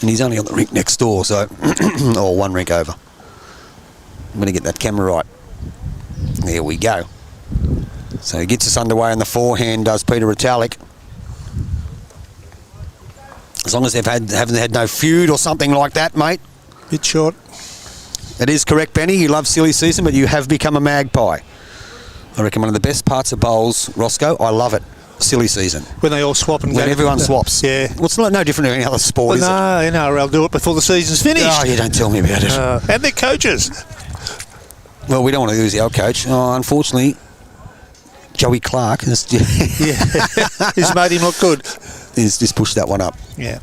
And he's only on the rink next door, so or one rink over. I'm going to get that camera right. There we go. So he gets us underway on the forehand, does Peter Retallack. As long as they haven't had no feud or something like that, mate. Bit short. It is correct, Benny. You love silly season, but you have become a magpie. I reckon one of the best parts of bowls, Roscoe, I love it, silly season. When they all swap and When go. everyone swaps. Yeah. Well, it's no different to any other sport, is it? No, NRL do it before the season's finished. Oh, you don't tell me about it. And their coaches. Well, we don't want to lose our coach. Oh, unfortunately, Joey Clarke has He's made him look good. he's just pushed that one up. Yeah.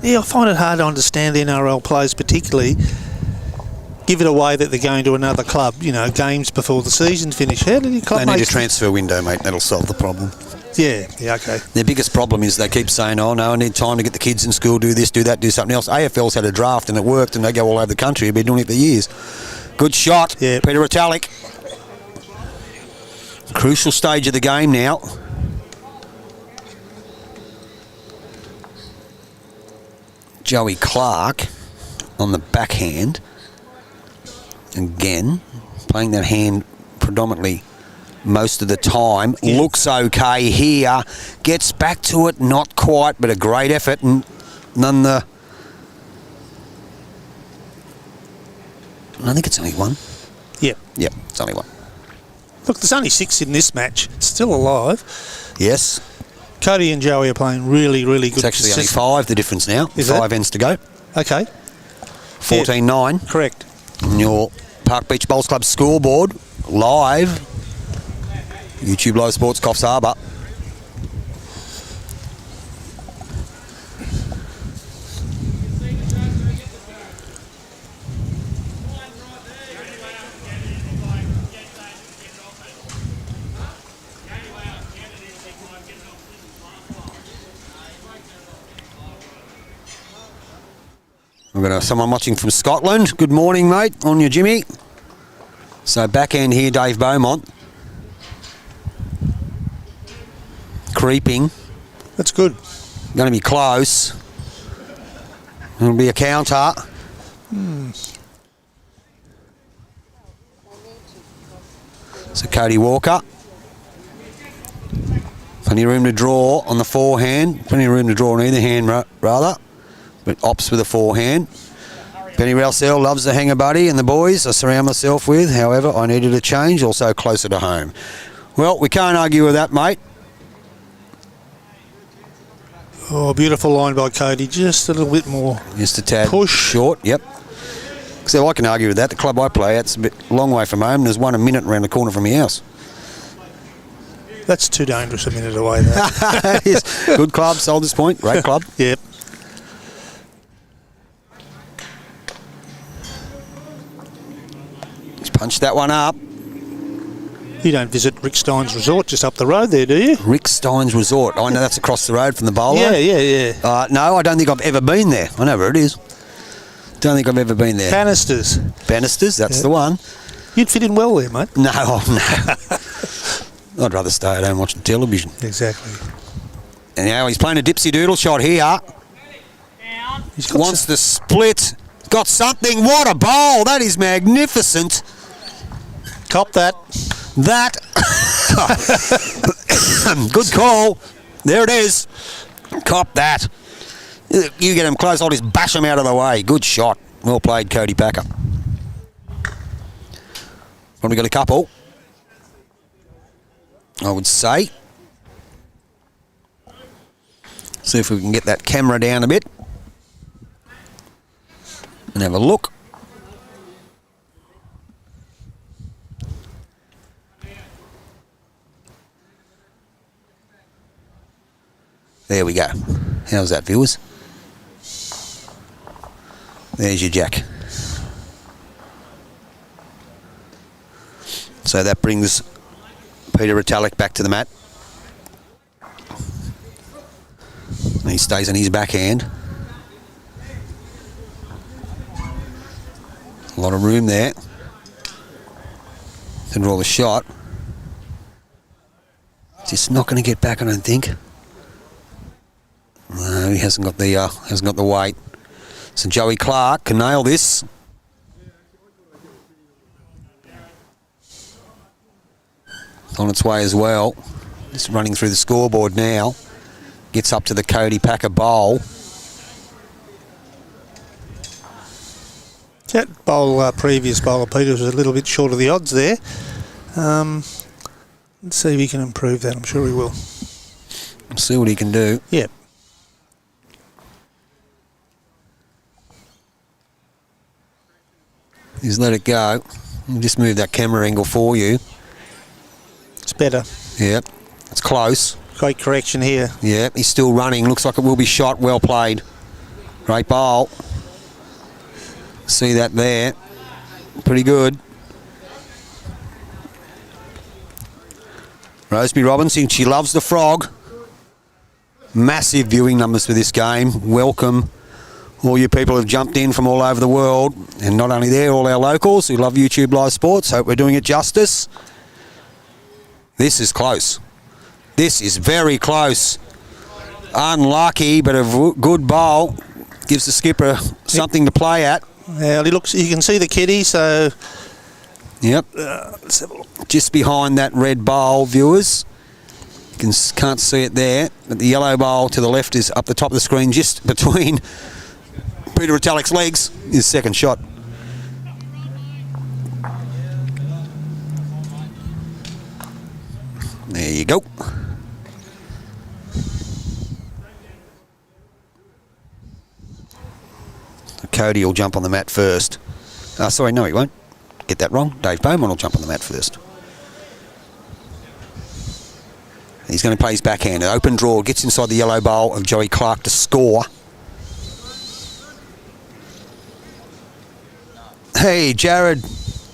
Yeah, I find it hard to understand the NRL players particularly give it away that they're going to another club, you know, games before the season's finished. How did your club They need a transfer window, mate. That'll solve the problem. Yeah, okay. Their biggest problem is they keep saying, oh, no, I need time to get the kids in school, do this, do that, do something else. AFL's had a draft and it worked and they go all over the country. They've been doing it for years. Good shot, Yeah. Peter Retallack. Crucial stage of the game now. Joey Clarke on the backhand. Again, playing that hand predominantly most of the time. Yeah. Looks okay here. Gets back to it, not quite, but a great effort. And none the... I think it's only one. Yeah. Yep, it's only one. Look, there's only 6 in this match. It's still alive. Yes. Cody and Joey are playing really, really good. It's actually only 5, the difference now. Is 5 it? ends to go. Okay. 14-9. Correct. On your Park Beach Bowls Club scoreboard, live. YouTube Live Sports, Coffs Harbour. We've got someone watching from Scotland. Good morning, mate. On your Jimmy. So backhand here, Dave Beaumont. Creeping. That's good. Going to be close. It'll be a counter. So Cody Walker. Plenty of room to draw on the forehand. Plenty of room to draw on either hand, rather. But opts with a forehand. Benny Rousell loves the hanger buddy and the boys I surround myself with. However, I needed a change, also closer to home. Well, we can't argue with that, mate. Oh, beautiful line by Cody. Just a little bit more. Just a tad Push. short, yep. So I can argue with that. The club I play at's a bit long way from home. There's one a minute around the corner from my house. That's too dangerous a minute away, though. Yes. Good club, Soldiers Point. Great club. Yep. Just punch that one up. You don't visit Rick Stein's resort just up the road there, do you? Rick Stein's Resort. I know that's across the road from the bowler. Yeah. No, I don't think I've ever been there. I know where it is. Don't think I've ever been there. Canisters. Banisters, that's the one. You'd fit in well there, mate. No, no. I'd rather stay at home watching television. Exactly. And now he's playing a dipsy doodle shot here. He's got Wants the split. Got something. What a bowl. That is magnificent. Cop that. That. Good call. There it is. Cop that. You get him close, I'll just bash him out of the way. Good shot. Well played, Cody Packer. Probably got a couple, I would say. See if we can get that camera down a bit and have a look. There we go. How's that, viewers? There's your jack. So that brings Peter Retallack back to the mat. He stays on his backhand. A lot of room there to draw the shot. Just not going to get back, I don't think. No, he hasn't got the weight. So Joey Clarke can nail this. It's on its way as well. Just running through the scoreboard now. Gets up to the Cody Packer bowl. That previous bowler, Peter, was a little bit short of the odds there. Let's see if he can improve that. I'm sure he will. See what he can do. Yeah. Just let it go. I'll just move that camera angle for you. It's better. Yep. It's close. Great correction here. Yep. He's still running. Looks like it will be shot. Well played. Great bowl. See that there. Pretty good. Rosemary Robinson, she loves the frog. Massive viewing numbers for this game. Welcome all you people who've jumped in from all over the world. And not only there, all our locals who love YouTube Live Sports. Hope we're doing it justice. This is close. This is very close. Unlucky, but a good bowl. Gives the skipper something to play at. Yeah, he looks. You can see the kitty, so... Yep. Let's have a look. Just behind that red bowl, viewers. Can't see it there, but the yellow bowl to the left is up the top of the screen, just between Peter Retallack's legs. His second shot. There you go. Cody will jump on the mat first. Sorry, no, he won't. Get that wrong. Dave Beaumont will jump on the mat first. He's going to play his backhand. An open draw, gets inside the yellow bowl of Joey Clarke to score. Hey, Jared.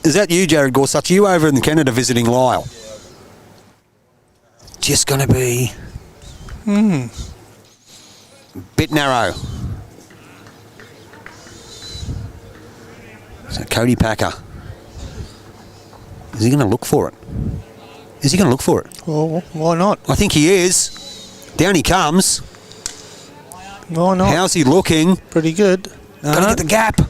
Is that you, Jared Gorsuch? You over in Canada visiting Lyle? Just going to be... bit narrow. So Cody Packer. Is he going to look for it? Is he going to look for it? Well, why not? I think he is. Down he comes. Why not? How's he looking? Pretty good. Got to get the gap.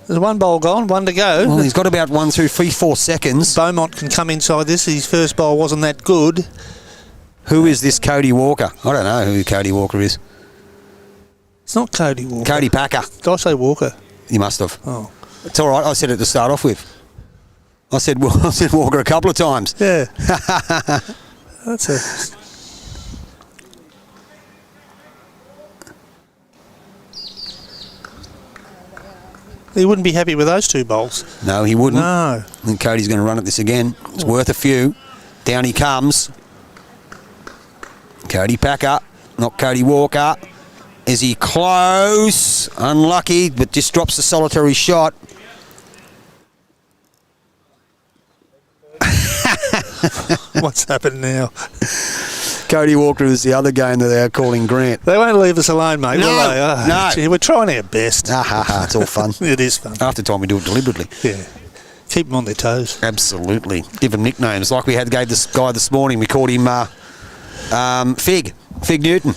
There's one bowl gone, one to go. Well, he's got about 1, 2, 3, 4 seconds. Beaumont can come inside this. His first bowl wasn't that good. Who is this Cody Walker? I don't know who Cody Walker is. It's not Cody Walker. Cody Packer. Did I say Walker? You must have. Oh. It's all right. I said it to start off with. I said Walker a couple of times. Yeah. That's a... He wouldn't be happy with those two bowls. No, he wouldn't. No. I think Cody's going to run at this again. It's worth a few. Down he comes. Cody Packer, not Cody Walker. Is he close? Unlucky, but just drops the solitary shot. What's happened now? Cody Walker is the other game that they're calling Grant. They won't leave us alone, mate, No, will they? Oh, no. Gee, we're trying our best. It's all fun. It is fun. Half the time we do it deliberately. Yeah. Keep them on their toes. Absolutely. Give them nicknames. Like we gave this guy this morning. We called him Fig Newton.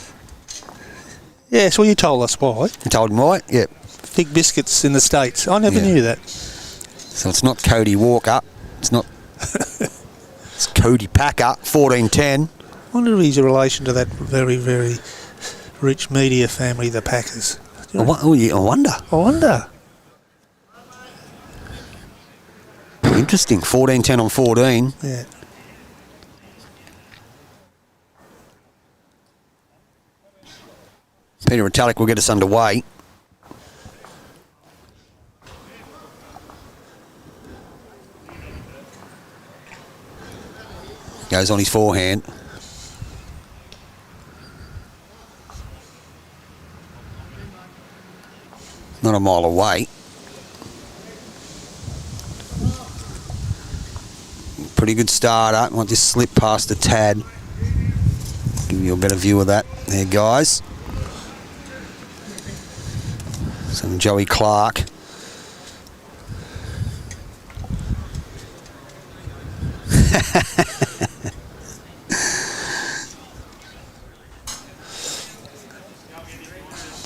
Yes, well, you told us why. You told him why? Yeah. Fig biscuits in the States. I never knew that. So it's not Cody Walker. It's not... It's Cody Packer, 14-10. I wonder if he's a relation to that very, very rich media family, the Packers. I wonder. I wonder. Interesting. 14-10 on 14. Yeah. Peter Retallack will get us underway. Goes on his forehand. Not a mile away. Pretty good starter. Might just slip past a tad. Give you a better view of that there, guys. Some Joey Clarke.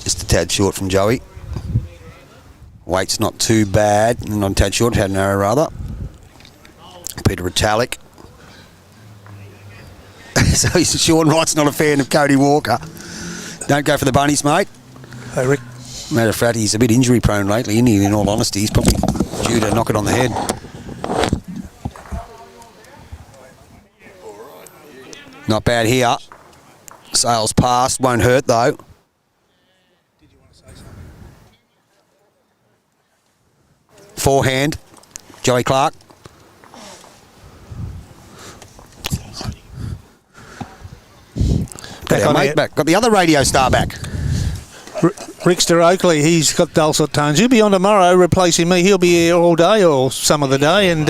Just a tad short from Joey. Weight's not too bad. Not a tad short, had an arrow rather. Peter Retallack. So Sean Wright's not a fan of Cody Walker. Don't go for the bunnies, mate. Hey, Rick. Matter of fact, he's a bit injury prone lately, isn't he? In all honesty, he's probably due to knock it on the head. Not bad here. Sails past, won't hurt though. Forehand, Joey Clarke. Got our mate back. Got the other radio star back. Rickster Oakley, he's got dulcet tones. He'll be on tomorrow replacing me. He'll be here all day or some of the day. And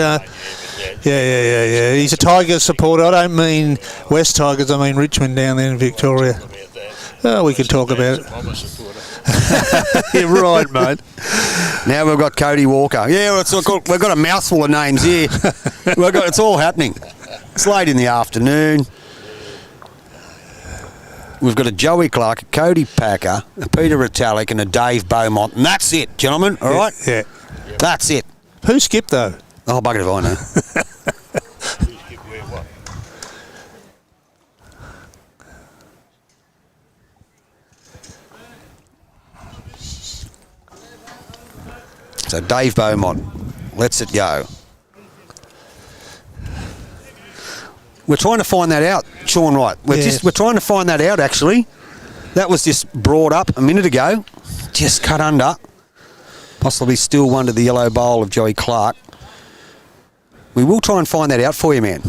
yeah. He's a Tigers supporter. I don't mean West Tigers, I mean Richmond down there in Victoria. Oh, we could talk about it. You're right, mate. Now we've got Cody Walker. Yeah, we've got a mouthful of names here. It's all happening. It's late in the afternoon. We've got a Joey Clarke, a Cody Packer, a Peter Retallack and a Dave Beaumont. And that's it, gentlemen, all right? Yeah. That's it. Who skipped, though? Oh, bugger if I know. So Dave Beaumont lets it go. We're trying to find that out, Sean Wright. We're trying to find that out, actually. That was just brought up a minute ago. Just cut under. Possibly still under the yellow bowl of Joey Clarke. We will try and find that out for you, man.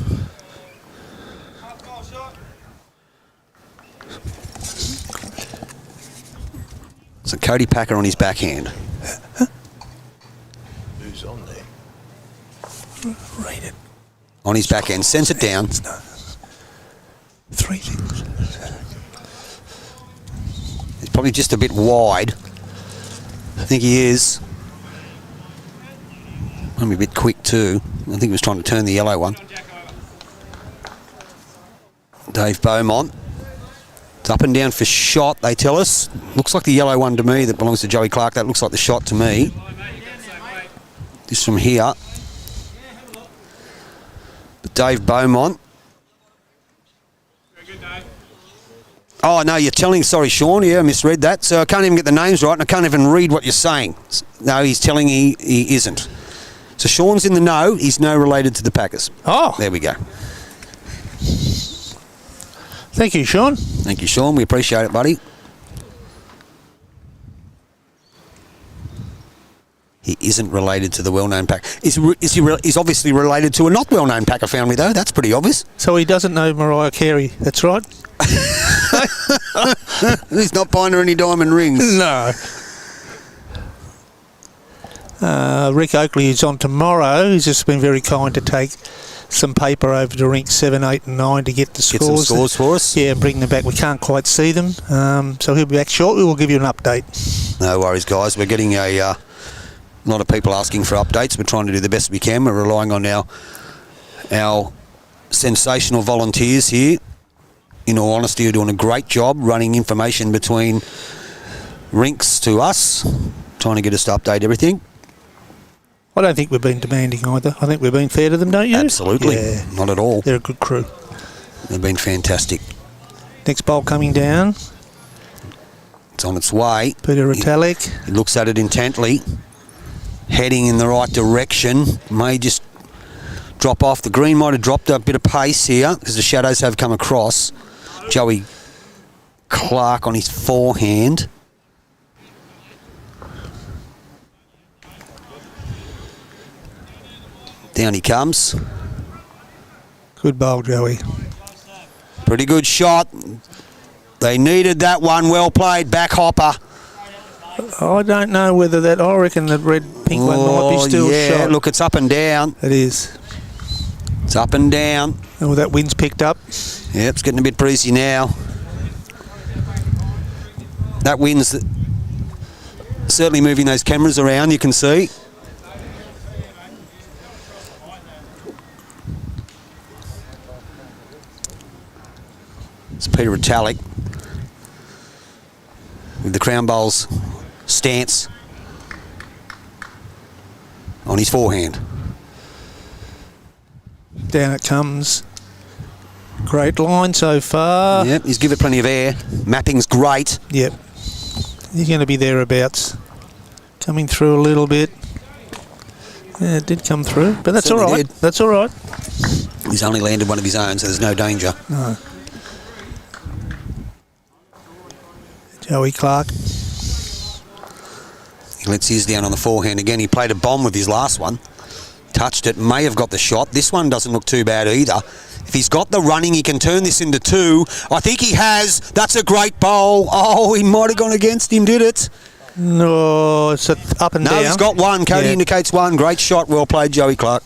So Cody Packer on his backhand. Who's on there? Read it. On his backhand. Sends it down. Three things. He's probably just a bit wide. I think he is. Maybe a bit quick too. I think he was trying to turn the yellow one. Dave Beaumont. It's up and down for shot, they tell us. Looks like the yellow one to me that belongs to Joey Clarke. That looks like the shot to me. This from here. But Dave Beaumont. Oh, no, you're telling... Sorry, Sean. Yeah, I misread that. So I can't even get the names right and I can't even read what you're saying. No, he's telling he isn't. So Sean's in the know. He's no related to the Packers. Oh. There we go. Thank you, Sean. Thank you, Sean. We appreciate it, buddy. He isn't related to the well-known Packer. He's obviously related to a not well-known Packer family, though. That's pretty obvious. So he doesn't know Mariah Carey. That's right. He's not buying her any diamond rings. No. Rick Oakley is on tomorrow. He's just been very kind to take some paper over to rink 7, 8 and 9 to get the scores. Get some scores for us. Yeah, and bring them back. We can't quite see them. So he'll be back shortly. We'll give you an update. No worries, guys. We're getting a lot of people asking for updates. We're trying to do the best we can. We're relying on our sensational volunteers here. In all honesty, are doing a great job running information between rinks to us, trying to get us to update everything. I don't think we've been demanding either. I think we've been fair to them, don't you? Absolutely. Yeah. Not at all. They're a good crew. They've been fantastic. Next bowl coming down. It's on its way. Peter Retallack. He looks at it intently. Heading in the right direction. May just drop off. The green might have dropped a bit of pace here because the shadows have come across. Joey Clarke on his forehand. Down he comes. Good bowl, Joey. Pretty good shot. They needed that one. Well played. Back hopper. I don't know whether that... I reckon the red-pink one might be still shot. Look, it's up and down. It is. It's up and down. Oh, that wind's picked up. Yep, it's getting a bit breezy now. That wind's certainly moving those cameras around, you can see. It's Peter Retallack with the Crown Bowls stance on his forehand. Down it comes. Great line so far. Yep, he's given it plenty of air. Mapping's great. Yep. He's going to be thereabouts. Coming through a little bit. Yeah, it did come through, but that's all Certainly right. did. That's all right. He's only landed one of his own, so there's no danger. No. Joey Clarke. He lets his down on the forehand again. He played a bomb with his last one. Touched it, may have got the shot. This one doesn't look too bad either. If he's got the running, he can turn this into 2. I think he has. That's a great bowl. Oh, he might have gone against him, did it? No, it's up and No, down. he's got 1. Cody indicates 1. Great shot. Well played, Joey Clarke.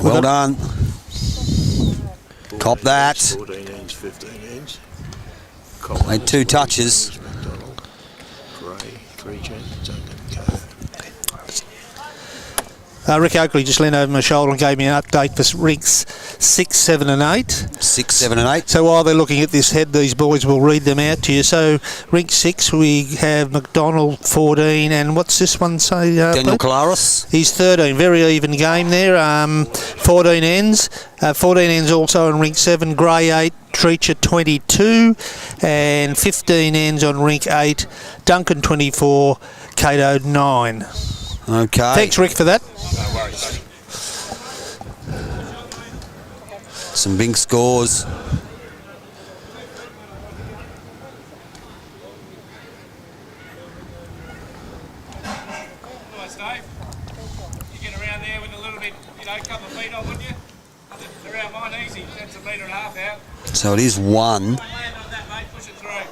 Well done. Cop that. 14 ends, 15 ends. Made 2 touches. McDonald, Gray, 3 chances. Rick Oakley just leaned over my shoulder and gave me an update for rinks 6, 7 and 8. 6, 7 and 8. So while they're looking at this head, these boys will read them out to you. So rink 6, we have McDonald 14, and what's this one say? Daniel Pete? Colaris. He's 13. Very even game there. 14 ends. 14 ends also in rink 7. Gray 8. Treacher 22. And 15 ends on rink 8. Duncan 24. Cato 9. Okay. Thanks, Rick, for that. No worries, buddy. Some big scores. Nice, Dave. You get around there with a little bit, couple of feet on, wouldn't you? Around mine, easy. That's a metre and a half out. So it is 1 Land on that, mate. Push it through.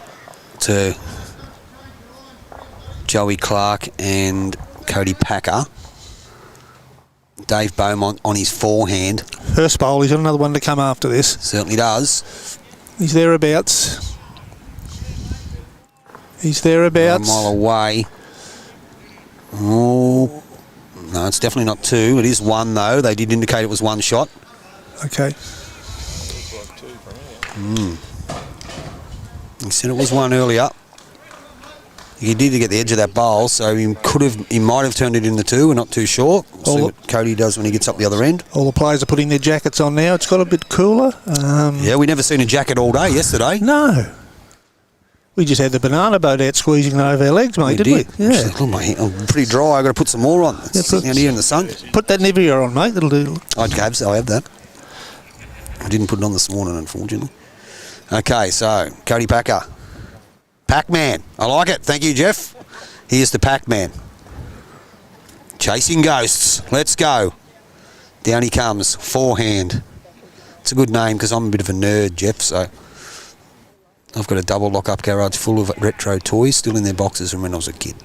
to Joey Clarke and Cody Packer. Dave Beaumont on his forehand. First bowl, he's got another one to come after this. Certainly does. He's thereabouts. He's A thereabouts. mile away. Oh, no, it's definitely not 2. It is 1 though. They did indicate it was 1 shot. Okay. He said it was 1 earlier. He did get the edge of that bowl, so he might have turned it into 2. We're not too sure. We'll see what Cody does when he gets up the other end. All the players are putting their jackets on now. It's got a bit cooler. Yeah, we never seen a jacket all day yesterday. No. We just had the banana boat out squeezing it over our legs, mate, didn't we? Yeah. Oh, my, I'm pretty dry. I've got to put some more on. It's sitting out here in the sun. Put that Nivea on, mate. That'll do. I have that. I didn't put it on this morning, unfortunately. Okay, so Cody Packer. Pac-Man. I like it. Thank you, Jeff. Here's the Pac-Man. Chasing ghosts. Let's go. Down he comes. Forehand. It's a good name because I'm a bit of a nerd, Jeff, so I've got a double lock-up garage full of retro toys still in their boxes from when I was a kid.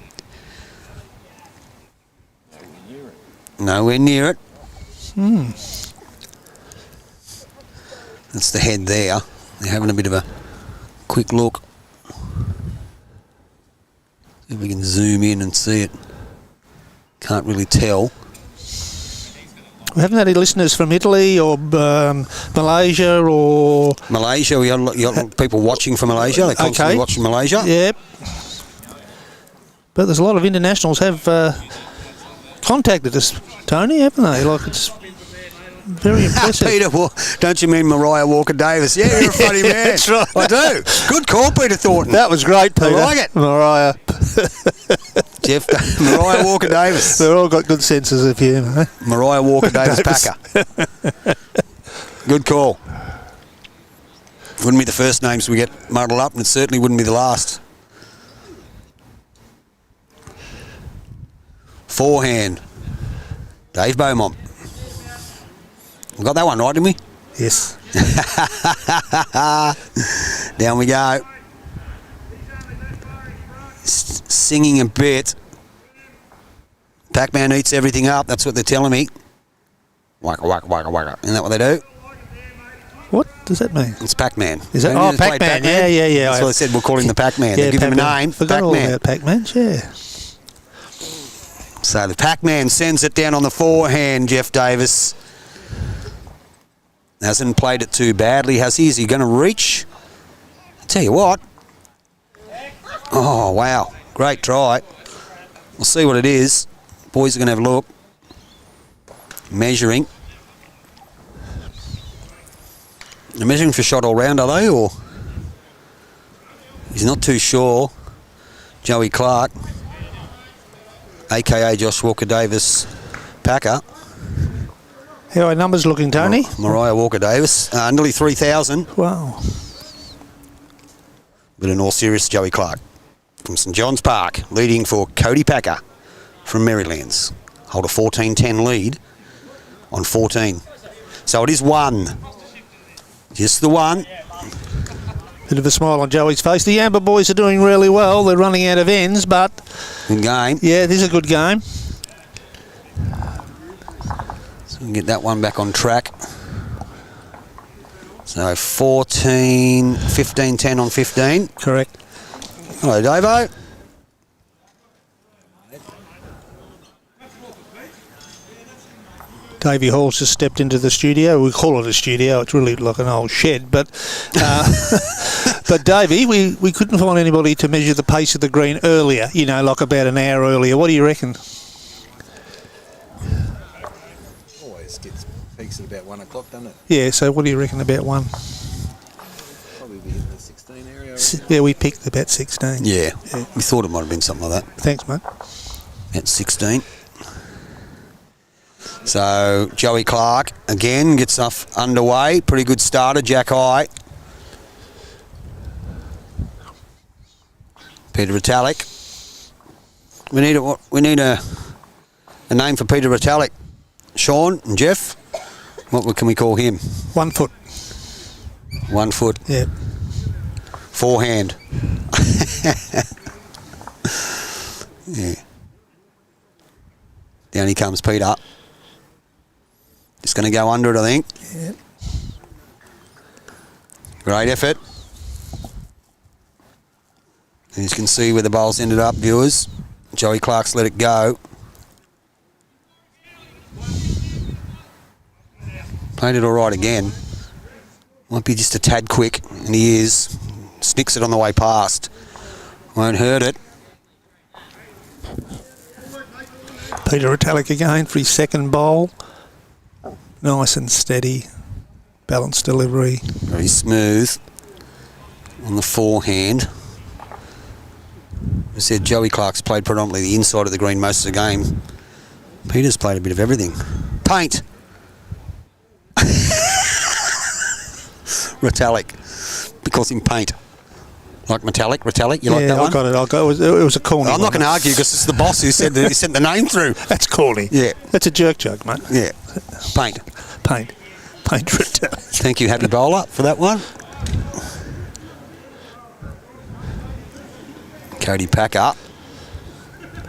Nowhere near it. That's the head there. They're having a bit of a quick look. See if we can zoom in and see it. Can't really tell. We haven't had any listeners from Italy or Malaysia or... Malaysia, we got people watching from Malaysia. They're constantly watching Malaysia. Yep. But there's a lot of internationals have contacted us, Tony, haven't they? Like, it's very impressive. Peter, don't you mean Mariah Walker-Davis? Yeah, you're a funny man. That's right. I do. Good call, Peter Thornton. That was great, Peter. I like it. Mariah. Jeff, Mariah Walker-Davis. They've all got good senses of humour, eh? Mariah Walker-Davis Packer. Good call. Wouldn't be the first names we get muddled up, and it certainly wouldn't be the last. Forehand. Dave Beaumont. We got that one right, didn't we? Yes. Down we go. Singing a bit. Pac-Man eats everything up. That's what they're telling me. Waka, waka, waka, waka. Isn't that what they do? What does that mean? It's Pac-Man. Is that? Oh, Pac-Man. Yeah. That's what I said. We'll call him the Pac-Man. Yeah, They give him a Pac-Man. name. Forgot all Pac-Man. about Pac-Man, yeah. So the Pac-Man sends it down on the forehand, Jeff Davis. Hasn't played it too badly, has he? Is he going to reach? I'll tell you what. Oh, wow. Great try. We'll see what it is. Boys are going to have a look. Measuring. They're measuring for shot all round, are they? Or he's not too sure. Joey Clarke, a.k.a. Josh Walker-Davis Packer. How are our numbers looking, Tony? Mariah Walker-Davis. Nearly 3,000. Wow. But in all seriousness, Joey Clarke from St John's Park, leading for Cody Packer from Marylands. Hold a 14-10 lead on 14. So it is 1. Just the 1. Bit of a smile on Joey's face. The Amber boys are doing really well. They're running out of ends, but Good game. yeah, it is a good game. So we can get that one back on track. So 14, 15, 10 on 15. Correct. Hello, Davo. Davey Hall's just stepped into the studio. We call it a studio. It's really like an old shed. But but Davey, we couldn't find anybody to measure the pace of the green earlier, you know, like about an hour earlier. What do you reckon? Always gets peaks at about 1 o'clock, doesn't it? Yeah, so what do you reckon about 1? Probably be in the 16 area. Yeah, we picked about 16. Yeah. Yeah. We thought it might have been something like that. Thanks, mate. At 16. So Joey Clarke again gets off underway. Pretty good starter, Jack High. Peter Retallack. We need a name for Peter Retallack. Sean and Jeff. What can we call him? 1 foot. 1 foot. Yeah. Forehand. Yeah. Down he comes, Peter. Just going to go under it, I think. Yeah. Great effort. And you can see where the bowls ended up, viewers. Joey Clarke's let it go. Played it all right again. Might be just a tad quick, and he is. Sticks it on the way past. Won't hurt it. Peter Retallack again for his second bowl. Nice and steady. Balanced delivery. Very smooth on the forehand. I said Joey Clarke's played predominantly the inside of the green most of the game. Peter's played a bit of everything. Paint. Retallack. Because in paint. Like metallic, Retallack. You like that one? I got it. It was a corny. I'm not going to argue because it's the boss who said he sent the name through. That's corny. Yeah. That's a jerk joke, mate. Yeah. Paint. Paint Retallack. Thank you, Happy Bowler, for that one. Cody Packer.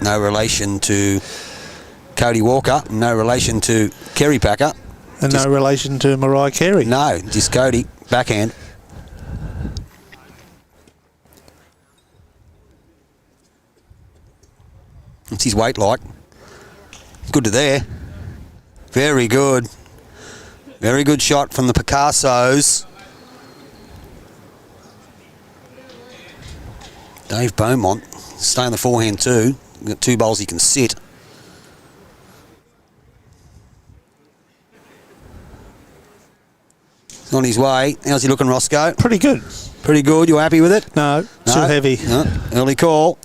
No relation to Cody Walker. No relation to Kerry Packer. And no relation to Mariah Carey. No, just Cody. Backhand. What's his weight like? Good to there. Very good. Very good shot from the Picassos. Dave Beaumont. Stay on the forehand too. Got 2 bowls he can sit. He's on his way. How's he looking, Roscoe? Pretty good. Pretty good. You happy with it? No, too heavy. No. Early call.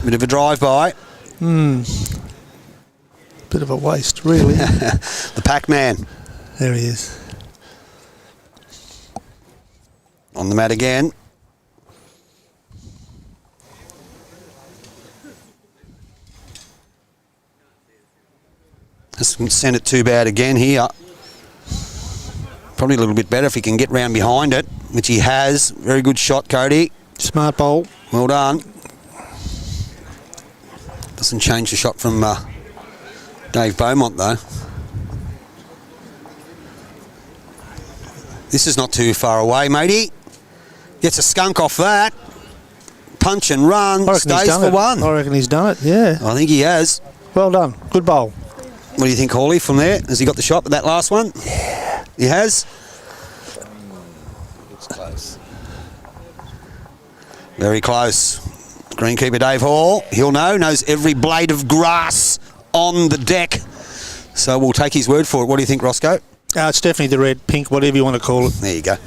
Bit of a drive-by. Bit of a waste, really. The Pac-Man. There he is. On the mat again. Doesn't send it too bad again here. Probably a little bit better if he can get round behind it, which he has. Very good shot, Cody. Smart bowl. Well done. Doesn't change the shot from Dave Beaumont, though. This is not too far away, matey. Gets a skunk off that. Punch and run. Stays for 1. I reckon he's done it, yeah. I think he has. Well done. Good bowl. What do you think, Hawley, from there? Has he got the shot with that last one? Yeah. He has? It's close. Very close. Greenkeeper Dave Hall, he'll knows every blade of grass on the deck. So we'll take his word for it. What do you think, Roscoe? It's definitely the red, pink, whatever you want to call it. There you go.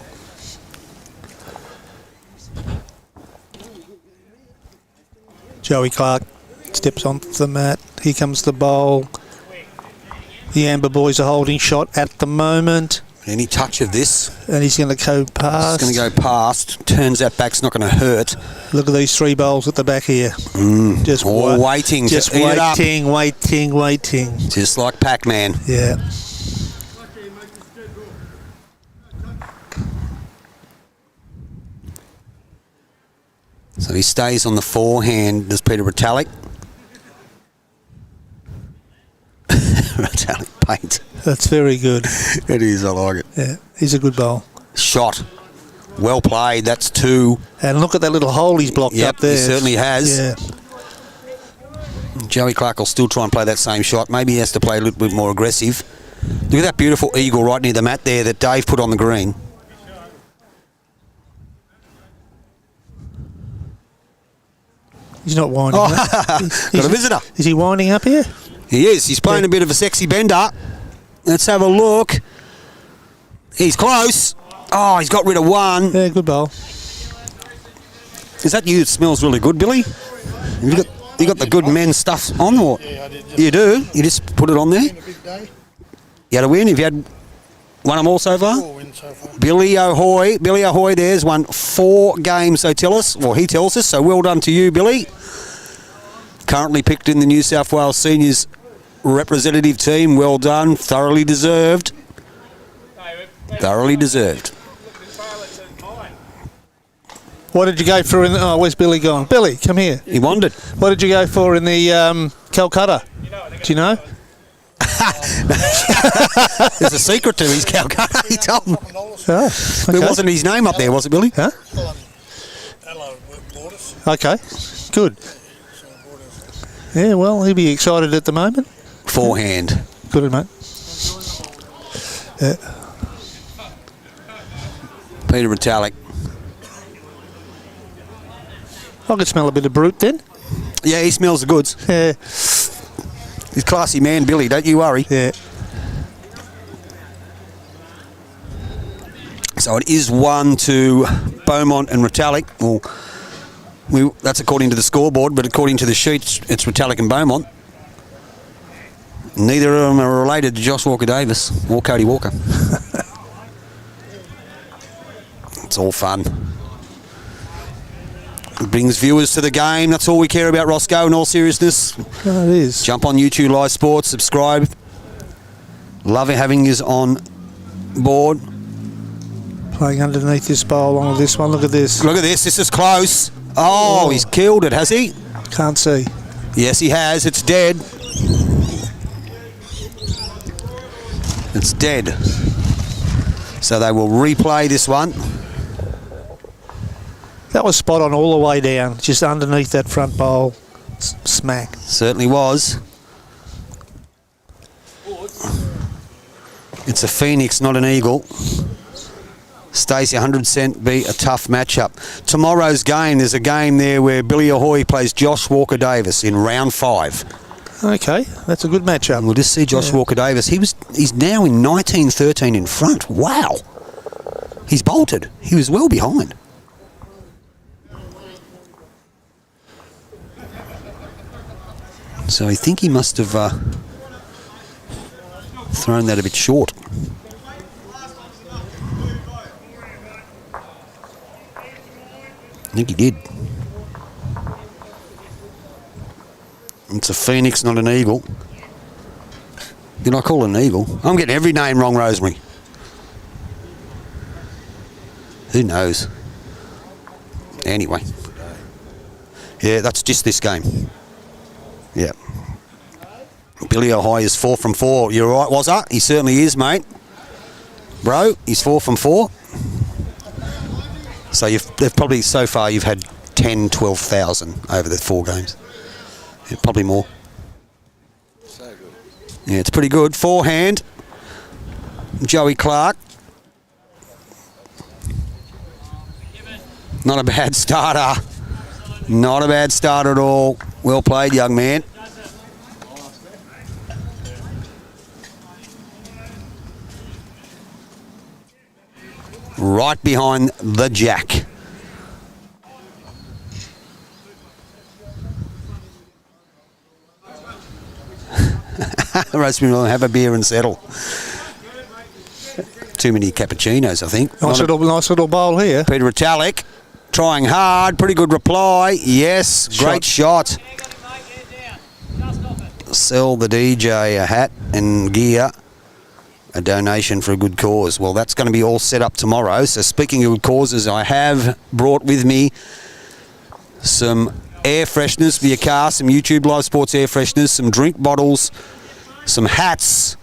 Joey Clarke steps onto the mat. Here comes the bowl. The Amber boys are holding shot at the moment. Any touch of this, And he's going to go past. it's going to go past. Turns that back's not going to hurt. Look at these 3 bowls at the back here. Just All waiting to Just eat it up. waiting. Just like Pac-Man. Yeah. So he stays on the forehand, does Peter Retallack. Retallack paint. That's very good. It is, I like it. Yeah, he's a good bowl. Shot. Well played, that's 2. And look at that little hole he's blocked Yep, up there. he certainly has. Yeah. Joey Clarke will still try and play that same shot. Maybe he has to play a little bit more aggressive. Look at that beautiful eagle right near the mat there that Dave put on the green. He's not winding up. Got a visitor. Is he winding up here? He is. He's playing a bit of a sexy bender. Let's have a look. He's close. Oh, he's got rid of 1. Yeah, good bowl. Is that you? It smells really good, Billy. You got the good men's stuff on, or you do? You just put it on there. You had a win. Have you had won them all so far? 4 wins so far. Billy Ahoy there's won 4 games, so tell us. Well, he tells us, so well done to you, Billy. Currently picked in the New South Wales Seniors representative team. Well done. Thoroughly deserved. Thoroughly deserved. What did you go for in the... Oh, where's Billy gone? Billy, come here. He wandered. What did you go for in the Calcutta? Do you know? There's a secret to his Calcutta, he told me. Oh, okay. It wasn't his name up there, was it, Billy? Huh? Okay, good. Yeah, well, he'll be excited at the moment. Forehand. Good, mate. Yeah. Peter Retallack. I could smell a bit of brute then. Yeah, he smells the goods. Yeah, He's a classy man, Billy, don't you worry. yeah. So it is 1 to Beaumont and Retallack. Well, that's according to the scoreboard, but according to the sheets, it's Retallack and Beaumont. Neither of them are related to Josh Walker-Davis or Cody Walker. It's all fun. It brings viewers to the game. That's all we care about, Roscoe, in all seriousness. Oh, it is. Jump on YouTube Live Sports, subscribe. Love having you on board. Playing underneath this bowl along with this one. Look at this. Look at this. This is close. Oh, he's killed it, has he? Can't see. Yes, he has. It's dead. It's dead. So they will replay this one. That was spot on all the way down, just underneath that front bowl. Smack. Certainly was. It's a phoenix, not an eagle. Stacey, 100% be a tough matchup. Tomorrow's game, there's a game there where Billy Ahoy plays Josh Walker-Davis in round 5. Okay, that's a good matchup. We'll just see Josh Walker-Davis. He's now in 19-13 in front. Wow. He's bolted. He was well behind. So I think he must have thrown that a bit short. I think he did. It's a phoenix, not an eagle. Did I call it an eagle? I'm getting every name wrong, Rosemary. Who knows? Anyway. Yeah, that's just this game. Yeah. Billy Ahoy is 4 from 4. You're right, was that? He certainly is, mate. Bro, he's 4 from 4. So they've probably, so far, you've had 10, 12,000 over the 4 games. Yeah, probably more. So good. Yeah, it's pretty good. Forehand. Joey Clarke. Not a bad starter. Not a bad start at all. Well played, young man. Right behind the jack. Rosemary will have a beer and settle. too many cappuccinos, I think. Nice little bowl here. Peter Retallack trying hard. Pretty good reply. Yes, great shot. Sell the DJ a hat and gear. A donation for a good cause. Well, that's going to be all set up tomorrow. So speaking of good causes, I have brought with me some air fresheners for your car, some YouTube Live Sports air fresheners, some drink bottles, some hats,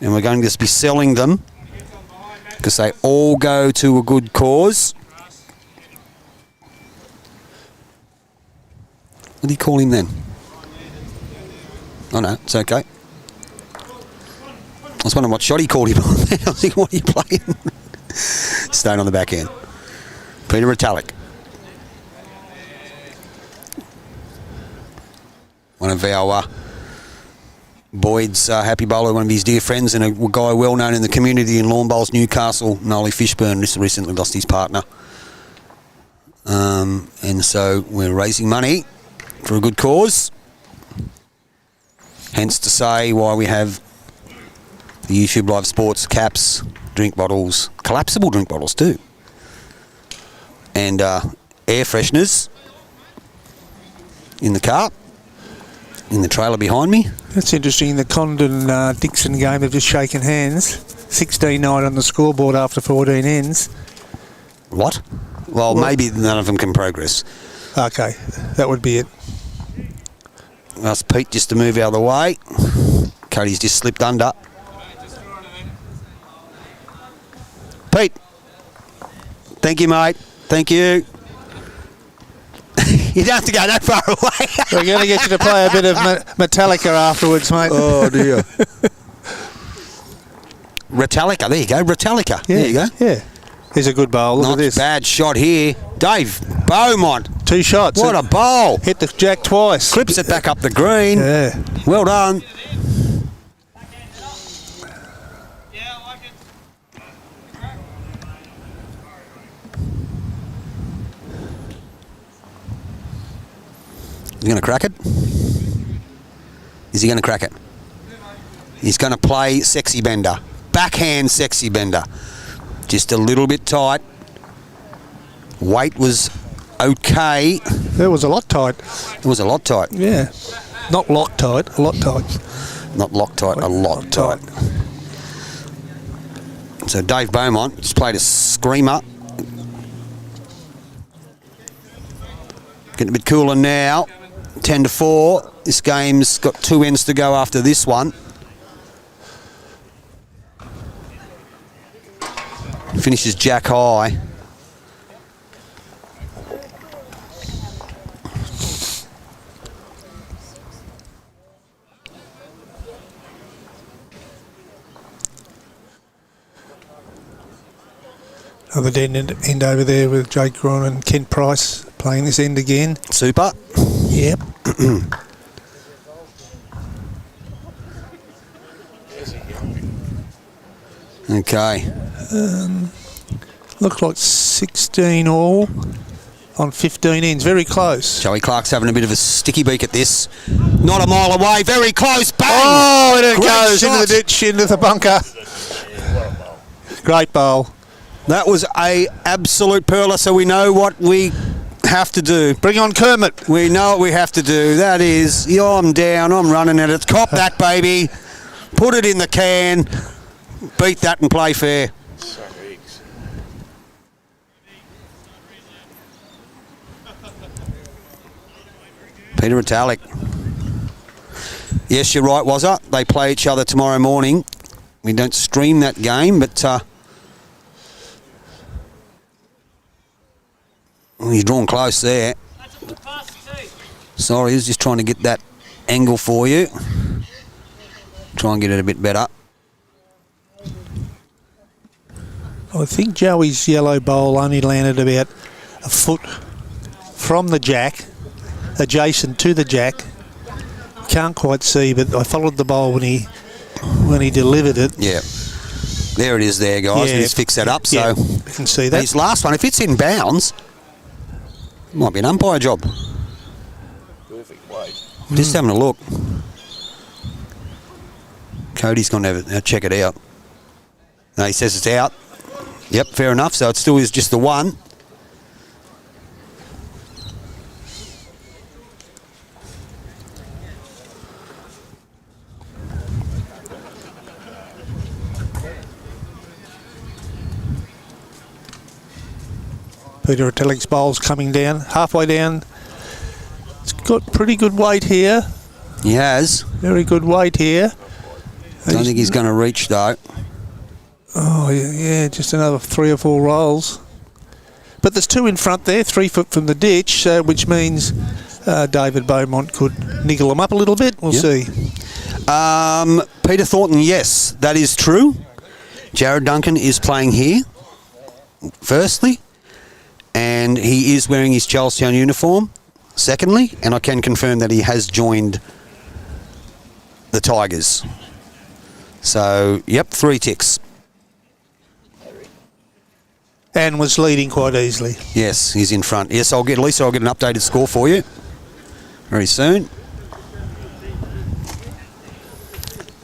and we're going to just be selling them because they all go to a good cause. What do you call him then? Oh no, it's okay. I was wondering what shot he called him on there. I was thinking, what are you playing? Stone on the back end. Peter Retallack. One of our Boyd's happy bowler, one of his dear friends, and a guy well known in the community in lawn bowls, Newcastle, Nolly Fishburn, just recently lost his partner. And so we're raising money for a good cause. Hence to say why we have the YouTube Live Sports caps, drink bottles, collapsible drink bottles too, and air fresheners in the car, in the trailer behind me. That's interesting. The Condon-Dixon game have just shaken hands. 16-9 on the scoreboard after 14 ends. What? Well, maybe none of them can progress. Okay, that would be it. Ask Pete just to move out of the way. Cody's just slipped under. Pete. Thank you, mate. Thank you. You don't have to go that far away. We're going to get you to play a bit of Metallica afterwards, mate. Oh, dear. Retallack, there you go. Retallack. Yeah, there you go. Yeah. He's a good bowl. Look Not at this. bad shot here. Dave Beaumont. 2 shots. What a bowl. Hit the jack twice. Clips it back up the green. Yeah. Well done. He's going to crack it? Is he going to crack it? He's going to play sexy bender. Backhand sexy bender. Just a little bit tight. Weight was okay. It was a lot tight. It was a lot tight. Yeah. Not lock tight, a lot tight. Not lock tight, a lot tight. So Dave Beaumont just played a screamer. Getting a bit cooler now. 10-4. This game's got 2 ends to go after this one. Finishes jack high. Other end over there with Jake Gruen and Kent Price playing this end again. Super. Yep. Okay. Looks like 16 all on 15 ends. Very close. Joey Clark's having a bit of a sticky beak at this. Not a mile away. Very close. Bang! Oh, and it Great goes shot. into the ditch, into the bunker. Great bowl. That was a absolute pearler, so we know what we have to do. Bring on Kermit. We know what we have to do. That is, I'm down, I'm running at it. Cop that, baby. Put it in the can. Beat that and play fair. Peter Retallack. Yes, you're right, Wazza. They play each other tomorrow morning. We don't stream that game, but he's drawn close there. Sorry, he's just trying to get that angle for you. Try and get it a bit better. I think Joey's yellow bowl only landed about a foot from the jack, adjacent to the jack. Can't quite see, but I followed the bowl when he delivered it. Yeah. There it is there, guys. Yeah. Let's fix that up. So you can see that. his last one, if it's in bounds, might be an umpire job. Perfect weight. Just having a look. Cody's going to check it out. No, he says it's out. Yep, fair enough. So it still is just the one. Peter Retallack's bowl's coming down, halfway down. It's got pretty good weight here. He has. Very good weight here. Don't think he's going to reach though. Oh, yeah, just another 3 or 4 rolls. But there's 2 in front there, 3 foot from the ditch, which means David Beaumont could niggle them up a little bit. We'll see. Peter Thornton, yes, that is true. Jared Duncan is playing here, firstly, and he is wearing his Charlestown uniform, secondly, and I can confirm that he has joined the Tigers. So, yep, 3 ticks. And was leading quite easily. Yes, he's in front. Yes, Lisa, I'll get an updated score for you very soon.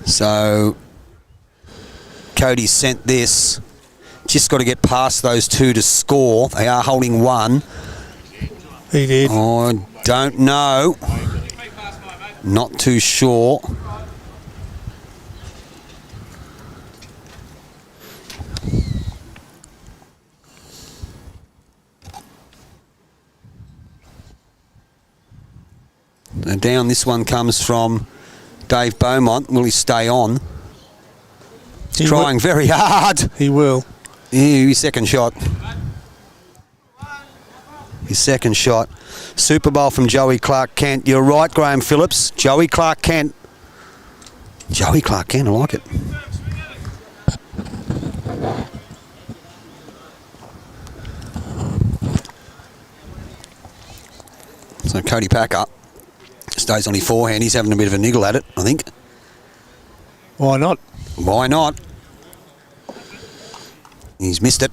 So, Cody sent this. Just got to get past those 2 to score. They are holding 1. He did. Oh, I don't know. Not too sure. And down this one comes from Dave Beaumont. Will he stay on? He's trying very hard. He will. Yeah, his second shot. His second shot. Super Bowl from Joey Clarke Kent. You're right, Graham Phillips. Joey Clarke Kent. Joey Clarke Kent, I like it. So Cody Packer stays on his forehand. He's having a bit of a niggle at it, I think. Why not? Why not? He's missed it.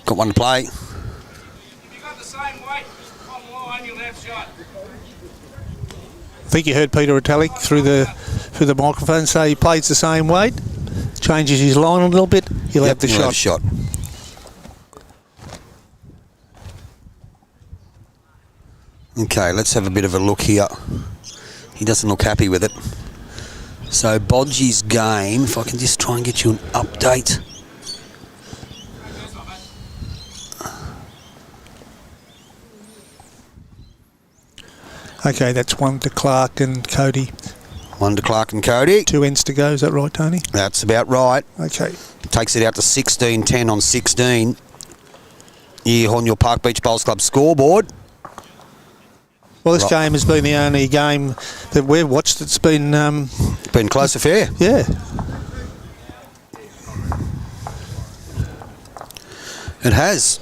Got one to play. If you got the same weight on line, you'll have shot. I think you heard Peter Retallack through the microphone say he plays the same weight, changes his line a little bit, he'll have the he'll shot. have a shot. Okay, let's have a bit of a look here. He doesn't look happy with it. So Bodgy's game, if I can just try and get you an update. Okay, that's 1 to Clarke and Cody. 1 to Clarke and Cody. 2 ends to go, is that right, Tony? That's about right. Okay. Takes it out to 16-10 on 16. Here on your Park Beach Bowls Club scoreboard. Well, this game has been the only game that we've watched that's been... been close affair. Yeah. It has.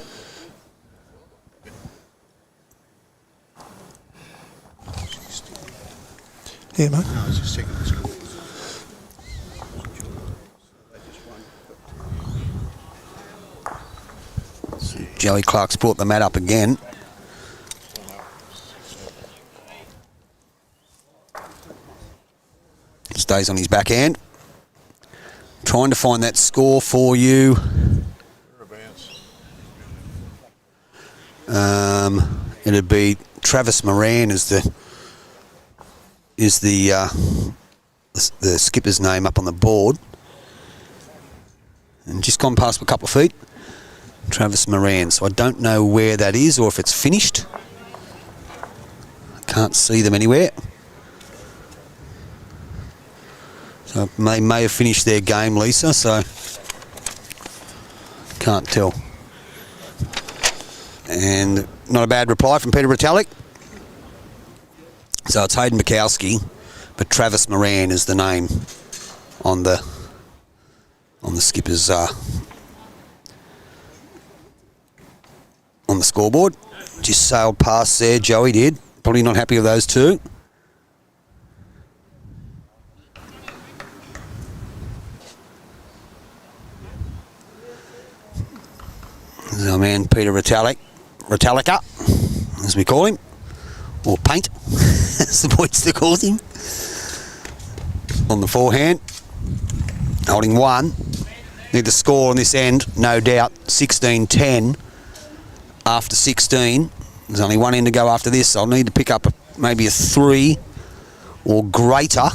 Yeah, mate. I was just checking the score. Joey Clarke's brought the mat up again. Stays on his backhand. Trying to find that score for you. It'd be Travis Moran is the skipper's name up on the board. And just gone past a couple of feet. Travis Moran. So I don't know where that is or if it's finished. I can't see them anywhere. So they may have finished their game, Lisa, so can't tell. And not a bad reply from Peter Retallack. So it's Hayden Bukowski, but Travis Moran is the name on the skipper's on the scoreboard. Just sailed past there, Joey did. Probably not happy with those 2. This is our man Peter Retallack, as we call him, or Paint. as the boys calls him. On the forehand. Holding 1. Need the score on this end, no doubt. 16-10 after 16. There's only one end to go after this. I'll need to pick up maybe a 3 or greater.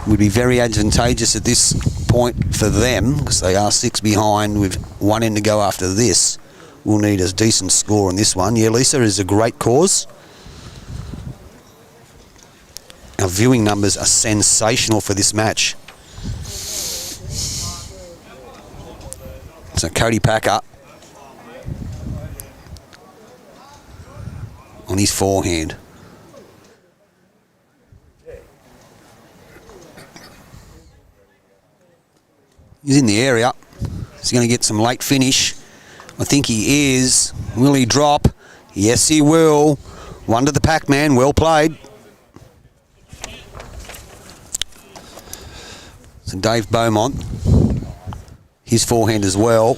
Would be very advantageous at this point for them because they are 6 behind with one end to go after this. We'll need a decent score on this one. Yeah, Lisa is a great cause. Our viewing numbers are sensational for this match. So Cody Packer on his forehand. He's in the area. He's going to get some late finish. I think he is. Will he drop? Yes, he will. One to the Pac-Man. Well played. So Dave Beaumont. His forehand as well.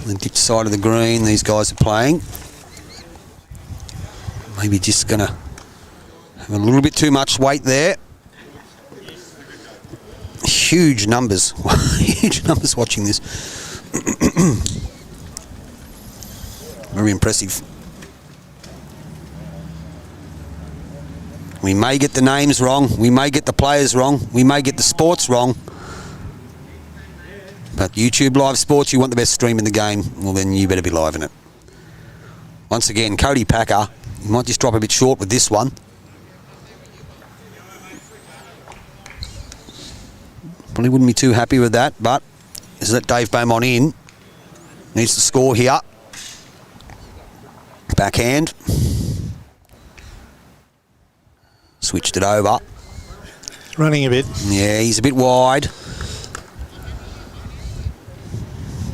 The ditch side of the green, these guys are playing. Maybe just going to have a little bit too much weight there. Huge numbers. Huge numbers watching this. Very impressive. We may get the names wrong. We may get the players wrong. We may get the sports wrong. But YouTube Live Sports, you want the best stream in the game, well then you better be live in it. Once again, Cody Packer, he might just drop a bit short with this one. Probably wouldn't be too happy with that, but is let Dave Beaumont in. Needs to score here. Backhand. Switched it over. Running a bit. Yeah, he's a bit wide.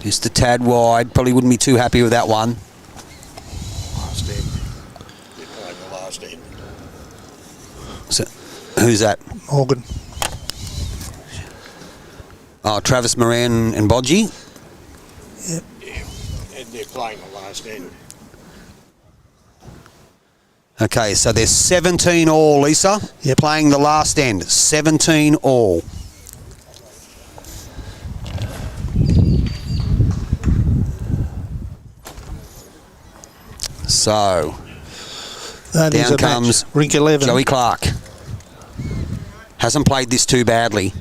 Just a tad wide. Probably wouldn't be too happy with that one. Last end. They're playing the last end. So, who's that? Morgan. Oh, Travis Moran and Bodgie. Yep. Yeah, and they're playing the last end. Okay, so there's 17 all, Lisa. Yep. Playing the last end. 17 all. So, That is down a comes match. Rink 11. Joey Clarke. Hasn't played this too badly.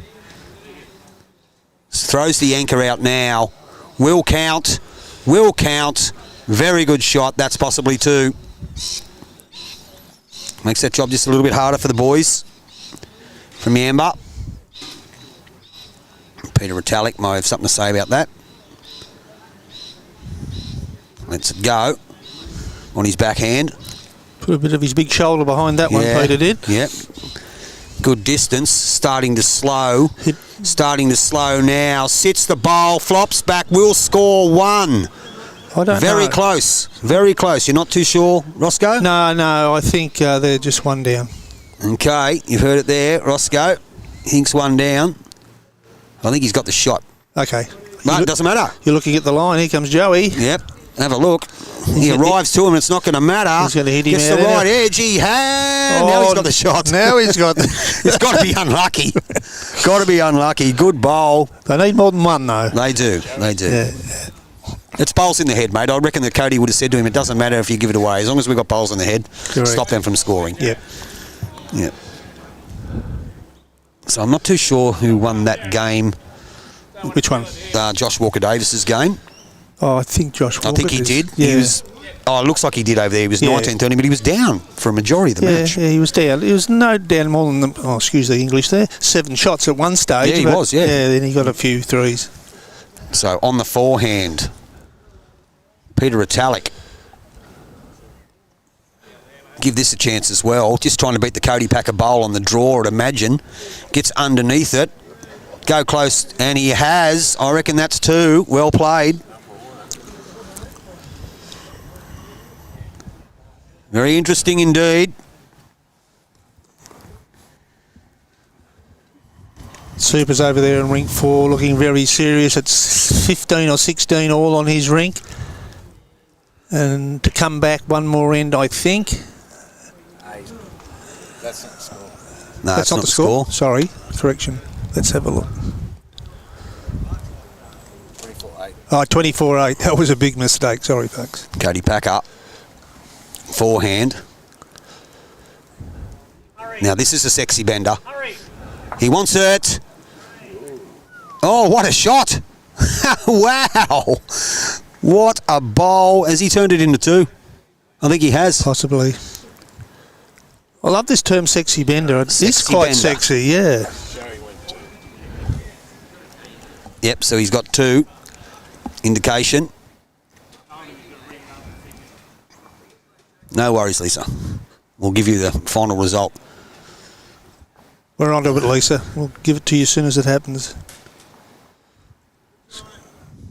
Throws the anchor out now. Will count. Will count. Very good shot. That's possibly 2. Makes that job just a little bit harder for the boys. From Amber. Peter Retallack might have something to say about that. Let's go. On his backhand. Put a bit of his big shoulder behind that one, Peter did. Yep. Good distance. Starting to slow. Starting to slow now. Sits the bowl. Flops back. Will score 1. I don't know. Very close. Very close. You're not too sure, Roscoe? No, I think they're just one down. Okay, you've heard it there, Roscoe. Thinks 1 down. I think he's got the shot. Okay. But it doesn't matter. You're looking at the line. Here comes Joey. Yep. Have a look. He arrives to him. It's not going to matter. He's going to hit him Gets out the of right there. edge. He has. Now he's got the shot. Now he's got It's got to be unlucky. Got to be unlucky. Good bowl. They need more than one, though. They do. They do. Yeah. It's bowls in the head, mate. I reckon that Cody would have said to him, it doesn't matter if you give it away. As long as we've got bowls in the head, Correct. stop them from scoring. Yep. Yep. So I'm not too sure who won that game. Which one? Josh Walker-Davis's game. Oh, I think Josh Walker I think he did. Yeah. He was. Oh, it looks like he did over there. He was Yeah. 19-30, but he was down for a majority of the match. Yeah, he was down. He was no down more than, excuse the English there, 7 shots at one stage. Yeah, he but, was, yeah. Yeah, then he got a few threes. So on the forehand, Peter Retallack. Give this a chance as well. Just trying to beat the Cody Packer bowl on the draw, I'd imagine. Gets underneath it. Go close, and he has. I reckon that's 2. Well played. Very interesting indeed. Super's over there in rink 4 looking very serious. It's 15 or 16 all on his rink. And to come back one more end, I think. That's not the score. No, That's it's not the score. Sorry, correction. Let's have a look. 24-8. Oh, 24-8. That was a big mistake. Sorry, folks. Cody Packer, forehand. Now this is a sexy bender. He wants it. Oh, what a shot! Wow! What a bowl. Has he turned it into 2? I think he has. Possibly. I love this term sexy bender. It's Sexy quite bender. sexy, yeah. Yep, so he's got 2. Indication. No worries, Lisa. We'll give you the final result. We're on to it, Lisa. We'll give it to you as soon as it happens.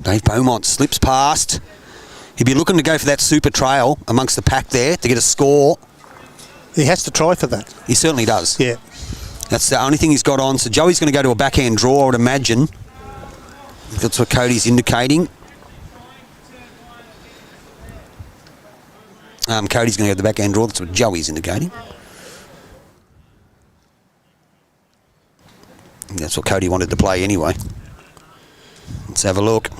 Dave Beaumont slips past. He'd be looking to go for that super trail amongst the pack there to get a score. He has to try for that. He certainly does. Yeah. That's the only thing he's got on. So Joey's going to go to a backhand draw, I would imagine. That's what Cody's indicating. Cody's going to go to the backhand draw. That's what Joey's indicating. That's what Cody wanted to play anyway. Let's have a look.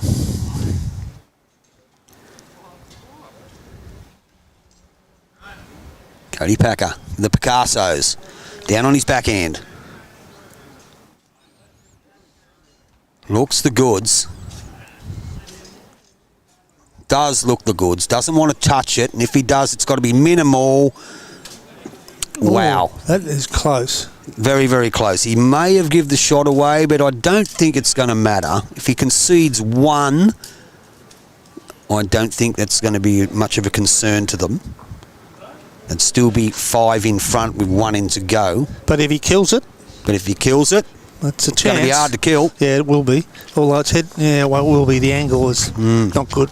Cody Packer, the Picassos, down on his backhand. Looks the goods. Does look the goods. Doesn't want to touch it, and if he does, it's got to be minimal. Wow. Ooh, that is close. Very, very close. He may have given the shot away, but I don't think it's going to matter. If he concedes 1, I don't think that's going to be much of a concern to them. It'd still be 5 in front with 1 in to go. But if he kills it, that's a chance. It's going to be hard to kill. Yeah, it will be. Although it's head, yeah, well, it will be. The angle is not good.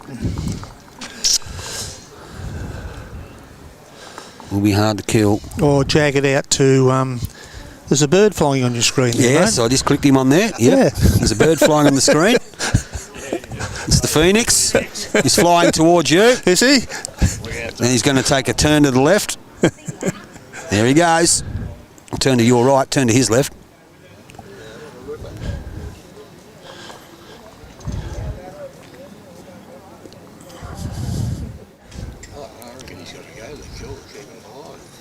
Will be hard to kill. Or jag it out to. There's a bird flying on your screen. There, Yes, mate. I just clicked him on there. Yep. Yeah. There's a bird flying on the screen. It's the Phoenix. He's flying towards you. Is he? And he's going to take a turn to the left. There he goes. Turn to your right, turn to his left.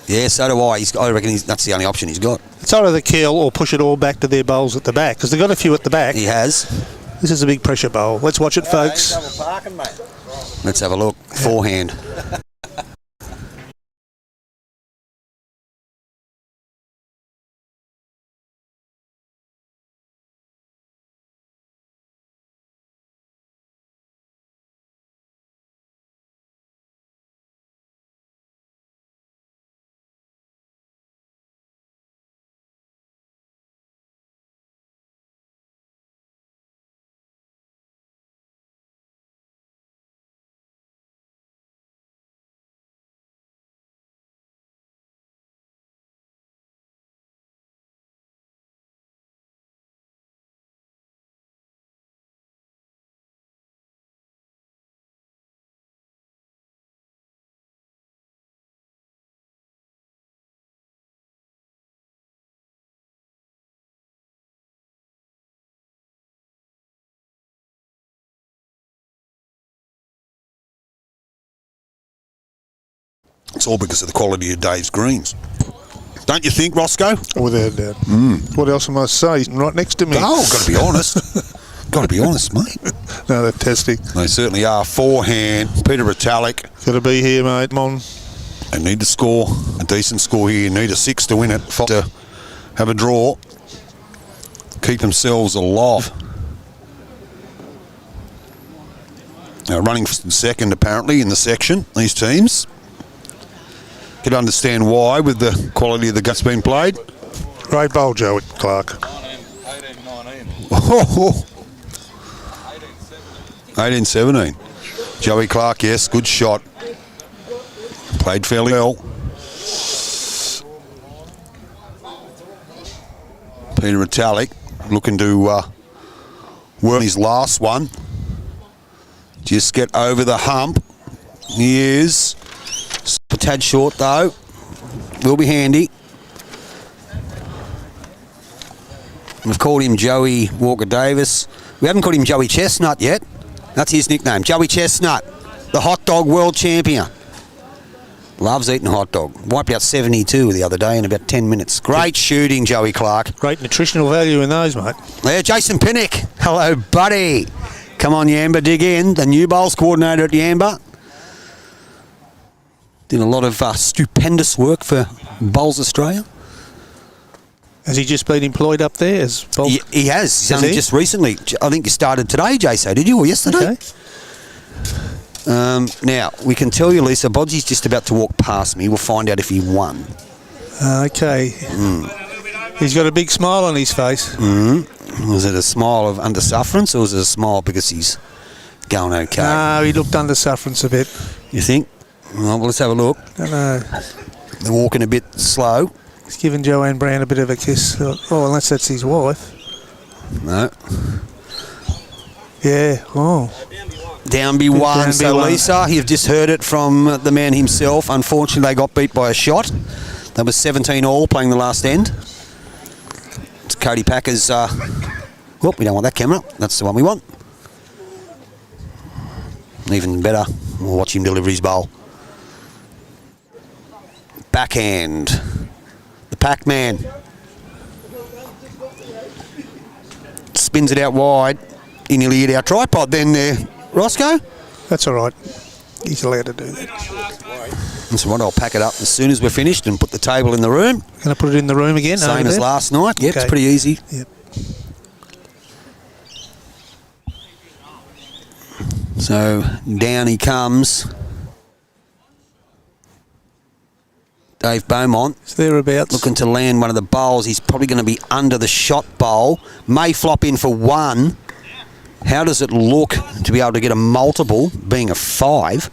Yeah, so do I. I reckon that's the only option he's got. It's either the kill or push it all back to their bowls at the back, because they've got a few at the back. He has. This is a big pressure bowl. Let's watch it, folks. Let's have a look. Forehand. It's all because of the quality of Dave's greens. Don't you think, Roscoe? Without doubt. What else am I say? He's right next to me. Oh, got to be honest. Got to be honest, mate. No, they're testing. They certainly are. Forehand, Peter Retallack. Got to be here, mate. Come on. They need to score a decent score here. You need a 6 to win it. 5 to have a draw. Keep themselves alive. Running first and second, apparently, in the section, these teams. Could understand why with the quality of the guts being played. Great bowl, Joey Clarke. 18-17. Joey Clarke, yes, good shot. Played fairly well. Peter Retallack looking to work his last one. Just get over the hump. He is. A tad short though. Will be handy. We've called him Joey Walker-Davis. We haven't called him Joey Chestnut yet. That's his nickname, Joey Chestnut, the hot dog world champion. Loves eating hot dog. Wiped out 72 the other day in about 10 minutes. Great shooting, Joey Clarke. Great nutritional value in those, mate. There, Jason Pinnock. Hello, buddy. Come on, Yamba, dig in. The new bowls coordinator at Yamba. Did a lot of stupendous work for Bowls Australia. Has he just been employed up there as bowl? He has. He's Has only he? just recently. I think you started today, JSO, did you, or yesterday? Okay. Now, we can tell you, Lisa, Bodsy's just about to walk past me. We'll find out if he won. Okay. He's got a big smile on his face. Was it a smile of under sufferance, or was it a smile because he's going okay? No, he looked under sufferance a bit. You think? Well, let's have a look. Don't know. They're walking a bit slow. He's giving Joanne Brown a bit of a kiss. Oh, unless that's his wife. No. Yeah. Oh. Downby won. Downby So, won. Lisa, you've just heard it from the man himself. Unfortunately, they got beat by a shot. That was 17 all playing the last end. It's Cody Packer's... Whoop, we don't want that camera. That's the one we want. Even better, we'll watch him deliver his bowl. Backhand. The Pac-Man. Spins it out wide. He nearly hit our tripod then there, Roscoe. That's all right. He's allowed to do that. That's right, I'll pack it up as soon as we're finished and put the table in the room. Going to put it in the room again? Same over as there? last night. Yep, Okay. it's pretty easy. Yep. So down he comes. Dave Beaumont It's thereabouts. looking to land one of the bowls. He's probably going to be under the shot bowl. May flop in for one. How does it look to be able to get a multiple, being a 5,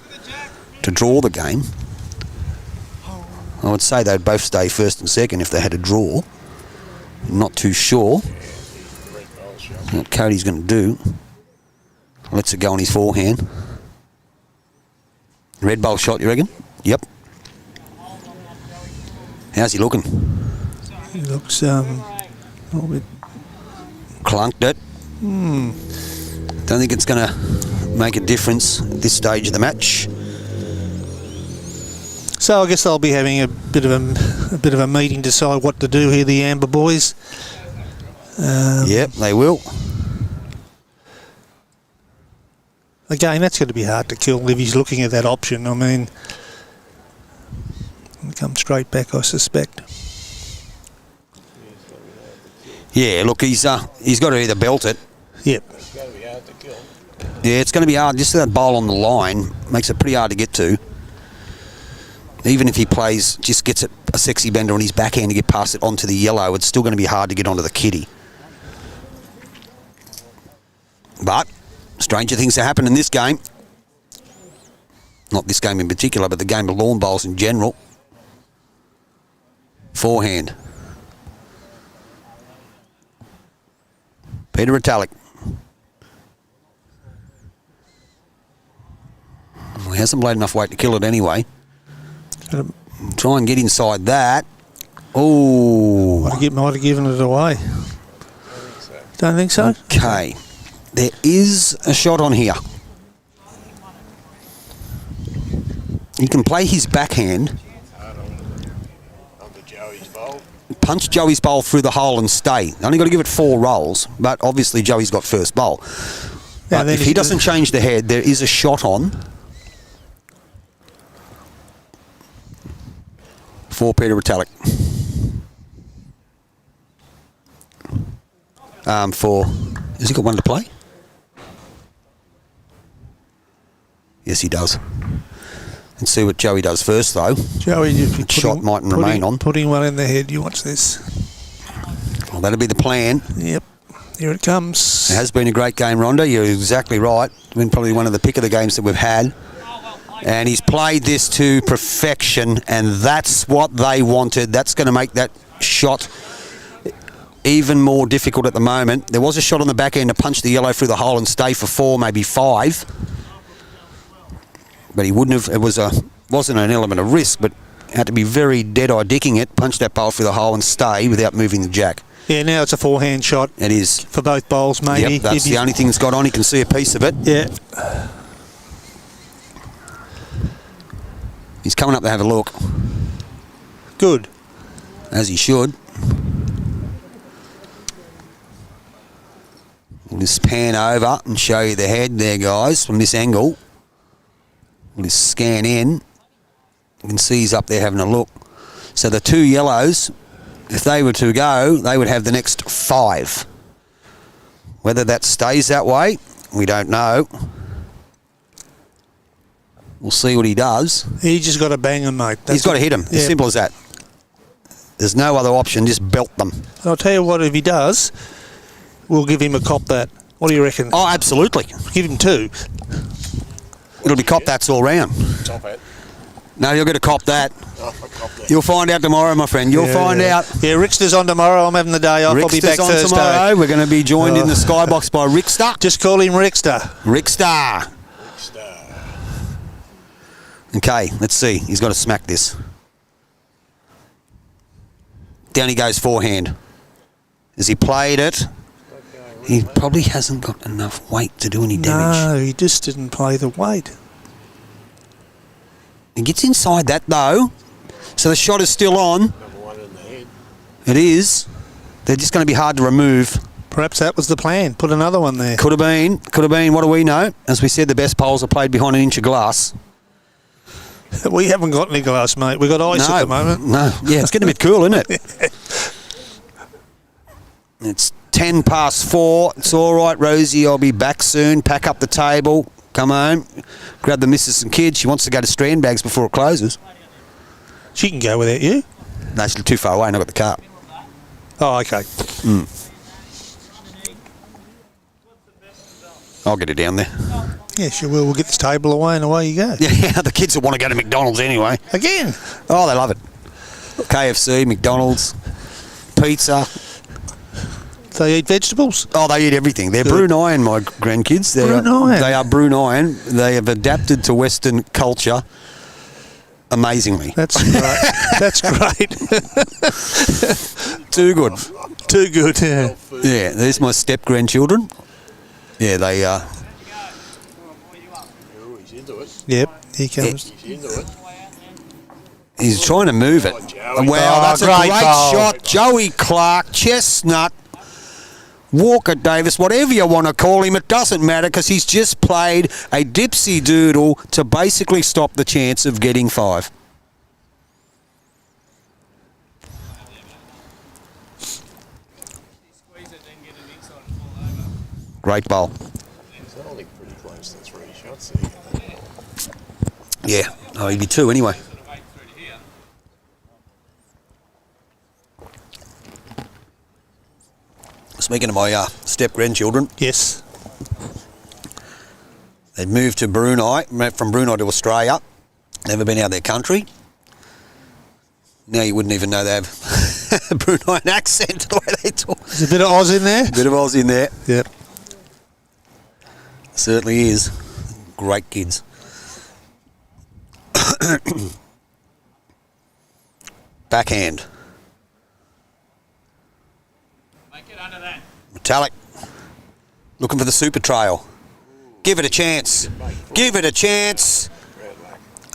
to draw the game? I would say they'd both stay first and second if they had a draw. Not too sure what Cody's going to do. Lets it go on his forehand. Red bowl shot, you reckon? Yep. How's he looking? He looks a little bit... Clunked it. Don't think it's going to make a difference at this stage of the match. So I guess they'll be having a bit of a meeting to decide what to do here, the Amber boys. Yep, they will. Again, that's going to be hard to kill if he's looking at that option. I mean, he'll come straight back, I suspect. Yeah, look, he's got to either belt it. Yep. Yeah, it's going to be hard. Just that bowl on the line makes it pretty hard to get to. Even if he plays, just gets it a sexy bender on his backhand to get past it onto the yellow, it's still going to be hard to get onto the kitty. But stranger things have happened in this game. Not this game in particular, but the game of lawn bowls in general. Forehand. Peter Retallack. Well, he hasn't played enough weight to kill it anyway. Try and get inside that. Oh. Might have given it away. Don't think so? Okay. There is a shot on here. He can play his backhand. Punch Joey's bowl through the hole and stay. Only got to give it 4 rolls, but obviously Joey's got first bowl. But if he doesn't change the head, there is a shot on for Peter Retallack. Has he got one to play? Yes, he does. Let's see what Joey does first, though. Joey, Shot mightn't remain on. Putting one in the head. You watch this. Well, that'll be the plan. Yep. Here it comes. It has been a great game, Rhonda. You're exactly right. It's been probably one of the pick of the games that we've had. And he's played this to perfection, and that's what they wanted. That's going to make that shot even more difficult at the moment. There was a shot on the back end to punch the yellow through the hole and stay for 4, maybe 5. but he wouldn't have. It wasn't an element of risk, but had to be very dead-eye dicking it, punch that bowl through the hole and stay without moving the jack. Yeah, now it's a forehand shot. It is. For both bowls, maybe. Yep, that's the only thing that's got on. He can see a piece of it. Yeah. He's coming up to have a look. Good. As he should. We'll just pan over and show you the head there, guys, from this angle. We'll just scan in. You can see he's up there having a look. So the two yellows, if they were to go, they would have the next 5. Whether that stays that way, we don't know. We'll see what he does. He just got to bang him, mate. He's got to hit him. Yeah. As simple as that. There's no other option. Just belt them. I'll tell you what, if he does, we'll give him a cop that. What do you reckon? Oh, absolutely. Give him 2. It'll be cop that's all round. Top hat. No, you'll get a cop that. Oh, cop that. You'll find out tomorrow, my friend. You'll find out. Yeah, Rickster's on tomorrow. I'm having the day off. I'll be back Rickster's on Thursday. tomorrow. We're going to be joined in the skybox by Rickster. Just call him Rickster. Rickster. Okay, let's see. He's got to smack this. Down he goes forehand. Has he played it? He probably hasn't got enough weight to do any damage. No, he just didn't play the weight. He gets inside that though. So the shot is still on. Number 1 in the head. It is. They're just going to be hard to remove. Perhaps that was the plan. Put another one there. Could have been. Could have been. What do we know? As we said, the best poles are played behind an inch of glass. We haven't got any glass, mate. We've got ice at the moment. No. Yeah, it's getting a bit cool, isn't it? It's 10 past 4. It's all right, Rosie. I'll be back soon. Pack up the table. Come home. Grab the missus and kids. She wants to go to Strandbags before it closes. She can go without you. No, she's too far away and I've got the car. Oh, okay. I'll get her down there. Yeah, sure will. We'll get this table away and away you go. Yeah, the kids will want to go to McDonald's anyway. Again. Oh, they love it. KFC, McDonald's, pizza. They eat vegetables? Oh, they eat everything. They're Good. Bruneian, my grandkids. Bruneian? They are Bruneian. They have adapted to Western culture amazingly. That's great. That's great. Too good. Too good, yeah. Yeah, there's my step-grandchildren. Yeah, they are. Oh, he's into it. Yep, here comes. He's into it. He's trying to move it. Joey. Wow, that's a great great bowl. shot. Joey Clarke, Chestnut, Walker Davis, whatever you want to call him, it doesn't matter because he's just played a dipsy doodle to basically stop the chance of getting 5. Great bowl. He's only pretty close to 3 shots. Yeah. Oh, he'd be 2 anyway. Speaking of my step-grandchildren, Yes. they'd moved to Brunei, from Brunei to Australia. Never been out of their country. Now you wouldn't even know they have a Bruneian accent the way they talk. There's a bit of Oz in there? Bit of Oz in there. Yep. Certainly is. Great kids. Backhand. Make it under that. Retallack. Looking for the super trail. Give it a chance. Give it a chance.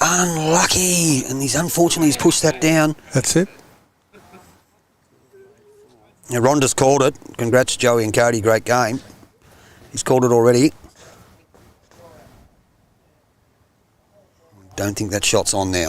Unlucky. And unfortunately he's pushed that down. That's it. Yeah, Rhonda's called it. Congrats, Joey and Cody. Great game. He's called it already. Don't think that shot's on now.